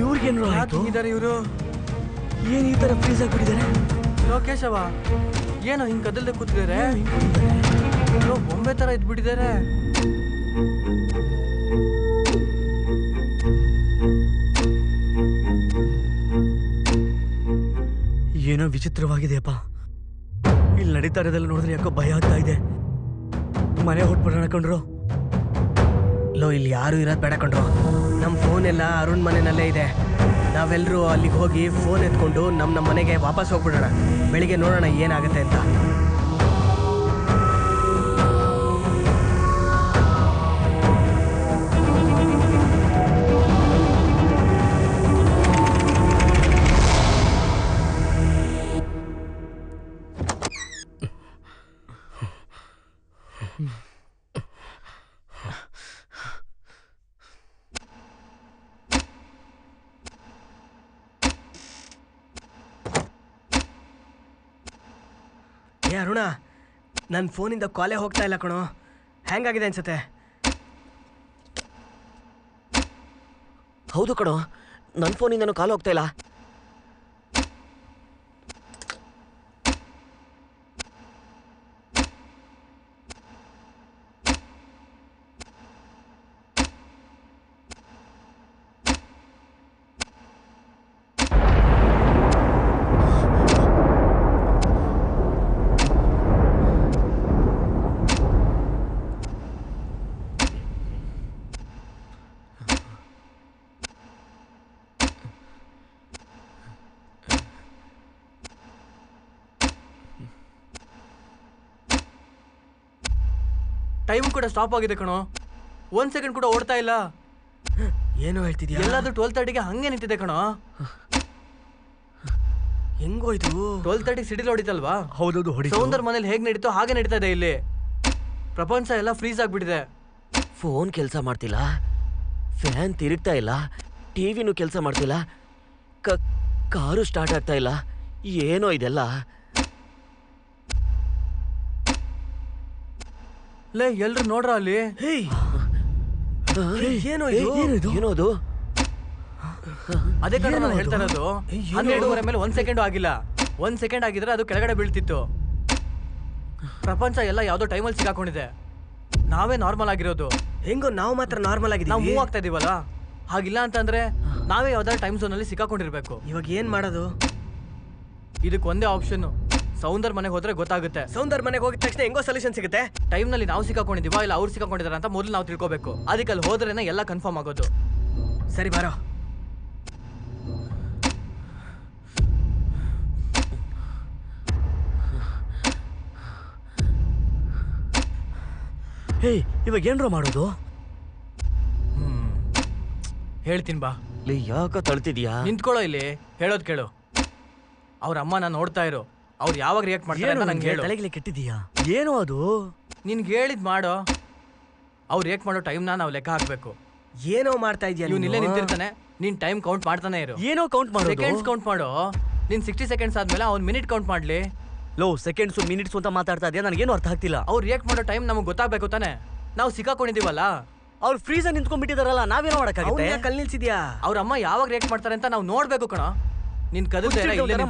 ಇವ್ರಿಗೇನು ಆಯ್ತು? ಇದಾರೆ ಇವರು. ಏನ್ ಈ ತರ ಫ್ರೀಸ್ ಆಗ್ಬಿಟ್ಟಿದ್ದಾರೆ? ಲೋಕೇಶವ ಏನೋ ಹಿಂಗ್ ಕದಲ್ದೆ ಕೂತಿದ್ದಾರೆ. ಬೊಂಬೆ ತರ ಇದ್ಬಿಟ್ಟಿದ್ದಾರೆ. ಏನೋ ವಿಚಿತ್ರವಾಗಿದೆಯಪ್ಪ. ಇಲ್ಲಿ ನಡೀತಾ ಇರೋದೆಲ್ಲ ನೋಡಿದ್ರೆ ಯಾಕೋ ಭಯ ಆಗ್ತಾ ಇದೆ. ಮನೆ ಹೊಟ್ಬಿಡೋಣ ಕಣ್ರು. ಲೋ, ಇಲ್ಲಿ ಯಾರು ಇರೋದು ಬೇಡ ಕಣ್ರು. ನಮ್ಮ ಫೋನ್ ಎಲ್ಲ ಅರುಣ್ ಮನೆಯಲ್ಲೇ ಇದೆ. ನಾವೆಲ್ಲರೂ ಅಲ್ಲಿಗೆ ಹೋಗಿ ಫೋನ್ ಎತ್ಕೊಂಡು ನಮ್ಮ ಮನೆಗೆ ವಾಪಸ್ ಹೋಗ್ಬಿಡೋಣ. ಬೆಳಿಗ್ಗೆ ನೋಡೋಣ ಏನಾಗುತ್ತೆ ಅಂತ. ಏ ಅರುಣ, ನನ್ನ ಫೋನಿಂದ ಕಾಲೇ ಹೋಗ್ತಾ ಇಲ್ಲ ಕಣೋ. ಹ್ಯಾಂಗಾಗಿದೆ ಅನ್ಸುತ್ತೆ. ಹೌದು ಕಣೋ, ನನ್ನ ಫೋನಿಂದನೂ ಕಾಲ್ ಹೋಗ್ತಾ ಇಲ್ಲ. ಟೈಮ್ ಕೂಡ ಸ್ಟಾಪ್ ಆಗಿದೆ ಕಣೋ. 1 ಸೆಕೆಂಡ್ ಕೂಡ ಓಡ್ತಾ ಇಲ್ಲ. ಏನು ಹೇಳ್ತಿದ್ಯಾ? ಎಲ್ಲಾದ್ರೂ 12:30ಗೆ ಹಂಗೆ ನಿಂತಿದೆ ಕಣೋ. ಹೆಂಗೋಯ್ತು? 12:30 ಸಿಟಿಲಿ ಹೊಡಿತಲ್ವಾ? ಹೌದೌದು, ಹೊಡಿ. ಸೌಂದರ್ ಮನೇಲಿ ಹೇಗೆ ನಡೀತೋ ಹಾಗೆ ನಡೀತಾ ಇದೆ ಇಲ್ಲಿ. ಪ್ರಪಂಚ ಎಲ್ಲ ಫ್ರೀಸ್ ಆಗ್ಬಿಟ್ಟಿದೆ. ಫೋನ್ ಕೆಲಸ ಮಾಡ್ತಿಲ್ಲ, ಫ್ಯಾನ್ ತಿರುಗ್ತಾ ಇಲ್ಲ, ಟಿವಿನೂ ಕೆಲಸ ಮಾಡ್ತಿಲ್ಲ, ಕಾರು ಸ್ಟಾರ್ಟ್ ಆಗ್ತಾ ಇಲ್ಲ. ಏನೋ ಇದೆಲ್ಲ. ಲೇ, ಎಲ್ರು ನೋಡ್ರ ಅಲ್ಲಿ. ಏನೋ ಇದು? ಏನೋದು? ಅದೇ ಕಣ ನಾನು ಹೇಳ್ತಾ ಇರೋದು. 12:30 ಮೇಲೆ 1 ಸೆಕೆಂಡ್ ಆಗಿಲ್ಲ. 1 ಸೆಕೆಂಡ್ ಆಗಿದ್ರೆ ಅದು ಕೆಳಗಡೆ ಬೀಳ್ತಿತ್ತು. ಪ್ರಪಂಚ ಎಲ್ಲ ಯಾವ್ದೋ ಟೈಮಲ್ಲಿ ಸಿಗಾಕೊಂಡಿದೆ. ನಾವೇ ನಾರ್ಮಲ್ ಆಗಿರೋದು. ಹೆಂಗೋ ನಾವು ಮಾತ್ರ ನಾರ್ಮಲ್ ಆಗಿದ್ದೀವಿ. ನಾವು ಮೂವ್ ಆಗ್ತಾ ಇದೀವಲ್ಲ. ಹಾಗಿಲ್ಲ ಅಂತಂದ್ರೆ ನಾವೇ ಯಾವ್ದಾದ್ರು ಟೈಮ್ ಝೋನ್ ಅಲ್ಲಿ ಸಿಕ್ಕಾಕೊಂಡಿರ್ಬೇಕು. ಇವಾಗ ಏನ್ ಮಾಡೋದು? ಇದಕ್ಕೆ ಒಂದೇ ಆಪ್ಷನ್. ಸೌಂದರ್ ಮನೆಗೆ ಹೋದ್ರೆ ಗೊತ್ತಾಗುತ್ತೆ. ಸೌಂದರ್ ಮನೆಗೆ ಹೋಗಿದ ತಕ್ಷಣ ಹೆಂಗೋ ಸೊಲ್ಯೂಷನ್ ಸಿಗುತ್ತೆ. ಟೈಮ್ ನಲ್ಲಿ ನಾವು ಸಿಕ್ಕಾಕೊಂಡಿದೀವಾ ಇಲ್ಲ ಅವ್ರು ಸಿಕ್ಕಾಕೊಂಡಿದಾರ ಅಂತ ಮೊದಲು ನಾವು ತಿಳ್ಕೋಬೇಕು. ಅದಕ್ಕೆ ಅಲ್ಲಿ ಹೋದ್ರೇನೆ ಎಲ್ಲ ಕನ್ಫರ್ಮ್ ಆಗೋದು. ಸರಿ ಬಾರೋ. ಹೇ, ಇವಾಗ ಏನ್ರ ಮಾಡೋದು? ಹೇಳ್ತೀನಿ ಬಾ. ಯಾಕ ತಳ್ತಿದ್ಯಾ? ನಿಂತ್ಕೊಳ್ಳೋ ಇಲ್ಲಿ. ಹೇಳೋದ್ ಕೇಳು. ಅವ್ರ ಅಮ್ಮ ನಾನು ನೋಡ್ತಾ ಇರೋ. ಅವ್ರು ಯಾವಾಗ ರಿಯಾಕ್ಟ್ ಮಾಡ್ತಾರೆ ಅಂತ ನಂಗೆ ಹೇಳು. ತಲೆಗೆ ಕೆಟ್ಟಿದೀಯಾ? ಏನೋ ಅದು? ನಿನ್ಗೆ ಹೇಳಿದ್ ಮಾಡೋ. ಅವ್ರು ರಿಯಾಕ್ಟ್ ಮಾಡೋ ಟೈಮ್ನ ನಾವು ಲೆಕ್ಕ ಹಾಕ್ಬೇಕು. ಏನೋ ಮಾಡ್ತಾ ಇದೀಯ ಇವ್ನು ಇಲ್ಲೇ ನಿಂತಿರ್ತಾನೆ. ನೀನ್ ಟೈಮ್ ಕೌಂಟ್ ಮಾಡ್ತಾನೆ ಇರು. ಏನೋ ಕೌಂಟ್ ಮಾಡೋದು? ಸೆಕೆಂಡ್ಸ್ ಕೌಂಟ್ ಮಾಡೋ. ನೀನ್ 60 ಸೆಕೆಂಡ್ಸ್ ಆದ್ಮೇಲೆ ಅವ್ನು ಮಿನಿಟ್ ಕೌಂಟ್ ಮಾಡ್ಲಿ. ಲೋ, ಸೆಕೆಂಡ್ಸ್ ಮಿನಿಟ್ಸ್ ಅಂತ ಮಾತಾಡ್ತಾ ಇದೆಯಾ? ನನಗೇನು ಅರ್ಥ ಆಗ್ತಿಲ್ಲ. ಅವ್ರು ರಿಯಾಕ್ಟ್ ಮಾಡೋ ಟೈಮ್ ನಮಗೆ ಗೊತ್ತಾಗಬೇಕು ತಾನೆ. ನಾವು ಸಿಕ್ಕಾಕೊಂಡಿದೀವಲ್ಲ. ಅವ್ರು ಫ್ರೀಸ್ ಆಗಿ ನಿಂತ್ಕೊಂಡ್ಬಿಟ್ಟಿದಾರಲ್ಲ, ನಾವೇನೋ ಮಾಡಕ್ಕಾಗುತ್ತೆ? ಕಲ್ ನಿಲ್ಸಿದ್ಯಾ? ಅವ್ರ ಅಮ್ಮ ಯಾವಾಗ ರಿಯಾಕ್ಟ್ ಮಾಡ್ತಾರೆ ಅಂತ ನಾವು ನೋಡ್ಬೇಕು ಕಣ. ನಿನ್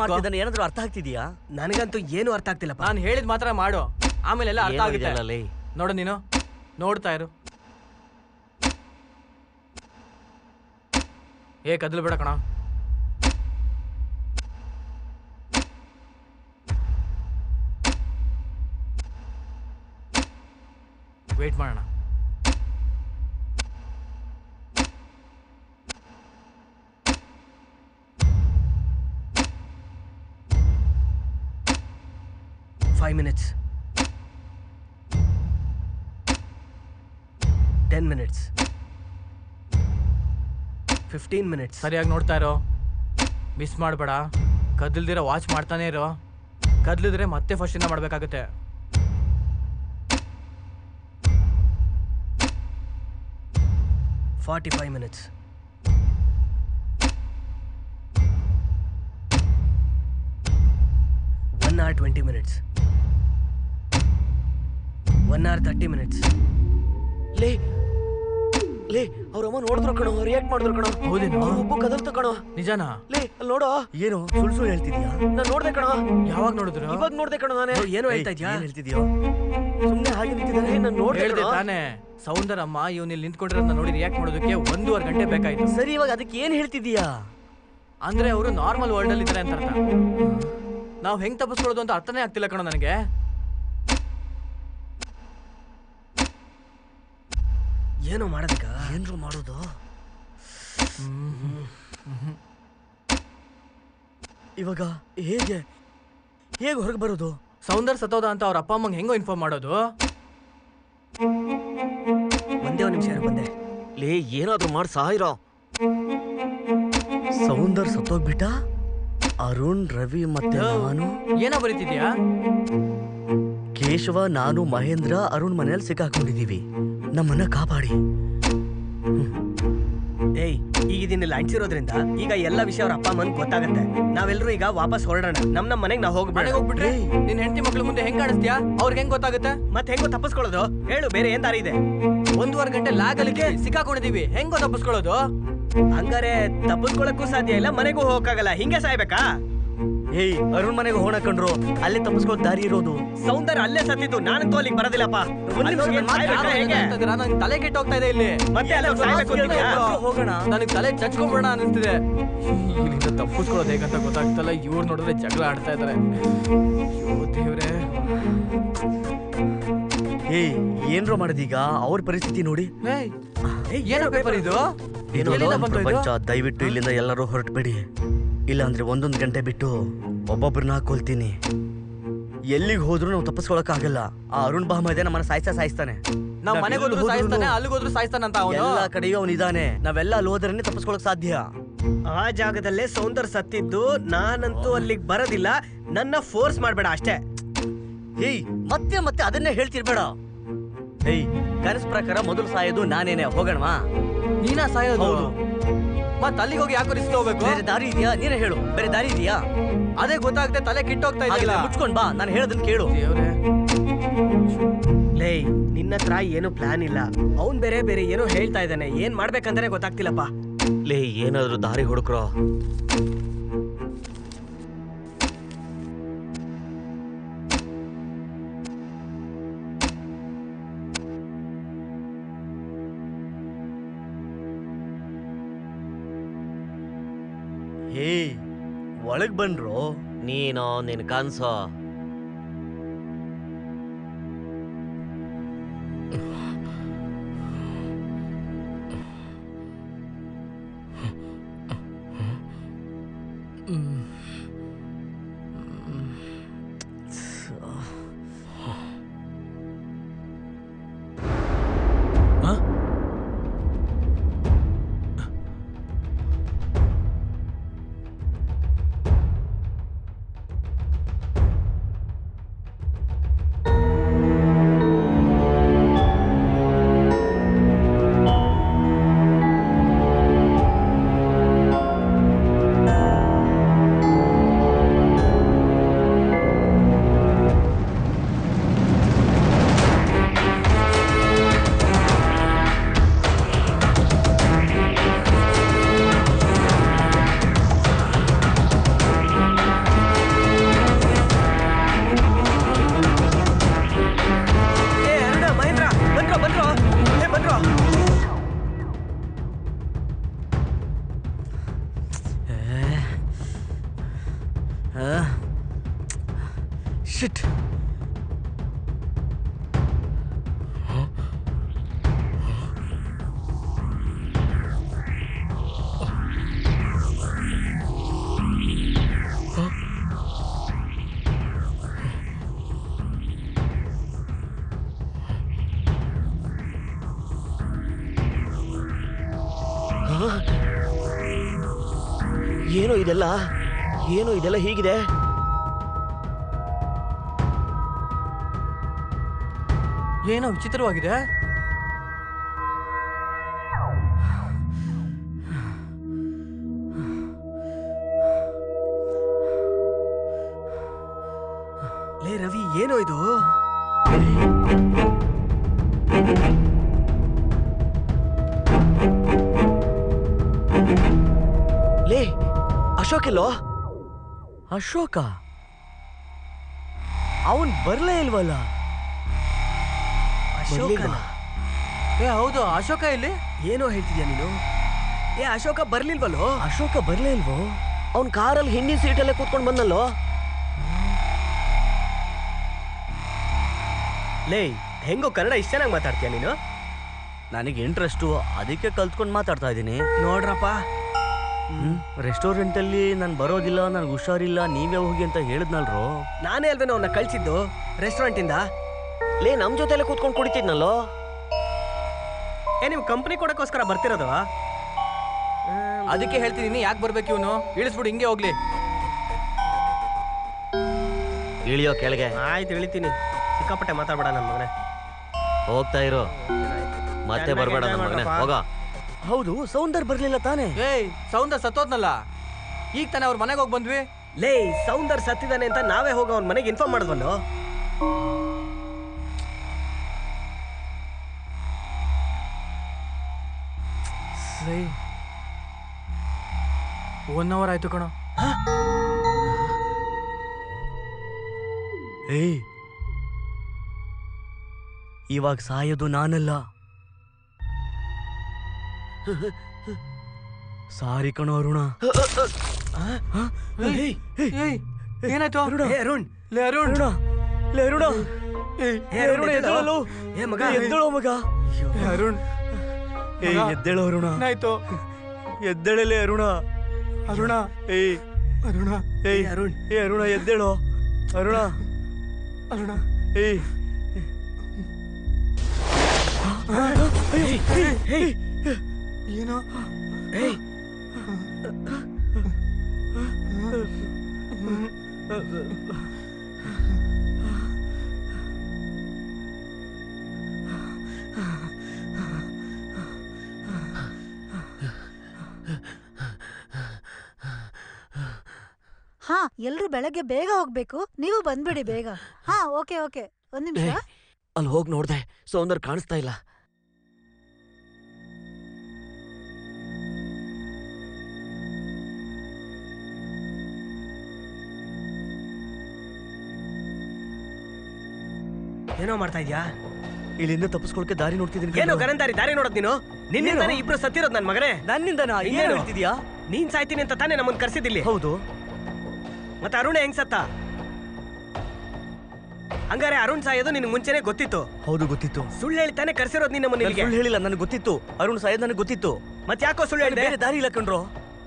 ಮಾಡ್ತಿದ್ದಾನೆ. ಏನಾದ್ರೂ ಅರ್ಥ ಆಗ್ತಿದ್ಯಾ? ನನಗಂತೂ ಏನು ಅರ್ಥ ಆಗ್ತಿಲ್ಲ. ನಾನು ಹೇಳಿದ್ ಮಾತ್ರ ಮಾಡು. ಆಮೇಲೆ ಎಲ್ಲ ಅರ್ಥ ಆಗುತ್ತೆ. ಏನಿದೆಯಲ್ಲ ನೋಡು, ನೀನು ನೋಡ್ತಾ ಇರು. ಕದಲು ಬೇಡ ಕಣ. ವೇಟ್ ಮಾಡೋಣ. minutes, 10 minutes, 15 minutes. ಸರಿಯಾಗಿ ನೋಡ್ತಾ ಇರೋ. ಮಿಸ್ ಮಾಡಬೇಡ. ಕದಲ್ದಿರ ವಾಚ್ ಮಾಡ್ತಾನೆ ಇರೋ. ಕದಲಿದ್ರೆ ಮತ್ತೆ ಫಸ್ಟ್ ಇಂದ ಮಾಡಬೇಕಾಗುತ್ತೆ. $45 minutes. 1 hour 20 minutes. 1 hour 30 minutes. ಲೇ ಲೇ ಅವ್ರ ಅಮ್ಮ ನೋಡಿದ್ರು ಕಣೋ, ರಿಯಾಕ್ಟ್ ಮಾಡಿದ್ರು ಕಣೋ. ಹೌದೇನೋ? ಒಬ್ಬ ಕದಲ್ತ ಕಣೋ. ನಿಜಾನಾ? ಲೇ ಅಲ್ಲಿ ನೋಡೋ. ಏನು ಸುಳ್ಳು ಹೇಳ್ತಿದ್ಯಾ? ನಾನ್ ನೋಡ್ದೆ ಕಣೋ. ಯಾವಾಗ ನೋಡಿದ್ರು? ಇವಾಗ ನೋಡ್ದೆ ಕಣೋ ನಾನೇ. ಏನೋ ಹೇಳ್ತಾ ಇದ್ಯಾ? ಏನ್ ಹೇಳ್ತಿದ್ಯೋ? ಸುಮ್ನೆ ಹಾಗೆ ನಿಂತಿದ್ದಾರೆ. ನಾನ್ ನೋಡ್ದೆ ಹೇಳ್ದೆ ಕಣೋ. ತಾನೇ, ಸೌಂದರಮ್ಮ ಇವ್ನು ಇಲ್ಲಿ ನಿಂತ್ಕೊಂಡಿರೋದನ್ನ ನೋಡಿ ರಿಯಾಕ್ಟ್ ಮಾಡೋದಕ್ಕೆ 1.5 ಗಂಟೆ ಬೇಕಾಯ್ತು. ಸರಿ, ಇವಾಗ ಅದಕ್ಕೆ ಏನ್ ಹೇಳ್ತಿದ್ಯಾ? ಅಂದ್ರೆ ಅವರು ನಾರ್ಮಲ್ ವರ್ಲ್ಡ್ ಅಲ್ಲಿ ಇದ್ದಾರೆ ಅಂತ ಅರ್ಥ. ನಾವ್ ಹೆಂಗ್ ತಪ್ಪಿಸ್ಕೊಳ್ಳೋದು ಅಂತ ಅರ್ಥನೇ ಆಗ್ತಿಲ್ಲ ಕಣೋ ನನಗೆ. ಏನೋ ಮಾಡೋದಕ್ಕ? ಏನ್ರು ಮಾಡೋದು? ಇವಾಗ ಹೇಗೆ ಹೊರಗೆ ಬರೋದು? ಸೌಂದರ್ ಸತ್ತೋದ ಅಂತ ಅವ್ರ ಅಪ್ಪ ಅಮ್ಮಂಗೆ ಹೆಂಗೋ ಇನ್ಫಾರ್ಮ್ ಮಾಡೋದು? ಒಂದೇ ಒಂದು ನಿಮಿಷ ಬಂದೆ. ಲೇ ಏನಾದ್ರೂ ಮಾಡಿ ಸಾಯಿರೋ. ಸೌಂದರ್ ಸತ್ತೋಗ್ಬಿಟ್ಟ. ಅರುಣ್, ರವಿ ಮತ್ತೆ ನಾನು, ಏನೋ ಬರೀತಿದ್ಯಾ? ಕೇಶವ, ನಾನು, ಮಹೇಂದ್ರ ಅರುಣ್ ಮನೆಯಲ್ಲಿ ಸಿಕ್ಕಾಕೊಂಡಿದೀವಿ. ನಮ್ಮನ್ನ ಕಾಪಾಡಿ. ಏಯ್, ಈಗ ಇದನ್ನೆಲ್ಲ ಅಂಟಿಸಿರೋದ್ರಿಂದ ಈಗ ಎಲ್ಲ ವಿಷಯ ಅವ್ರ ಅಪ್ಪ ಅಮ್ಮನ್ ಗೊತ್ತಾಗತ್ತೆ. ನಾವೆಲ್ಲರೂ ಈಗ ವಾಪಸ್ ಹೊರಡೋಣ. ನಮ್ಮ ಮನೆಗೆ ನಾವು ಮನೆಗೆ ಹೋಗ್ಬಿಟ್ರೆ ನಿನ್ ಹೆಂಡತಿ ಮಕ್ಳು ಮುಂದೆ ಹೆಂಗ್ ಕಾಣಿಸ್ತೀಯಾ? ಅವ್ರಿಗೆ ಹೆಂಗ್ ಗೊತ್ತಾಗುತ್ತೆ? ಮತ್ತೆ ಹೆಂಗೋ ತಪ್ಪಿಸ್ಕೊಳ್ಳೋದು? ಹೇಳು, ಬೇರೆ ಏನ್ ದಾರಿ ಇದೆ? 1.5 ಗಂಟೆ ಲ್ಯಾಗ್ ಅಲ್ಲಿ ಸಿಕ್ಕಾಕೊಂಡಿದೀವಿ, ಹೆಂಗೋ ತಪ್ಪಿಸ್ಕೊಳ್ಳೋದು? ಹಂಗಾರೆ ತಪ್ಪಿಸ್ಕೊಳಕ್ಕೂ ಸಾಧ್ಯ ಇಲ್ಲ, ಮನೆಗೂ ಹೋಗಕ್ಕಾಗಲ್ಲ. ಹಿಂಗೆ ಸಾಯ್ಬೇಕಾ? ಏಯ್, ಅರುಣ್ ಮನೆಗೆ ಹೋಗೋಣ ಕಣ್ರು. ಅಲ್ಲೇ ತಪ್ಪಿಸ್ಕೊಳ್ಳೋ ದಾರಿ ಇರೋದು. ಸೌಂದರ್ಯ ಅಲ್ಲೇ ಸತ್ತಿದ್ದು, ನಾನಂತೂ ಅಲ್ಲಿಗೆ ಬರೋದಿಲ್ಲಪ್ಪ. ಒಂದ್ ನಿಮಿಷ ಏನ್ ಸಾಯ್ಬೇಕಾ ಹೇಗೆ? ನಂಗೆ ತಲೆ ಕೆಟ್ಟ ಹೋಗ್ತಾ ಇದೆ ಇಲ್ಲಿ. ಮತ್ತೆ ಅಲ್ಲೇ ಸಾಯ್ಬೇಕು ಅಂತಿದ್ಯಾ? ಹೋಗೋಣ. ನನಗೆ ತಲೆ ಚಚ್ಕೊಂಡ್ಬಿಡೋಣ ಅನಿಸ್ತಿದೆ. ಇಲ್ಲಿಂದ ತಪ್ಪಿಸ್ಕೊಳ್ಳೋದು ಹೇಗಂತ ಗೊತ್ತಾಗ್ತಲ್ಲ. ಇವ್ರು ನೋಡಿದ್ರೆ ಜಗಳ ಆಡ್ತಾ ಇದಾರೆ. ಅಯ್ಯೋ ದೇವ್ರೆ. ಏಯ್, ಏನ್ರು ಮಾಡೋದೀಗ? ಅವ್ರ ಪರಿಸ್ಥಿತಿ ನೋಡಿ. ಏನೋ ಪೇಪರ್ ಇದು? ಇದು ಎಲ್ಲಿಂದ ಬಂತು ಇದು? ಪ್ರಪಂಚ. ದಯವಿಟ್ಟು ಇಲ್ಲಿಂದ ಎಲ್ಲರೂ ಹೊರಟ್ಬೇಡಿ. ಇಲ್ಲಾಂದ್ರೆ 1 ಗಂಟೆ ಬಿಟ್ಟು ಒಬ್ಬೊಬ್ಬರನ್ನ ಕೊಲ್ತೀನಿ. ಎಲ್ಲಿಗೆ ಹೋದ್ರು ನಾವು ತಪ್ಪಿಸ್ಕೊಳಕ್ಕಾಗಲ್ಲ. ಆ ಅರುಣ್ ಬಾಮ ಇದೆ, ನಮ್ಮನ್ನ ಸಾಯಿಸ್ತಾನೆ. ನಾವ್ ಮನೆಗೆ ಹೋದ್ರು ಸಾಯಿಸ್ತಾನೆ, ಅಲ್ಲಿಗೋದ್ರು ಸಾಯಿಸ್ತಾನಂತ ಅವನು. ಎಲ್ಲ ಕಡೆಯೂ ಅವನಿದಾನೆ. ನಾವೆಲ್ಲ ಅಲ್ಲಿ ಹೋದ್ರೇನೆ ತಪ್ಪಿಸ್ಕೊಳಕ್ ಸಾಧ್ಯ. ಆ ಜಾಗದಲ್ಲೇ ಸೌಂದರ್ಯ ಸತ್ತಿದ್ದು. ನಾನಂತೂ ಅಲ್ಲಿಗೆ ಬರೋದಿಲ್ಲ. ನನ್ನ ಫೋರ್ಸ್ ಮಾಡ್ಬೇಡ ಅಷ್ಟೇ. ಏಯ್, ಮತ್ತೆ ಮತ್ತೆ ಅದನ್ನೇ ಹೇಳ್ತಿರ್ಬೇಡ. ಏಯ್, ಕನಸ್ ಪ್ರಕಾರ ಮೊದಲು ಸಾಯೋದು ನಾನೇನೆ. ಹೋಗೋಣವಾ? ನೀನಾ ಸಾಯೋದು? ಹೌದು. ಮತ್ ಅಲ್ಲಿಗೆ ಹೋಗಿ ಯಾಕೋ ರಿಸ್ಕ್ ಹೋಗ್ಬೇಕು? ಬೇರೆ ದಾರಿ ಇದೆಯಾ? ನೀನೇ ಹೇಳು. ಬೇರೆ ದಾರಿ ಇದೆಯಾ? ಅದೇ ಗೊತ್ತಾಗುತ್ತೆ, ತಲೆ ಕಿಟ್ಟೋಗ್ತಾ ಹಾಗಿದ್ರೆ ಇದೆಯಲ್ಲ. ಮುಚ್ಕೊಂಡ್ ಬಾ, ನಾನು ಹೇಳೋದನ್ನ ಕೇಳು. ದೇವ್ರೆ. ಲೇ, ನಿನ್ನ ಹತ್ರ ಏನು ಪ್ಲಾನ್ ಇಲ್ಲ. ಅವ್ನ್ ಬೇರೆ ಬೇರೆ ಏನೋ ಹೇಳ್ತಾ ಇದ್ದಾನೆ. ಏನ್ ಮಾಡ್ಬೇಕಂತಾನೆ ಗೊತ್ತಾಗ್ತಿಲ್ಲಪ್ಪ. ಲೇ ಏನಾದ್ರೂ ದಾರಿ ಹುಡುಕ್ರೋ. ಏಯ್, ಒಳಗ್ ಬನ್ರೋ. ನೀನೋ ನಿನ್ ಕನ್ಸೋ. ಶಿಟ್. ಏನೋ ಇದೆಲ್ಲ, ಏನೋ ಇದೆಲ್ಲ ಹೀಗಿದೆ. ಏನೋ ವಿಚಿತ್ರವಾಗಿದೆ. ಲೇ ರವಿ, ಏನೋ ಇದು? ಅಶೋಕ್ ಎಲ್ಲೋ? ಅಶೋಕ ಅವನ್ ಬರ್ಲೇ ಇಲ್ವಲ್ಲ. ಅಶೋಕನ? ಏ ಹೌದು, ಅಶೋಕ ಇಲ್ಲಿ? ಏನೋ ಹೇಳ್ತಿದ್ಯಾ ನೀನು? ಅಶೋಕ ಬರ್ಲಿಲ್ವಲ್ಲೋ? ಅಶೋಕ ಬರ್ಲೇ ಇಲ್ವೋ? ಅವ್ನ್ ಕಾರಲ್ಲಿ ಹಿಂದಿನ ಸೀಟಲ್ಲೇ ಕೂತ್ಕೊಂಡು ಬಂದಲ್ಲೋ. ಲೇ, ಹೆಂಗೋ ಕನ್ನಡ ಇಷ್ಟ ಚೆನ್ನಾಗಿ ಮಾತಾಡ್ತೀಯ ನೀನು? ನನಗೆ ಇಂಟ್ರೆಸ್ಟು, ಅದಕ್ಕೆ ಕಲ್ತ್ಕೊಂಡು ಮಾತಾಡ್ತಾ ಇದ್ದೀನಿ. ನೋಡ್ರಪ್ಪ, ರೆಸ್ಟೋರೆಂಟಲ್ಲಿ ನಾನು ಬರೋದಿಲ್ಲ, ನನಗೆ ಹುಷಾರಿಲ್ಲ, ನೀವೇ ಹೋಗಿ ಅಂತ ಹೇಳಿದ್ನಲ್ರೋ. ನಾನೇ ಅಲ್ವೇನೋ ಅವನ್ನ ಕಳ್ಸಿದ್ದು ರೆಸ್ಟೋರೆಂಟಿಂದ. ಲೇ, ನಮ್ ಜೊತೆಲೆ ಕೂತ್ಕೊಂಡು ಕುಡಿತಿದ್ನಲ್ಲೋ. ನಿಮ್ ಕಂಪ್ನಿ ಕೊಡಕ್ಕೋಸ್ಕರ ಬರ್ತಿರೋದು? ಅದಕ್ಕೆ ಹೇಳ್ತೀನಿ, ಯಾಕೆ ಬರ್ಬೇಕು ಇವನು? ಇಳಿಸ್ಬಿಡು, ಹಿಂಗೆ ಹೋಗ್ಲಿ. ಇಳಿಯೋ ಕೆಳಗೆ. ಆಯ್ತು, ಇಳಿತೀನಿ. ಸಿಕ್ಕಾಪಟ್ಟೆ ಮಾತಾಡ್ಬೇಡ ನನ್ನ ಮಗನೇ. ಹೋಗ್ತಾ ಇರೋ, ಮತ್ತೆ ಬರ್ಬೇಡ ನನ್ನ ಮಗನೇ, ಹೋಗ. ಹೌದು, ಸೌಂದರ್ ಬರ್ಲಿಲ್ಲ ತಾನೇ? ಏಯ್, ಸೌಂದರ್ ಸತ್ತೋದ್ನಲ್ಲ, ಈಗ ತಾನೇ ಅವ್ರ ಮನೆಗೆ ಹೋಗಿ ಬಂದ್ವಿ. ಲೇ, ಸೌಂದರ್ ಸತ್ತಿದ್ದಾನೆ ಅಂತ ನಾವೇ ಹೋಗಿ ಅವ್ನ ಮನೆಗೆ ಇನ್ಫಾರ್ಮ್ ಮಾಡಿದ್ವಲ್ಲೋ. ಏಯ್, 1 hour ಆಯ್ತು ಕಣೋ. ಏಯ್, ಇವಾಗ ಸಾಯೋದು ನಾನಲ್ಲ. ಸಾರಿ ಕಣೋ ಅರುಣ. ಏಯ್, ಏನಾಯ್ತು? ಅರುಣ್, ಲೇ ಅರುಣ್, ಲೇ ಅರುಣ, ಅರುಣ್, ಎದ್ದೇಳಲು. ಮಗ, ಎದ್ದೇಳೋ ಮಗ. ಏ ಅರುಣ್, ಏಯ್, ಎದ್ದೇಳೋ ಅರುಣ. ಏನಾಯ್ತು? ಎದ್ದೇಳಲೇ ಅರುಣ. ಅರುಣ, ಏಯ್ ಅರುಣ, ಏಯ್ ಅರುಣ್. ಏ ಅರುಣ, ಎದ್ದೇಳೋ ಅರುಣ. ಅರುಣ. ಏಯ್ ಏನೋ? ಹಾ, ಎಲ್ರು ಬೆಳಗ್ಗೆ ಬೇಗ ಹೋಗ್ಬೇಕು. ನೀವು ಬಂದ್ಬಿಡಿ ಬೇಗ. ಹಾ, ಓಕೆ ಓಕೆ, ಒಂದ್ ನಿಮಿಷ. ಅಲ್ಲಿ ಹೋಗಿ ನೋಡ್ದೆ, ಸೌಂದರ್ ಕಾಣಿಸ್ತಾ ಇಲ್ಲ. ಏನೋ ಮಾಡ್ತಾ ಇದ್ಯಾ? ಇಲ್ಲಿಂದ ತಪ್ಪಿಸ್ಕೊಳಕ್ಕೆ ದಾರಿ ನೋಡ್ತಿದ್ದೀನಿ. ಏನೋ ದಾರಿ ನೋಡೋದ್ ನೀನು? ನಿನ್ನಿಂದಾನೆ ಇಬ್ರು ಸತ್ತಿರೋದ್ ನನ್ ಮಗನೇ. ನನ್ನಿಂದನಾ? ಏನು ಹೇಳ್ತಿದ್ಯಾ? ನೀನ್ ಸಾಯ್ತೀನಿ ಅಂತ ತಾನೇ ನಮ್ಮನ್ ಕರ್ಸಿದಿಲ್ಲಿ. ಹೌದು. ಮತ್ತೆ ಅರುಣ್ ಹೆಂಗ್ ಸತ್ತ? ಹಂಗಾರೆ ಅರುಣ್ ಸಾಯೋದು ನಿನ್ ಮುಂಚೆನೆ ಗೊತ್ತಿತ್ತು? ಹೌದು, ಗೊತ್ತಿತ್ತು. ಸುಳ್ಳು ಹೇಳ್ತಾನೆ ಕರ್ಸಿರೋದ್ ನಿನ್ನ ಮನೆ. ಸುಳ್ಳು ಹೇಳಿಲ್ಲ, ನನಗೆ ಗೊತ್ತಿತ್ತು. ಅರುಣ್ ಸಾಯದ್ ನನಗೆ ಗೊತ್ತಿತ್ತು. ಮತ್ತೆ ಯಾಕೋ ಸುಳ್ಳು ಹೇಳಿದೆ? ಬೇರೆ ದಾರಿ ಇಲ್ಲ ಕಣ್ರೋ.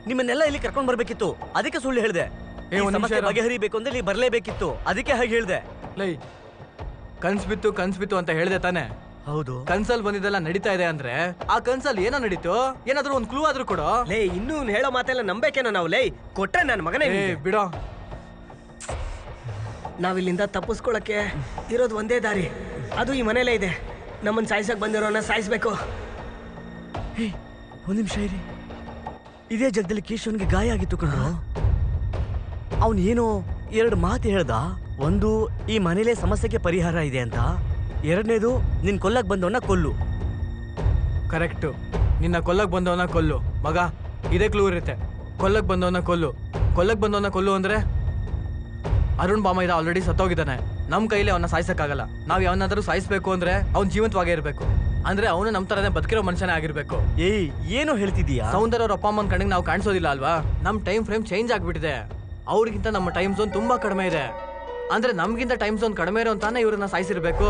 ನಿಮ್ಮನ್ನೆಲ್ಲ ಇಲ್ಲಿ ಕರ್ಕೊಂಡ್ ಬರ್ಬೇಕಿತ್ತು, ಅದಕ್ಕೆ ಸುಳ್ಳು ಹೇಳ್ದೆ. ಏ, ಒಂದ್ ನಿಮಿಷ ಸಮಸ್ಯೆ ಇರು. ಬಗೆಹರಿಬೇಕು ಅಂದ್ರೆ ಇಲ್ಲಿ ಬರ್ಲೇಬೇಕಿತ್ತು, ಅದಕ್ಕೆ ಹಾಗೆ ಹೇಳ್ದೆ. ಲೈ, ಕನ್ಸ್ ಬಿತ್ತು ಅಂತ ಹೇಳ್ದೆ ತಾನೆ? ಹೌದು. ಕನ್ಸಲ್ ಬಂದಿದ್ದೆಲ್ಲ ನಡೀತಾ ಇದೆ ಅಂದ್ರೆ ಆ ಕನ್ಸಲ್ ಏನೋ ನಡೀತು? ಏನಾದ್ರೂ ಒಂದ್ ಕ್ಲೂ ಆದ್ರೂ ಕೊಡೋ. ಲೇ, ಇನ್ನೂ ಹೇಳೋ ಮಾತೆಲ್ಲ ನಂಬೇಕೇನೋ ನಾವು? ಲೇ, ಕೊಟ್ರೆ ನನ್ನ ಮಗನೇ. ಏ ಬಿಡೋ, ನಾವಿಲ್ಲಿಂದ ತಪ್ಪಿಸ್ಕೊಳಕ್ಕೆ ಇರೋದು ಒಂದೇ ದಾರಿ, ಅದು ಈ ಮನೇಲೇ ಇದೆ. ನಮ್ಮನ್ನ ಸಾಯಿಸಕ್ ಬಂದಿರೋನ ಸಾಯಿಸ್ಬೇಕು. ಒಂದ್ ನಿಮಿಷ ಇರಿ. ಇದೇ ಜಾಗದಲ್ಲಿ ಕೇಶವನ್ಗೆ ಗಾಯ ಆಗಿತ್ತು ಕಣ್ರು. ಅವನ್ ಏನೋ 2 ಮಾತು ಹೇಳ್ದ. ಒಂದು, ಈ ಮನೇಲೆ ಸಮಸ್ಯೆಗೆ ಪರಿಹಾರ ಇದೆ ಅಂತ. 2ನೇದು, ನಿನ್ ಕೊಲ್ಲಕ್ ಬಂದವನ್ನ ಕೊಲ್ಲು. ಕರೆಕ್ಟು. ನಿನ್ನ ಕೊಲ್ಲಕ್ ಬಂದವನ ಕೊಲ್ಲು ಮಗ, ಇದೇ ಕ್ಲೂ ಇರುತ್ತೆ. ಕೊಲ್ಲಕ್ ಬಂದವನ ಕೊಲ್ಲು ಅಂದ್ರೆ ಅರುಣ್ ಬಾಮೈದ ಆಲ್ರೆಡಿ ಸತ್ತೋಗಿದ್ದಾನೆ. ನಮ್ ಕೈಲಿ ಅವನ್ನ ಸಾಯಿಸಕ್ಕಾಗಲ್ಲ. ನಾವ್ ಯಾವನ್ನಾದ್ರೂ ಸಾಯಿಸ್ಬೇಕು ಅಂದ್ರೆ ಅವ್ನ್ ಜೀವಂತವಾಗೇ ಇರ್ಬೇಕು. ಅಂದ್ರೆ ಅವನು ನಮ್ ತರನೇ ಬದುಕಿರೋ ಮನುಷ್ಯನೇ ಆಗಿರ್ಬೇಕು. ಏಯ್, ಏನು ಹೇಳ್ತಿದೀಯಾ? ಸೌಂದರ್ಯ ಅವ್ರ ಅಪ್ಪ ಅಮ್ಮನ ಕಣ್ಣಿಗೆ ನಾವು ಕಾಣಿಸೋದಿಲ್ಲ ಅಲ್ವಾ? ನಮ್ ಟೈಮ್ ಫ್ರೇಮ್ ಚೇಂಜ್ ಆಗ್ಬಿಟ್ಟಿದೆ. ಅವ್ರಿಗಿಂತ ನಮ್ಮ ಟೈಮ್ ಝೋನ್ ತುಂಬಾ ಕಡಿಮೆ ಇದೆ. ಅಂದ್ರೆ ನಮ್ಗಿಂತ ಟೈಮ್ ಝೋನ್ ಕಡಿಮೆ ಇರೋ ಅಂತಾನೆ ಇವ್ರನ್ನ ಸಾಯಿಸಿರ್ಬೇಕು.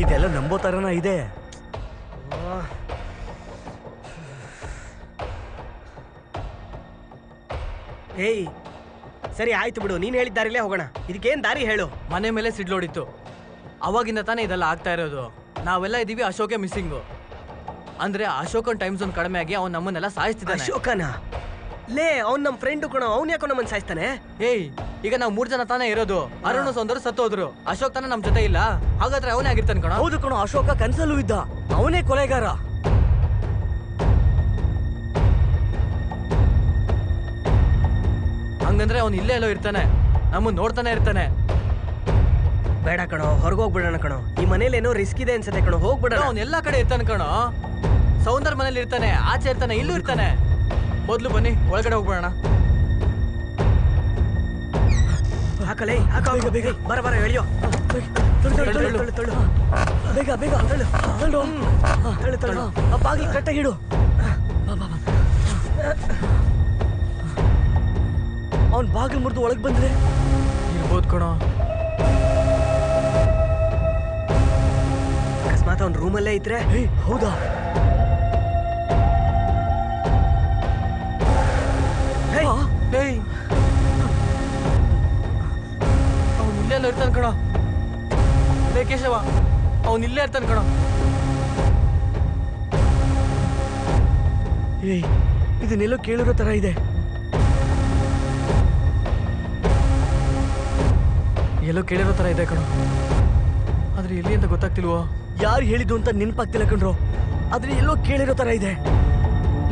ಇದೆಲ್ಲ ನಂಬೋ ತರನ ಇದೆ. ಏಯ್ ಸರಿ ಆಯ್ತು ಬಿಡು, ನೀನ್ ಹೇಳಿದ ದಾರಿಲೇ ಹೋಗೋಣ. ಇದಕ್ಕೇನ್ ದಾರಿ ಹೇಳು? ಮನೆ ಮೇಲೆ ಸಿಡ್ಲೋಡಿತ್ತು, ಅವಾಗಿಂದ ತಾನೇ ಇದೆಲ್ಲ ಆಗ್ತಾ ಇರೋದು. ನಾವೆಲ್ಲ ಇದೀವಿ, ಅಶೋಕೆ ಮಿಸ್ಸಿಂಗು. ಅಂದ್ರೆ ಅಶೋಕನ್ ಟೈಮ್ ಝೋನ್ ಕಡಿಮೆ ಆಗಿ ಅವ್ನು ನಮ್ಮನ್ನೆಲ್ಲ ಸಾಯಿಸ್ತಿದ್ದಾನೆ. ಅಶೋಕನ ಲೇ, ಅವ್ನ್ ನಮ್ ಫ್ರೆಂಡ್ ಕಣೋ, ಅವ್ನ್ ಯಾಕೋ ನಮ್ಮನ್ನ ಸಾಯಿಸ್ತಾನೆ? ಏಯ್, ಈಗ ನಾವು 3 ಜನ ತಾನೇ ಇರೋದು. ಅರುಣ್ ಸೌಂದರ್ ಸತ್ತೋದ್ರು, ಅಶೋಕ್ ತಾನೇ ನಮ್ ಜೊತೆ ಇಲ್ಲ. ಹಾಗಾದ್ರೆ ಅವನೇ ಆಗಿರ್ತಾನೆ ಕಣ. ಹೌದು ಕಣೋ, ಅಶೋಕ ಕನ್ಸಲ್ಲೂ ಇದ್ದ, ಅವನೇ ಕೊಲೆಗಾರ. ಹಂಗಂದ್ರೆ ಅವ್ನು ಇಲ್ಲೇ ಎಲ್ಲೋ ಇರ್ತಾನೆ, ನಮ್ಮನ್ನ ನೋಡ್ತಾನೆ ಇರ್ತಾನೆ. ಬೇಡ ಕಣೋ, ಹೊರಗೋಗ್ಬಿಡೋಣ ಕಣೋ. ಈ ಮನೇಲಿ ಏನೋ ರಿಸ್ಕ್ ಇದೆ ಅನ್ಸತ್ತೆ ಕಣೋ, ಹೋಗ್ಬಿಡೋಣ. ಅವ್ನು ಎಲ್ಲಾ ಕಡೆ ಇರ್ತಾನೆ ಕಣೋ. ಸೌಂದರ್ ಮನೇಲಿ ಇರ್ತಾನೆ, ಆಚೆ ಇರ್ತಾನೆ, ಇಲ್ಲೂ ಇರ್ತಾನೆ. ಮೊದ್ಲು ಬನ್ನಿ ಒಳಗಡೆ ಹೋಗ್ಬಿಡೋಣ. ಹಾಕಲೇ, ಹಾಕ ಬೇಗ, ಬರ ಬರ ಎಳಿಯೋ. ಬೇಗ ಬೇಗ ಬಾಗಿಲು ಕಟ್ಟಾಗಿಡು. ಅವ್ನ್ ಬಾಗಿಲು ಮುರಿದು ಒಳಗ್ ಬಂದ್ರೆ ಇರ್ಬೋದು ಕಣೋ. ಅಕಸ್ಮಾತ್ ಅವ್ನ ರೂಮಲ್ಲೇ ಇದ್ರೆ? ಹೌದಾ? ಅವ್ನು ಇಲ್ಲೇ ಎಲ್ಲ ಇರ್ತಾನೆ ಕಣೋ. ಲೇ ಕೇಶವ, ಅವ್ನು ಇಲ್ಲೇ ಇರ್ತಾನೆ ಕಣೋ. ಏಯ್, ಇದನ್ನೆಲ್ಲೋ ಕೇಳಿರೋ ತರ ಇದೆ. ಎಲ್ಲೋ ಕೇಳಿರೋ ತರ ಇದೆ ಕಣೋ, ಆದ್ರೆ ಎಲ್ಲಿ ಅಂತ ಗೊತ್ತಾಗ್ತಿಲ್ವೋ. ಯಾರು ಹೇಳಿದ್ದು ಅಂತ ನೆನಪಾಗ್ತಿಲ್ಲ ಕಣ್ರೋ, ಆದ್ರೆ ಎಲ್ಲೋ ಕೇಳಿರೋ ತರ ಇದೆ.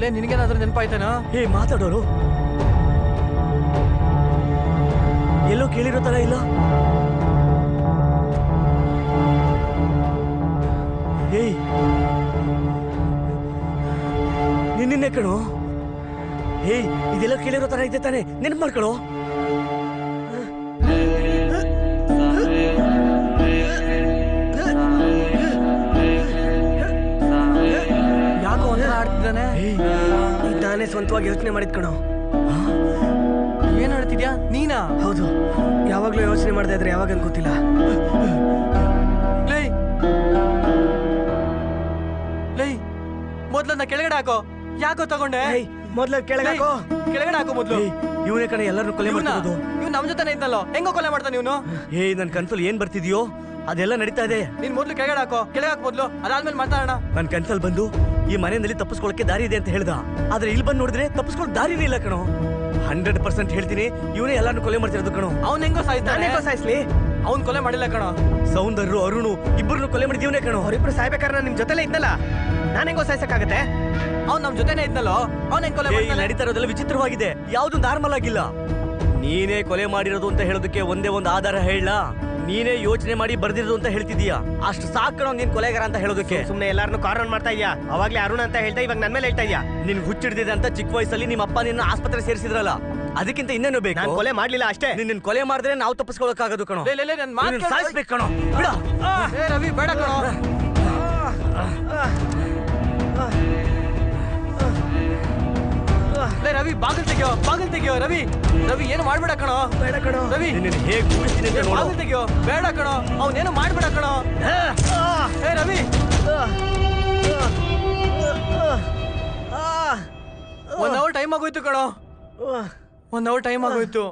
ಲೇ, ನಿನಗೇನಾದ್ರೂ ನೆನಪಾಯ್ತಾನೋ? ಏ, ಮಾತಾಡೋರು ಎಲ್ಲೋ ಕೇಳಿರೋ ತರ ಇಲ್ಲ. ಏಯ್, ನಿನ್ನೆ ಕಣೋ. ಏಯ್, ಇದೆಲ್ಲ ಕೇಳಿರೋ ತರ ಇದೆ ತಾನೆ, ನೆನ್ಪು ಮಾಡ್ಕೊಳೋ. ಯಾಕೋ ಒಂಥರ ಆಡ್ತಿದ್ದಾನೆ. ತಾನೇ ನಾನೇ ಸ್ವಂತವಾಗಿ ಯೋಚನೆ ಮಾಡಿದ್ ಕಣೋ. ಏನ್ ಹೇಳ್ತಿದ್ಯಾ ನೀನಾ? ಹೌದು, ಯಾವಾಗ್ಲೂ ಯೋಚನೆ ಮಾಡ್ತಾ ಇದ್ರೆ ಯಾವಾಗ ಗೊತ್ತಿಲ್ಲ. ಲೈ ಲೈ ಮೊದ್ಲನ್ನ ಕೆಳಗಡೆ ಹಾಕೋ. ಯಾಕೋ ತಗೊಂಡೆ? ಮೊದ್ಲು ಕೆಳಗೆ ಹಾಕೋ. ಕೆಳಗಡೆ ಹಾಕೋ ಮೊದ್ಲು. ಇವನೇ ಕಣ ಎಲ್ಲರೂ ಕೊಲೆ ಮಾಡ್ತಿರೋದು. ಇವ್ನು ನಮ್ ಜೊತೆನೇ ಇದ್ನಲ್ಲೋ, ಹೆಂಗೋ ಕೊಲೆ ಮಾಡ್ತಾನೆ ಇವನು? ನನ್ ಕನ್ಸಲ್ಲಿ ಏನ್ ಬರ್ತಿದ್ಯೋ ಅದೆಲ್ಲ ನಡೀತಾ ಇದೆ. ನೀನ್ ಮೊದ್ಲು ಕೆಳಗಡೆ ಹಾಕೋ. ಕೆಳಗೆ ಹಾಕೋ ಮೊದ್ಲು, ಅದಾದ್ಮೇಲೆ ಮಾತಾಡೋಣ. ನನ್ ಕನ್ಸಲ್ಲಿ ಬಂದು ಈ ಮನೆಯಲ್ಲಿ ತಪ್ಪಿಸ್ಕೊಳಕ್ಕೆ ದಾರಿ ಇದೆ ಅಂತ ಹೇಳ್ದ. ಆದ್ರೆ ಇಲ್ಲಿ ಬಂದು ನೋಡಿದ್ರೆ ತಪ್ಪಿಸ್ಕೊಳಕ್ ದಾರಿನೇ ಇಲ್ಲ ಕಣೋ. 100% ಹೇಳ್ತೀನಿ, ಇವನೇ ಎಲ್ಲಾನು ಕೊಲೆ ಮಾಡ್ತಿರೋದು ಕಣೋ. ಅವ್ನ್ ಹೆಂಗೋ ಸಾಯಿಸ್ತಾನೆ. ಸಾಯಿಸ್ಲಿ? ಅವ್ನ್ ಕೊಲೆ ಮಾಡಿಲ್ಲ ಕಣೋ. ಸೌಂದರ್ರು ಅರುಣು ಇಬ್ಬರನ್ನು ಕೊಲೆ ಮಾಡಿದೀವನೇ ಕಣೋ. ಅವರಿಬ್ರು ಸಾಯ್ಬೇಕಾದ್ರೆ ನಿಮ್ ಜೊತೆಲೇ ಇದ್ನಲ್ಲ, ನಾನು ಹೆಂಗೋ ಸಾಯ್ಸಕ್ಕಾಗತ್ತೆ? ಅವ್ನ್ ನಮ್ ಜೊತೆನೇ ಇದ್ನಲ್ಲೋ, ಅವ್ನ್ ಹೆಂಗ್ ಕೊಲೆ ಮಾಡ್ತಾನೆ? ನಡೀತಾ ಇರೋದೆಲ್ಲ ವಿಚಿತ್ರವಾಗಿದೆ, ಯಾವ್ದು ನಾರ್ಮಲ್ ಆಗಿಲ್ಲ. ನೀನೇ ಕೊಲೆ ಮಾಡಿರೋದು ಅಂತ ಹೇಳೋದಕ್ಕೆ ಒಂದೇ ಒಂದು ಆಧಾರ ಹೇಳ. ನೀನೇ ಯೋಚನೆ ಮಾಡಿ ಬರ್ದಿರೋದು ಅಂತ ಹೇಳ್ತಿದೀಯಾ. ಅಷ್ಟು ಸಾಕಣೋ ನೀನ್ ಕೊಲೆಗಾರ ಅಂತ ಹೇಳೋದಕ್ಕೆ. ಸುಮ್ನೆ ಎಲ್ಲಾರನ್ನು ಕಾರನ್ ಮಾಡ್ತಾ ಇದ್ಯಾ. ಅವಾಗ್ಲೇ ಅರುಣ್ ಅಂತ ಹೇಳ್ತಾ ಇವಾಗ ನನ್ ಮೇಲೆ ಹೇಳ್ತಾ ಇದ್ಯಾ. ನಿನ್ ಹುಚ್ಚಿಡ್ದಿದೆ ಅಂತ ಚಿಕ್ಕ ವಯಸ್ಸಲ್ಲಿ ನಿಮ್ಮ ಅಪ್ಪ ನಿನ್ನ ಆಸ್ಪತ್ರೆ ಸೇರಿಸಿದ್ರಲ್ಲ, ಅದಕ್ಕಿಂತ ಇನ್ನೇನು ಬೇಕು? ನಾನು ಕೊಲೆ ಮಾಡ್ಲಿಲ್ಲ ಅಷ್ಟೇ. ನಿನ್ನ ಕೊಲೆ ಮಾಡಿದ್ರೆ ನಾವು ತಪ್ಪಿಸ್ಕೊಳಕ್ಕಾಗೋದು ಕಣೋ. ನನ್ ಮಾತು ಸಾಯಿಸ್ಬೇಕು ಕಣೋ. ಬಿಡ ರವಿ, ಬೇಡ ಕಣೋ. ರವಿ, ಬಾಗಿಲು ತೆಗಿಯೋ ರವಿ. ರವಿ, ಏನು ಮಾಡ್ಬೇಡ ಕಣೋ. ಬೇಡ ಕಣೋ. ರವಿ, ನಿನ್ನ ಹೇಗ್ ಮುಗಿಸ್ತೀನಿ ಅಂತ ನೋಡು. ಬಾಗಿಲು ತೆಗಿಯೋ. ಬೇಡ ಕಣೋ, ಅವನೇನು ಮಾಡ್ಬೇಡ ಕಣೋ. ರವಿ, 1 hour ಟೈಮ್ ಆಗೋಯ್ತು ಕಣೋ. 1 hour ಟೈಮ್ ಆಗೋಯ್ತು.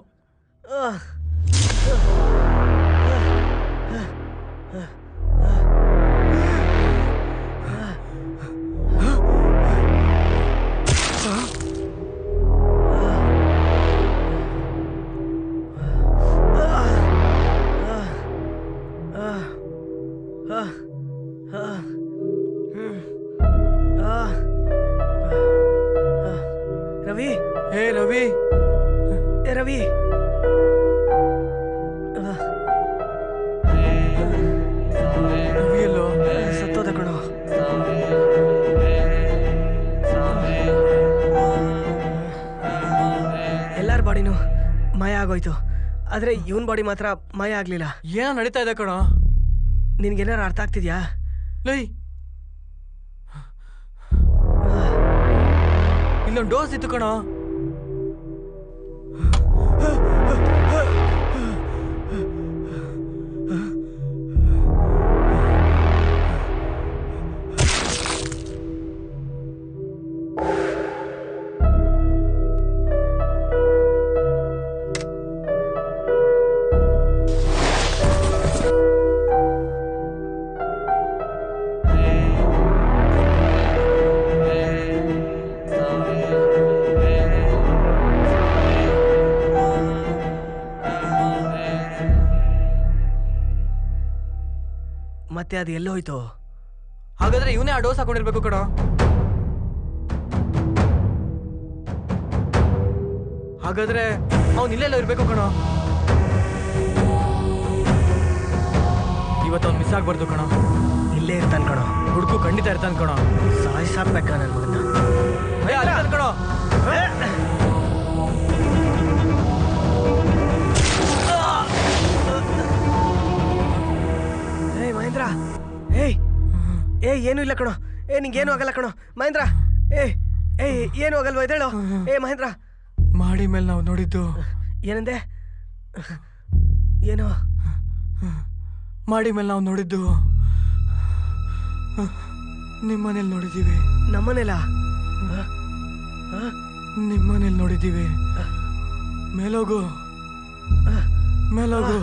ರವಿ, ರವಿ, ರವಿ, ರವಿ ಎಲ್ಲೋ? ಸತ್ತೋದ ಕಣೋ. ಎಲ್ಲಾರ ಬಾಡಿನೂ ಮಾಯ ಆಗೋಯ್ತು, ಆದ್ರೆ ಇವನ್ ಬಾಡಿ ಮಾತ್ರ ಮಾಯ ಆಗ್ಲಿಲ್ಲ. ಏನೋ ನಡೀತಾ ಇದೆ ಕಣೋ. ನಿನ್ಗೇನಾರು ಅರ್ಥ ಆಗ್ತಿದ್ಯಾ? ಲೈ, ಇಲ್ಲೊಂದು ಡೋಸ್ ಇತ್ತು ಕಣೋ. ಮತ್ತೆ ಅದು ಎಲ್ಲೋಯ್ತು? ಹಾಗಾದ್ರೆ ಇವನೇ ಆ ಡೋಸ್ ಹಾಕೊಂಡಿರ್ಬೇಕು ಕಣೋ. ಹಾಗಾದ್ರೆ ಅವ್ನು ಇಲ್ಲೆಲ್ಲ ಇರ್ಬೇಕು ಕಣೋ. ಇವತ್ತು ಅವ್ನು ಮಿಸ್ ಆಗ್ಬಾರ್ದು ಕಣೋ. ಇಲ್ಲೇ ಇರ್ತಾನ ಕಣೋ. ಹುಡುಕು ಖಂಡಿತ ಇರ್ತಾನ ಕಣೋ. ಸಾಯಿಸಾಕ್ಬೇಕ ನನ್ ಮಗನ. ಅಲ್ಲಿರ್ತಾನ್ ಕಣೋ. ಮಹೇಂದ್ರ, ಏನು ಇಲ್ಲ ಕಣೋ. ನಿಂಗೇನು ಆಗಲ್ಲ ಕಣೋ ಮಹೇಂದ್ರ. ಏನು ಆಗಲ್ವ ಇದೇಳು? ಮಹೇಂದ್ರ, ಮಾಡಿ ಮೇಲೆ ನಾವು ನೋಡಿದ್ದು. ಏನಂದೆ? ಏನೋ ಮಾಡಿ ಮೇಲೆ ನಾವು ನೋಡಿದ್ದು. ನಿಮ್ಮನೇಲಿ ನೋಡಿದ್ದೀವಿ. ನಮ್ಮನೆಲ್ಲ? ನಿಮ್ಮನೇಲಿ ನೋಡಿದ್ದೀವಿ. ಮೇಲೋಗು, ಮೇಲೋಗು.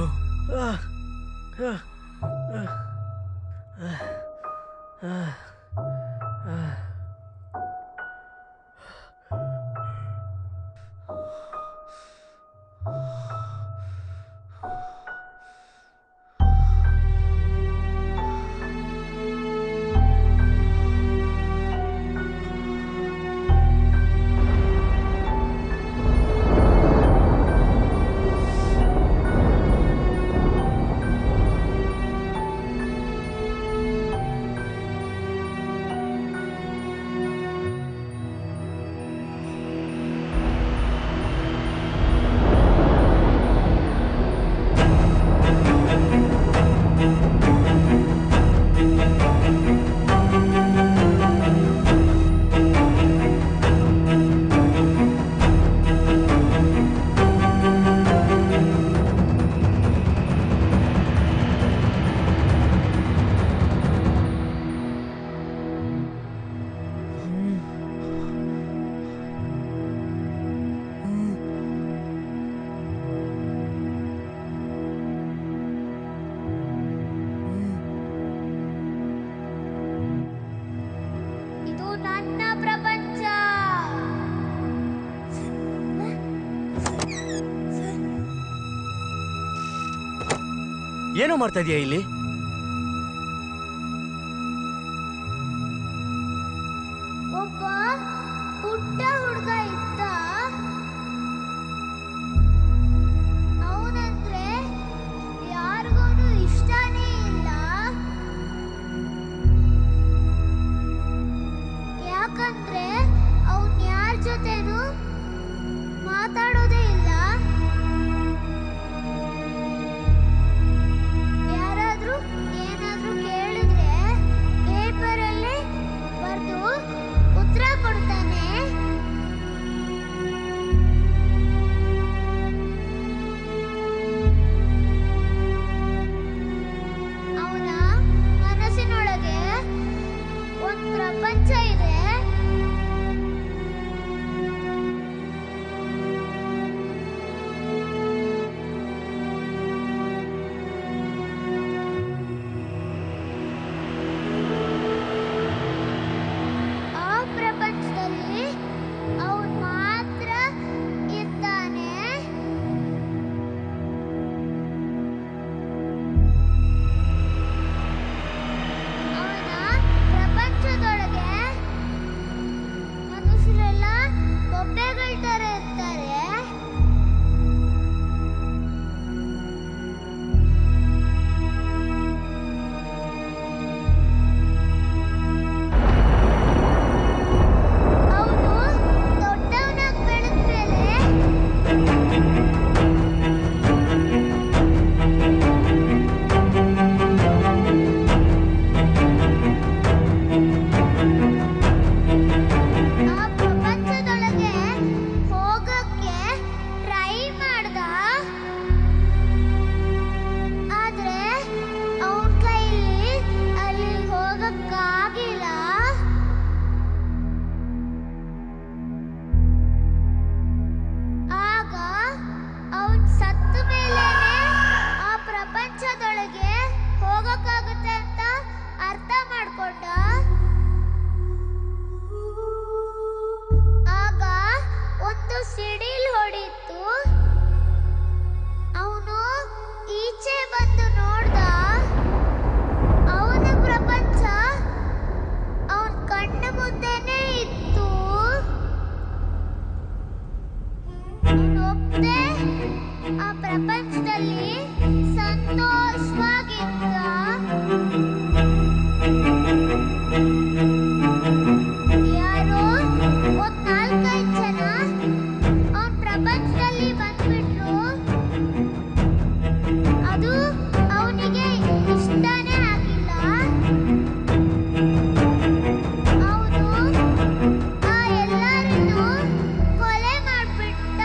ಏನೋ ಮಾಡ್ತಾ ಇದೀಯಾ ಇಲ್ಲಿ? ಒಬ್ಬ ಪುಟ್ಟ ಹುಡುಗ ಇದ್ದ. ಅವನಂದ್ರೆ ಯಾರಿಗೂ ಇಷ್ಟನೇ ಇಲ್ಲ. ಯಾಕಂದ್ರೆ ಅವನ್ ಯಾರ ಜೊತೆನೂ ಮಾತಾಡೋದೇ ಇಲ್ಲ. ಯಾರಾದ್ರೂ ಏನಾದ್ರೂ ಕೇಳಿದ್ರೆ ಪೇಪರಲ್ಲಿ ಬರೆದು ಉತ್ತರ ಕೊಡ್ತಾನೆ. ಅವನ ಮನಸ್ಸಿನೊಳಗೆ ಒಂದ್ ಪ್ರಪಂಚ ಇದೆ. ಆ ಪ್ರಪಂಚದಲ್ಲಿ ಅವನ್ ಮಾತ್ರ ಇರ್ತಾನೆ. ಅವನ ಪ್ರಪಂಚದೊಳಗೆ ಮನುಷ್ಯರೆಲ್ಲ ಬೊಬ್ಬೆಗಳ ತರ ಇರ್ತಾರೆ. ಅವನು ದೊಡ್ಡವನಾಗಿ ಬೆಳೆದ್ಮೇಲೆ ಆ ಪ್ರಪಂಚದೊಳಗೆ ಹೋಗಕ್ಕೆ ಟ್ರೈ ಮಾಡ್ದ. ಆದ್ರೆ ಅವನ ಕೈಲಿ ಅಲ್ಲಿ ಹೋಗಕ್ಕಾಗಿಲ್ಲ. ಆಗ ಅವನ್ ಸತ್ತ ಮೇಲೇನೆ ಆ ಪ್ರಪಂಚದೊಳಗೆ ಹೋಗಕ್ಕಾಗುತ್ತೆ ಅಂತ ಅರ್ಥ ಮಾಡ್ಕೊಂಡ. ಆಗ ಒಂದು ಸಿಡಿಲ್ ಹೊಡಿತು. ಅವನು ಈಚೆ ಬಂದು ನೋಡ್ದ. ಅವನ ಪ್ರಪಂಚ ಅವನ್ ಕಣ್ಣ ಮುಂದೆನೇ ಇತ್ತು. ಅವನೊಬ್ಬನೇ ಆ ಪ್ರಪಂಚದಲ್ಲಿ ಸಂತೋಷವಾಗಿದ್ದ. ಯಾರೋ ಒಂದ್ 4-5 ಜನ ಅವನ್ ಪ್ರಪಂಚದಲ್ಲಿ ಬಂದ್ಬಿಟ್ರು. ಅದು ಅವನಿಗೆ ಇಷ್ಟನೇ ಆಗಿಲ್ಲ. ಅವನು ಆ ಎಲ್ಲರನ್ನೂ ಕೊಲೆ ಮಾಡ್ಬಿಟ್ಟ.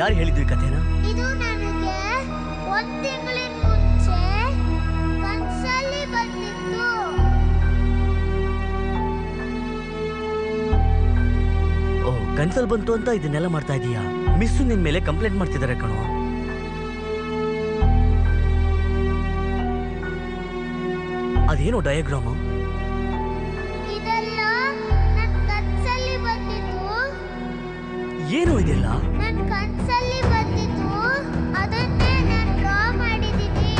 ಯಾರು ಹೇಳಿದ್ರು ಈ ಕಥೆನ? ಇದು ನನಗೆ 1 ತಿಂಗಳಿನ ಮುಂಚೆ ಕನ್ಸಲ್ಲಿ ಬಂದಿತ್ತು. ಓ, ಕನ್ಸಲ್ ಬಂತು ಅಂತ ಇದನ್ನೆಲ್ಲ ಮಾಡ್ತಾ ಇದೀಯಾ? ಮಿಸ್ಸು ನಿನ್ ಮೇಲೆ ಕಂಪ್ಲೇಂಟ್ ಮಾಡ್ತಿದ್ದಾರೆ ಕಣೋ. ಅದೇನೋ ಡಯಾಗ್ರಾಮು? ಇದೆಲ್ಲ ನನ್ ಕನ್ಸಲ್ಲಿ ಬಂದಿತ್ತು. ಏನು ಇದೆಲ್ಲ? ನನ್ ಕನ್ಸಲ್ಲಿ ಬಂದಿತ್ತು. ಅದನ್ನೇ ನಾನು ಡ್ರಾ ಮಾಡಿದ್ದೀನಿ.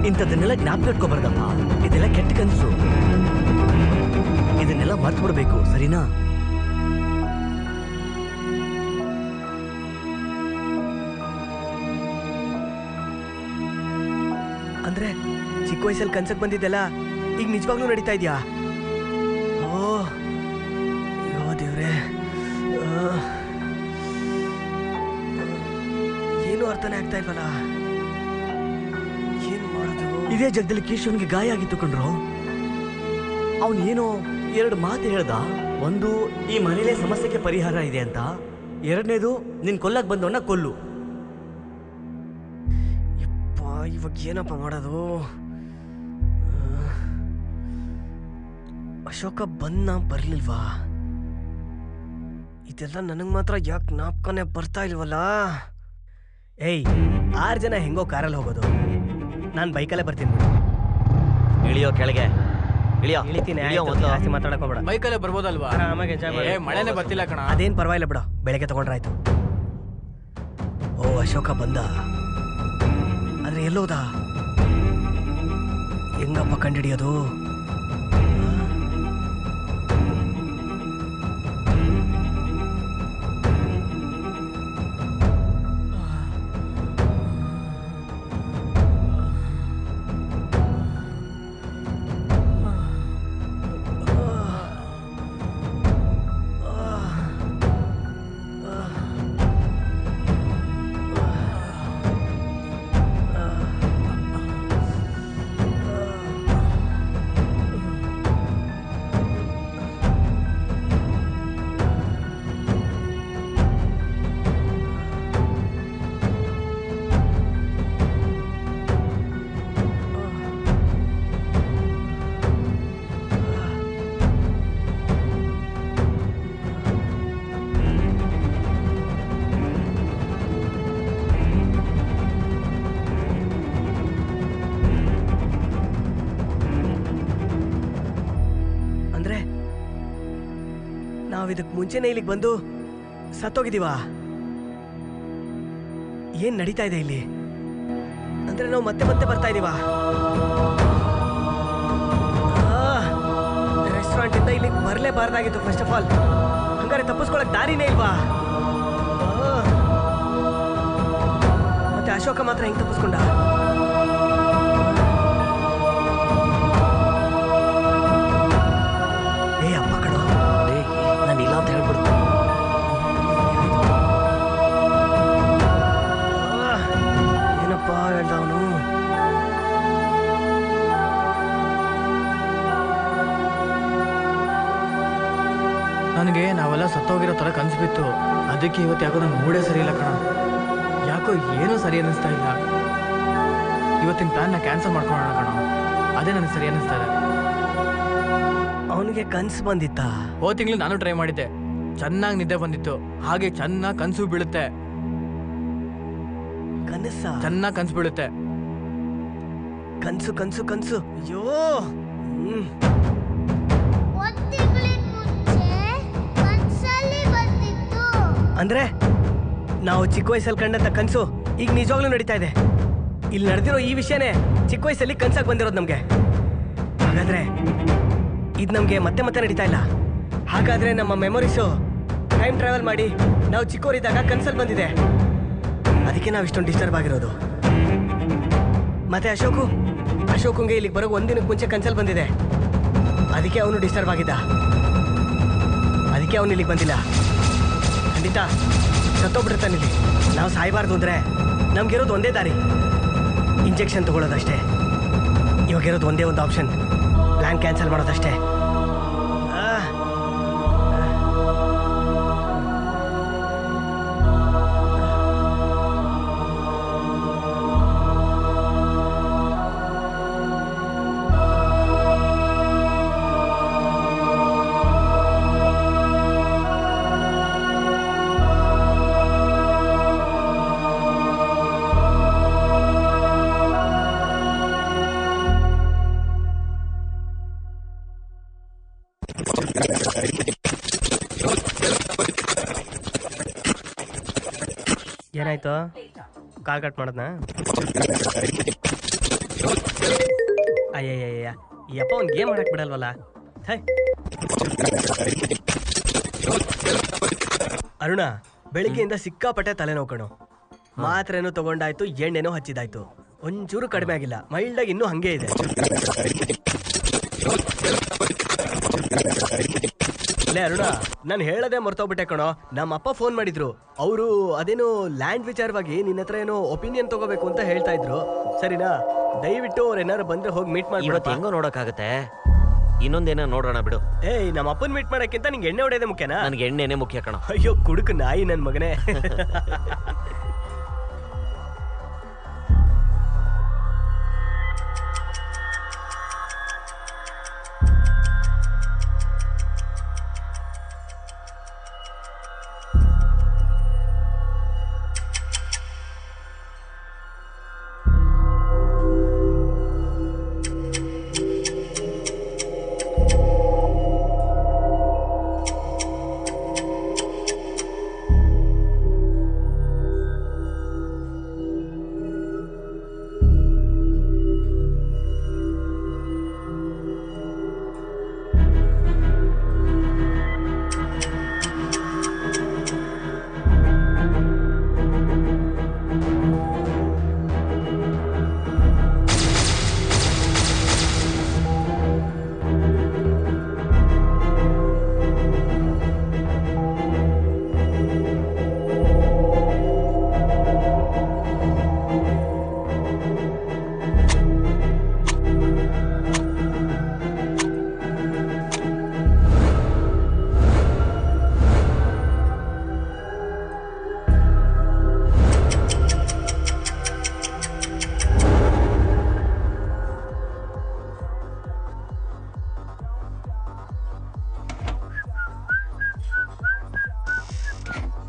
ಇಂಥದನ್ನೆಲ್ಲ ಜ್ಞಾಪಕ ಇಟ್ಕೋಬಾರ್ದಪ್ಪ. ಇದೆಲ್ಲ ಕೆಟ್ಟ ಕನಸು. ಇದನ್ನೆಲ್ಲ ಮರ್ತು ಬಿಡ್ಬೇಕು, ಸರಿನಾ? ಅಂದ್ರೆ ಚಿಕ್ಕ ವಯಸ್ಸಲ್ಲಿ ಕನ್ಸಕ್ ಬಂದಿದ್ದೆಲ್ಲ ಈಗ ನಿಜವಾಗ್ಲೂ ನಡೀತಾ ಇದೆಯಾ? ಓ ಅಯ್ಯೋ ದೇವ್ರೆ, ಏನು ಅರ್ಥನೇ ಆಗ್ತಾ ಇಲ್ವಲ್ಲ. ಏನು ಮಾಡೋದು? ಇದೇ ಜಾಗದಲ್ಲಿ ಕೇಶವನ್ಗೆ ಗಾಯ ಆಗಿತ್ತು ಕಣ್ರು. ಅವನು ಏನೋ 2 ಮಾತು ಹೇಳ್ದ. ಒಂದು, ಈ ಮನೇಲೆ ಸಮಸ್ಯೆಗೆ ಪರಿಹಾರ ಇದೆ ಅಂತ. ಎರಡನೇದು, ನಿನ್ ಕೊಲ್ಲಕ್ ಬಂದವನ್ನ ಕೊಲ್ಲು. ಯಪ್ಪ, ಇವಾಗ ಏನಪ್ಪ ಮಾಡೋದು? ಅಶೋಕ ಬಂದ ಬರ್ಲಿಲ್ವಾ? ಇದೆಲ್ಲ ನನಗೆ ಮಾತ್ರ ಯಾಕೆ ಜ್ಞಾಪಕನೇ ಬರ್ತಾ ಇಲ್ವಲ್ಲ? ಏಯ್, 6 ಜನ ಹೆಂಗೋ ಕಾರಲ್ಲಿ ಹೋಗೋದು, ನಾನು ಬೈಕಲ್ಲೇ ಬರ್ತೀನಿ. ಇಳಿಯೋ ಕೆಳಗೆ, ಇಳಿತೀನಿ. ಮಾತಾಡಕ್ ಹೋಗ್ಬೇಡ. ಬೈಕಲ್ಲೇ ಬರ್ಬೋದಲ್ವಾ? ಆರಾಮಾಗಿ enjoy ಮಾಡು. ಮಳೆನೇ ಬರ್ತಿಲ್ಲ ಕಣ. ಅದೇನ್ ಪರವಾಗಿಲ್ಲ ಬಿಡ, ಬೆಳಗ್ಗೆ ತಗೊಂಡ್ರಾಯ್ತು. ಓ, ಅಶೋಕ ಬಂದ. ಆದ್ರೆ ಎಲ್ಲೋದ? ಹೆಂಗಪ್ಪ ಕಂಡಿಡಿಯೋದು? ನಾವ್ ಇದಕ್ ಮುಂಚೆನೆ ಇಲ್ಲಿಗೆ ಬಂದು ಸತ್ತೋಗಿದೀವಾ? ಏನ್ ನಡೀತಾ ಇದೆ ಇಲ್ಲಿ? ಅಂದ್ರೆ ನಾವು ಮತ್ತೆ ಮತ್ತೆ ಬರ್ತಾ ಇದೀವಾ? ರೆಸ್ಟೋರೆಂಟ್ ಇಂದ ಇಲ್ಲಿಗೆ ಬರಲೇಬಾರ್ದಾಗಿತ್ತು ಫಸ್ಟ್ ಆಫ್ ಆಲ್. ಹಂಗಾರೆ ತಪ್ಪಿಸ್ಕೊಳಕ್ ದಾರಿನೇ ಇಲ್ವಾ? ಮತ್ತೆ ಅಶೋಕ ಮಾತ್ರ ಹೆಂಗ್ ತಪ್ಪಿಸ್ಕೊಂಡ? ನನಗೆ ನಾವೆಲ್ಲ ಸತ್ತೋಗಿರೋ ಥರ ಕನ್ಸು ಬಿತ್ತು. ಅದಕ್ಕೆ ಇವತ್ತು ಯಾಕೋ ನಂಗೆ ಮೂಡೇ ಸರಿ ಇಲ್ಲ ಕಣ. ಯಾಕೋ ಏನೂ ಸರಿ ಅನ್ನಿಸ್ತಾ ಇಲ್ಲ. ಇವತ್ತಿನ ಪ್ಲಾನ್ನ ಕ್ಯಾನ್ಸಲ್ ಮಾಡ್ಕೊಳ್ಳೋಣ ಕಣ, ಅದೇ ನನಗೆ ಸರಿ ಅನ್ನಿಸ್ತಾ ಇದೆ. ಅವನಿಗೆ ಕನ್ಸು ಬಂದಿತ್ತ? ಹೋದ ತಿಂಗಳು ನಾನು ಟ್ರೈ ಮಾಡಿದ್ದೆ, ಚೆನ್ನಾಗಿ ನಿದ್ದೆ ಬಂದಿತ್ತು, ಹಾಗೆ ಚೆನ್ನಾಗಿ ಕನ್ಸು ಬೀಳುತ್ತೆ. ಕನಸ? ಚೆನ್ನಾಗಿ ಕನ್ಸು ಬೀಳುತ್ತೆ. ಕನ್ಸು ಕನ್ಸು ಕನ್ಸು, ಅಯ್ಯೋ. ಅಂದ್ರೆ ನಾವು ಚಿಕ್ಕ ವಯಸ್ಸಲ್ಲಿ ಕಂಡಂತ ಕನ್ಸು ಈಗ ನಿಜವಾಗ್ಲೂ ನಡೀತಾ ಇದೆ. ಇಲ್ಲಿ ನಡೆದಿರೋ ಈ ವಿಷಯನೇ ಚಿಕ್ಕ ವಯಸ್ಸಲ್ಲಿ ಕನ್ಸಾಗಿ ಬಂದಿರೋದು ನಮ್ಗೆ. ಹಾಗಾದ್ರೆ ಇದು ನಮ್ಗೆ ಮತ್ತೆ ಮತ್ತೆ ನಡೀತಾ ಇಲ್ಲ. ಹಾಗಾದ್ರೆ ನಮ್ಮ ಮೆಮೊರೀಸು ಟೈಮ್ ಟ್ರಾವೆಲ್ ಮಾಡಿ ನಾವು ಚಿಕ್ಕವರಿದ್ದಾಗ ಕನ್ಸಲ್ಲಿ ಬಂದಿದೆ. ಅದಕ್ಕೆ ನಾವು ಇಷ್ಟೊಂದು ಡಿಸ್ಟರ್ಬ್ ಆಗಿರೋದು. ಮತ್ತೆ ಅಶೋಕಂಗೆ ಇಲ್ಲಿಗೆ ಬರೋ ಒಂದಿನಕ್ಕೆ ಮುಂಚೆ ಕನ್ಸಲ್ಲಿ ಬಂದಿದೆ. ಅದಕ್ಕೆ ಅವನು ಡಿಸ್ಟರ್ಬ್ ಆಗಿದ್ದ. ಅದಕ್ಕೆ ಅವನು ಇಲ್ಲಿಗೆ ಬಂದಿಲ್ಲ. ಖಂಡಿತ ಸತ್ತೋಗ್ಬಿಟ್ಟಿರ್ತಾನಿಲ್ಲಿ. ನಾವು ಸಾಯಬಾರ್ದು ಅಂದರೆ ನಮ್ಗಿರೋದು ಒಂದೇ ದಾರಿ, ಇಂಜೆಕ್ಷನ್ ತಗೊಳ್ಳೋದಷ್ಟೇ. ಇವಾಗಿರೋದು ಒಂದೇ ಒಂದು ಆಪ್ಷನ್, ಪ್ಲಾನ್ ಕ್ಯಾನ್ಸಲ್ ಮಾಡೋದಷ್ಟೇ. ಏನಾಯ್ತು? ಕಾಲ್ ಕಟ್ ಮಾಡದ್ನ? ಅಯ್ಯಯ್ಯ, ಈ ಅಪ್ಪ ಒಂದು ಗೇಮ್ ಆಡಕ್ ಬಿಡಲ್ವಲ್ಲ. ಅರುಣ, ಬೆಳಿಗ್ಗೆಯಿಂದ ಸಿಕ್ಕಾಪಟ್ಟೆ ತಲೆನೋವು ಕಣೋ. ಮಾತ್ರೇನೂ ತಗೊಂಡಾಯ್ತು, ಎಣ್ಣೆನೂ ಹಚ್ಚಿದಾಯ್ತು, ಒಂಚೂರು ಕಡಿಮೆ ಆಗಿಲ್ಲ. ಮೈಲ್ಡಾಗಿ ಇನ್ನೂ ಹಂಗೆ ಇದೆ. ಲೇ ಅರುಣ, ನಾನು ಹೇಳದೆ ಮರ್ತೋಗ್ಬಿಟ್ಟೆ ಕಣೋ. ನಮ್ಮ ಅಪ್ಪ ಫೋನ್ ಮಾಡಿದ್ರು. ಅವರು ಅದೇನೋ ಲ್ಯಾಂಡ್ ವಿಚಾರವಾಗಿ ನಿನ್ನ ಹತ್ರ ಏನೋ ಒಪಿನಿಯನ್ ತಗೋಬೇಕು ಅಂತ ಹೇಳ್ತಾ ಇದ್ರು. ಸರಿನಾ? ದಯವಿಟ್ಟು ಅವ್ರು ಏನಾರು ಬಂದ್ರೆ ಹೋಗಿ ಮೀಟ್ ಮಾಡಿ. ಇವತ್ತು ಹೆಂಗೋ ನೋಡಕ್ಕಾಗತ್ತೆ, ಇನ್ನೊಂದೇನೋ ನೋಡೋಣ ಬಿಡು. ಏಯ್, ನಮ್ಮ ಅಪ್ಪನ ಮೀಟ್ ಮಾಡಕ್ಕಿಂತ ನಿಂಗೆ ಎಣ್ಣೆ ಹೊಡೆಯೋದೇ ಮುಖ್ಯನಾ? ನನಗೆ ಎಣ್ಣೆನೇ ಮುಖ್ಯ ಕಣೋ. ಅಯ್ಯೋ ಕುಡುಕು ನಾಯಿ ನನ್ನ ಮಗನೇ.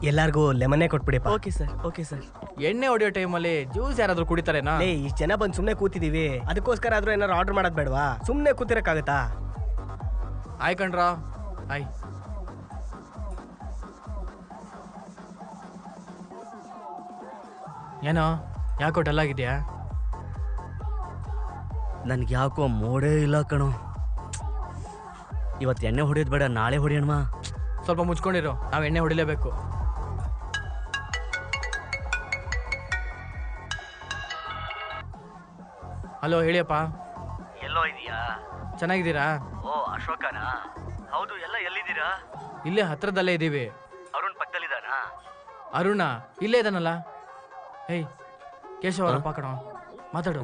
ಎಲ್ಲಾರ್ಗೂ ಲೆಮನ್ನೇ ಕೊಟ್ಬಿಡಿಪ್ಪ. Okay sir, okay sir. ಎಣ್ಣೆ ಹೊಡೆಯೋ ಟೈಮಲ್ಲಿ ಜ್ಯೂಸ್ ಯಾರಾದ್ರೂ ಕುಡಿತಾರೇನಾ? ಲೇ ಇಷ್ಟು ಜನ ಬಂದು ಸುಮ್ಮನೆ ಕೂತಿದೀವಿ, ಅದಕ್ಕೋಸ್ಕರ ಆದ್ರೂ ಏನಾರು ಆರ್ಡರ್ ಮಾಡೋದು ಬೇಡವಾ? ಸುಮ್ಮನೆ ಕೂತಿರಕ್ಕಾಗತ್ತಾ? ಆಯ್ ಕಣ್ರ ಆಯ್. ಏನೋ ಯಾಕೋ ಡಲ್ ಆಗಿದ್ಯಾ? ನನ್ಗೆ ಯಾಕೋ ಮೋಡೇ ಇಲ್ಲ ಕಣೋ. ಇವತ್ತು ಎಣ್ಣೆ ಹೊಡೆಯೋದು ಬೇಡ, ನಾಳೆ ಹೊಡೆಯೋಣ. ಸ್ವಲ್ಪ ಮುಚ್ಕೊಂಡಿರೋ, ನಾವು ಎಣ್ಣೆ ಹೊಡಿಲೇಬೇಕು. ಹಲೋ ಹೇಳಿಯಪ್ಪ. ಎಲ್ಲೋ ಇದೆಯಾ? ಚೆನ್ನಾಗಿದ್ದೀರಾ? ಓ ಅಶೋಕನಾ? ಹೌದು, ಎಲ್ಲ ಎಲ್ಲಿದ್ದೀರಾ? ಇಲ್ಲೇ ಹತ್ರದಲ್ಲೇ ಇದ್ದೀವಿ. ಅರುಣ್ ಪಕ್ಕದಲ್ಲಿದ್ದಾನಾ? ಅರುಣ ಇಲ್ಲೇ ಇದಾನಲ್ಲ. ಹೇಯ್ ಕೇಶವ ಅವರಪ್ಪ ಕಣ, ಮಾತಾಡು.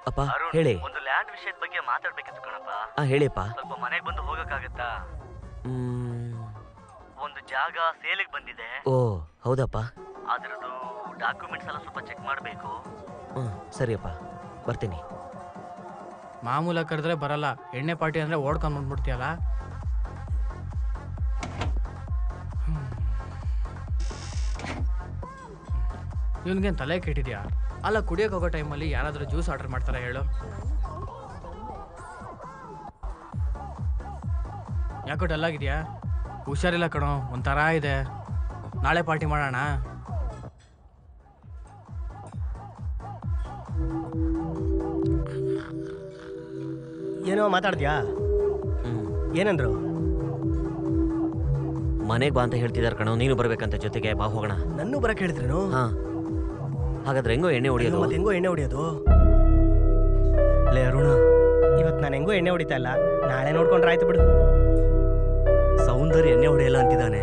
ಅಪ್ಪ ಹೇಳಿ. ಒಂದು ಲ್ಯಾಂಡ್ ವಿಷಯದ ಬಗ್ಗೆ ಮಾತಾಡ್ಬೇಕಿತ್ತು ಕಣಪ್ಪ. ಹೇಳಿಪ್ಪ. ಸ್ವಲ್ಪ ಮನೆಗೆ ಬಂದು ಹೋಗಕ್ಕಾಗತ್ತಾ? ಒಂದು ಜಾಗ ಸೇಲಿಗೆ ಬಂದಿದೆ. ಓ ಹೌದಪ್ಪ. ಅದರದ್ದು ಡಾಕ್ಯುಮೆಂಟ್ಸ್ ಎಲ್ಲ ಸ್ವಲ್ಪ ಚೆಕ್ ಮಾಡಬೇಕು. ಸರಿಯಪ್ಪ, ಬರ್ತೀನಿ. ಮಾಮೂಲ ಕರೆದ್ರೆ ಬರಲ್ಲ, ಎಣ್ಣೆ ಪಾರ್ಟಿ ಅಂದ್ರೆ ಓಡ್ಕೊಂಡ್ ಬಂದ್ಬಿಡ್ತೀಯಲ್ಲ. ಇವನ್ಗೇನು ತಲೆ ಕೆಟ್ಟಿದ್ಯಾ? ಅಲ್ಲ, ಕುಡಿಯೋಕೆ ಹೋಗೋ ಟೈಮಲ್ಲಿ ಯಾರಾದರೂ ಜ್ಯೂಸ್ ಆರ್ಡರ್ ಮಾಡ್ತಾರಾ ಹೇಳು? ಯಾಕೋ ಡಲ್ ಆಗಿದ್ಯಾ? ಹುಷಾರಿಲ್ಲ ಕಣೋ, ಒಂಥರ ಇದೆ. ನಾಳೆ ಪಾರ್ಟಿ ಮಾಡೋಣ. ಏನೋ ಮಾತಾಡ್ದ್ಯಾ? ಏನಂದ್ರು? ಮನೆಗೆ ಬಾ ಅಂತ ಹೇಳ್ತಿದಾರೆ ಕಣೋ, ನೀನು ಬರ್ಬೇಕಂತ ಜೊತೆಗೆ. ಬಾ ಹೋಗೋಣ. ನನ್ನೂ ಬರಕ್ ಹೇಳಿದ್ರೇನು? ಹಾ, ಹಾಗಾದ್ರೆ ಹೆಂಗೋ ಎಣ್ಣೆ ಹೊಡಿಯೋದು? ಮತ್ತೆ ಹೆಂಗೋ ಎಣ್ಣೆ ಹೊಡಿಯೋದು? ಲೇ ಅರುಣ, ಇವತ್ತು ನಾನು ಹೆಂಗೋ ಎಣ್ಣೆ ಹೊಡಿತಾ ಇಲ್ಲ, ನಾಳೆ ನೋಡ್ಕೊಂಡ್ರೆ ಆಯ್ತು ಬಿಡು. ಸೌಂದರ್ಯ ಎಣ್ಣೆ ಹೊಡೆಯಲ್ಲ ಅಂತಿದ್ದಾನೆ,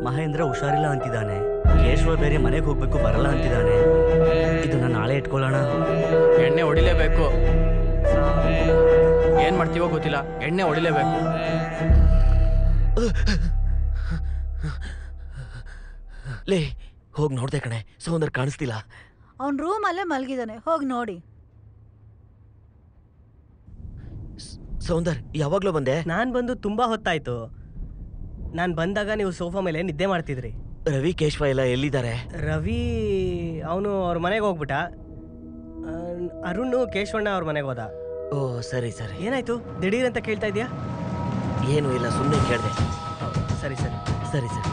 ಮಹೇಂದ್ರ ಹುಷಾರಿಲ್ಲ ಅಂತಿದ್ದಾನೆ, ಕೇಶವ ಬೇರೆ ಮನೆಗೆ ಹೋಗ್ಬೇಕು ಬರಲ್ಲ ಅಂತಿದ್ದಾನೆ. ಇದನ್ನ ನಾಳೆ ಇಟ್ಕೊಳ್ಳೋಣ. ಎಣ್ಣೆ ಹೊಡಿಲೇಬೇಕು. ಏನ್ ಮಾಡ್ತೀವೋ ಗೊತ್ತಿಲ್ಲ, ಎಣ್ಣೆ ಹೊಡಿಲೇಬೇಕು. ಲೇ ಹೋಗಿ ನೋಡ್ದೆ ಕಣೆ, ಸೌಂದರ್ಯ ಕಾಣಿಸ್ತಿಲ್ಲ. ಅವ್ನ ರೂಮಲ್ಲೇ ಮಲಗಿದಾನೆ, ಹೋಗಿ ನೋಡಿ. ಸೌಂದರ್ ಯಾವಾಗ್ಲೂ ಬಂದೆ? ನಾನು ಬಂದು ತುಂಬಾ ಹೊತ್ತಾಯ್ತು. ನಾನು ಬಂದಾಗ ನೀವು ಸೋಫಾ ಮೇಲೆ ನಿದ್ದೆ ಮಾಡ್ತಿದ್ರಿ. ರವಿ ಕೇಶವ ಎಲ್ಲ ಎಲ್ಲಿದ್ದಾರೆ? ರವಿ ಅವನು ಅವ್ರ ಮನೆಗೆ ಹೋಗ್ಬಿಟ್ಟ. ಅರುಣ್ ಕೇಶವಣ್ಣ ಅವ್ರ ಮನೆಗೆ ಹೋದ. ಓ ಸರಿ ಸರಿ. ಏನಾಯ್ತು ದಿಢೀರ್ ಅಂತ ಕೇಳ್ತಾ ಇದೀಯಾ? ಏನು ಇಲ್ಲ, ಸುಮ್ಮನೆ ಕೇಳಿದೆ. ಸರಿ ಸರಿ ಸರಿ ಸರಿ.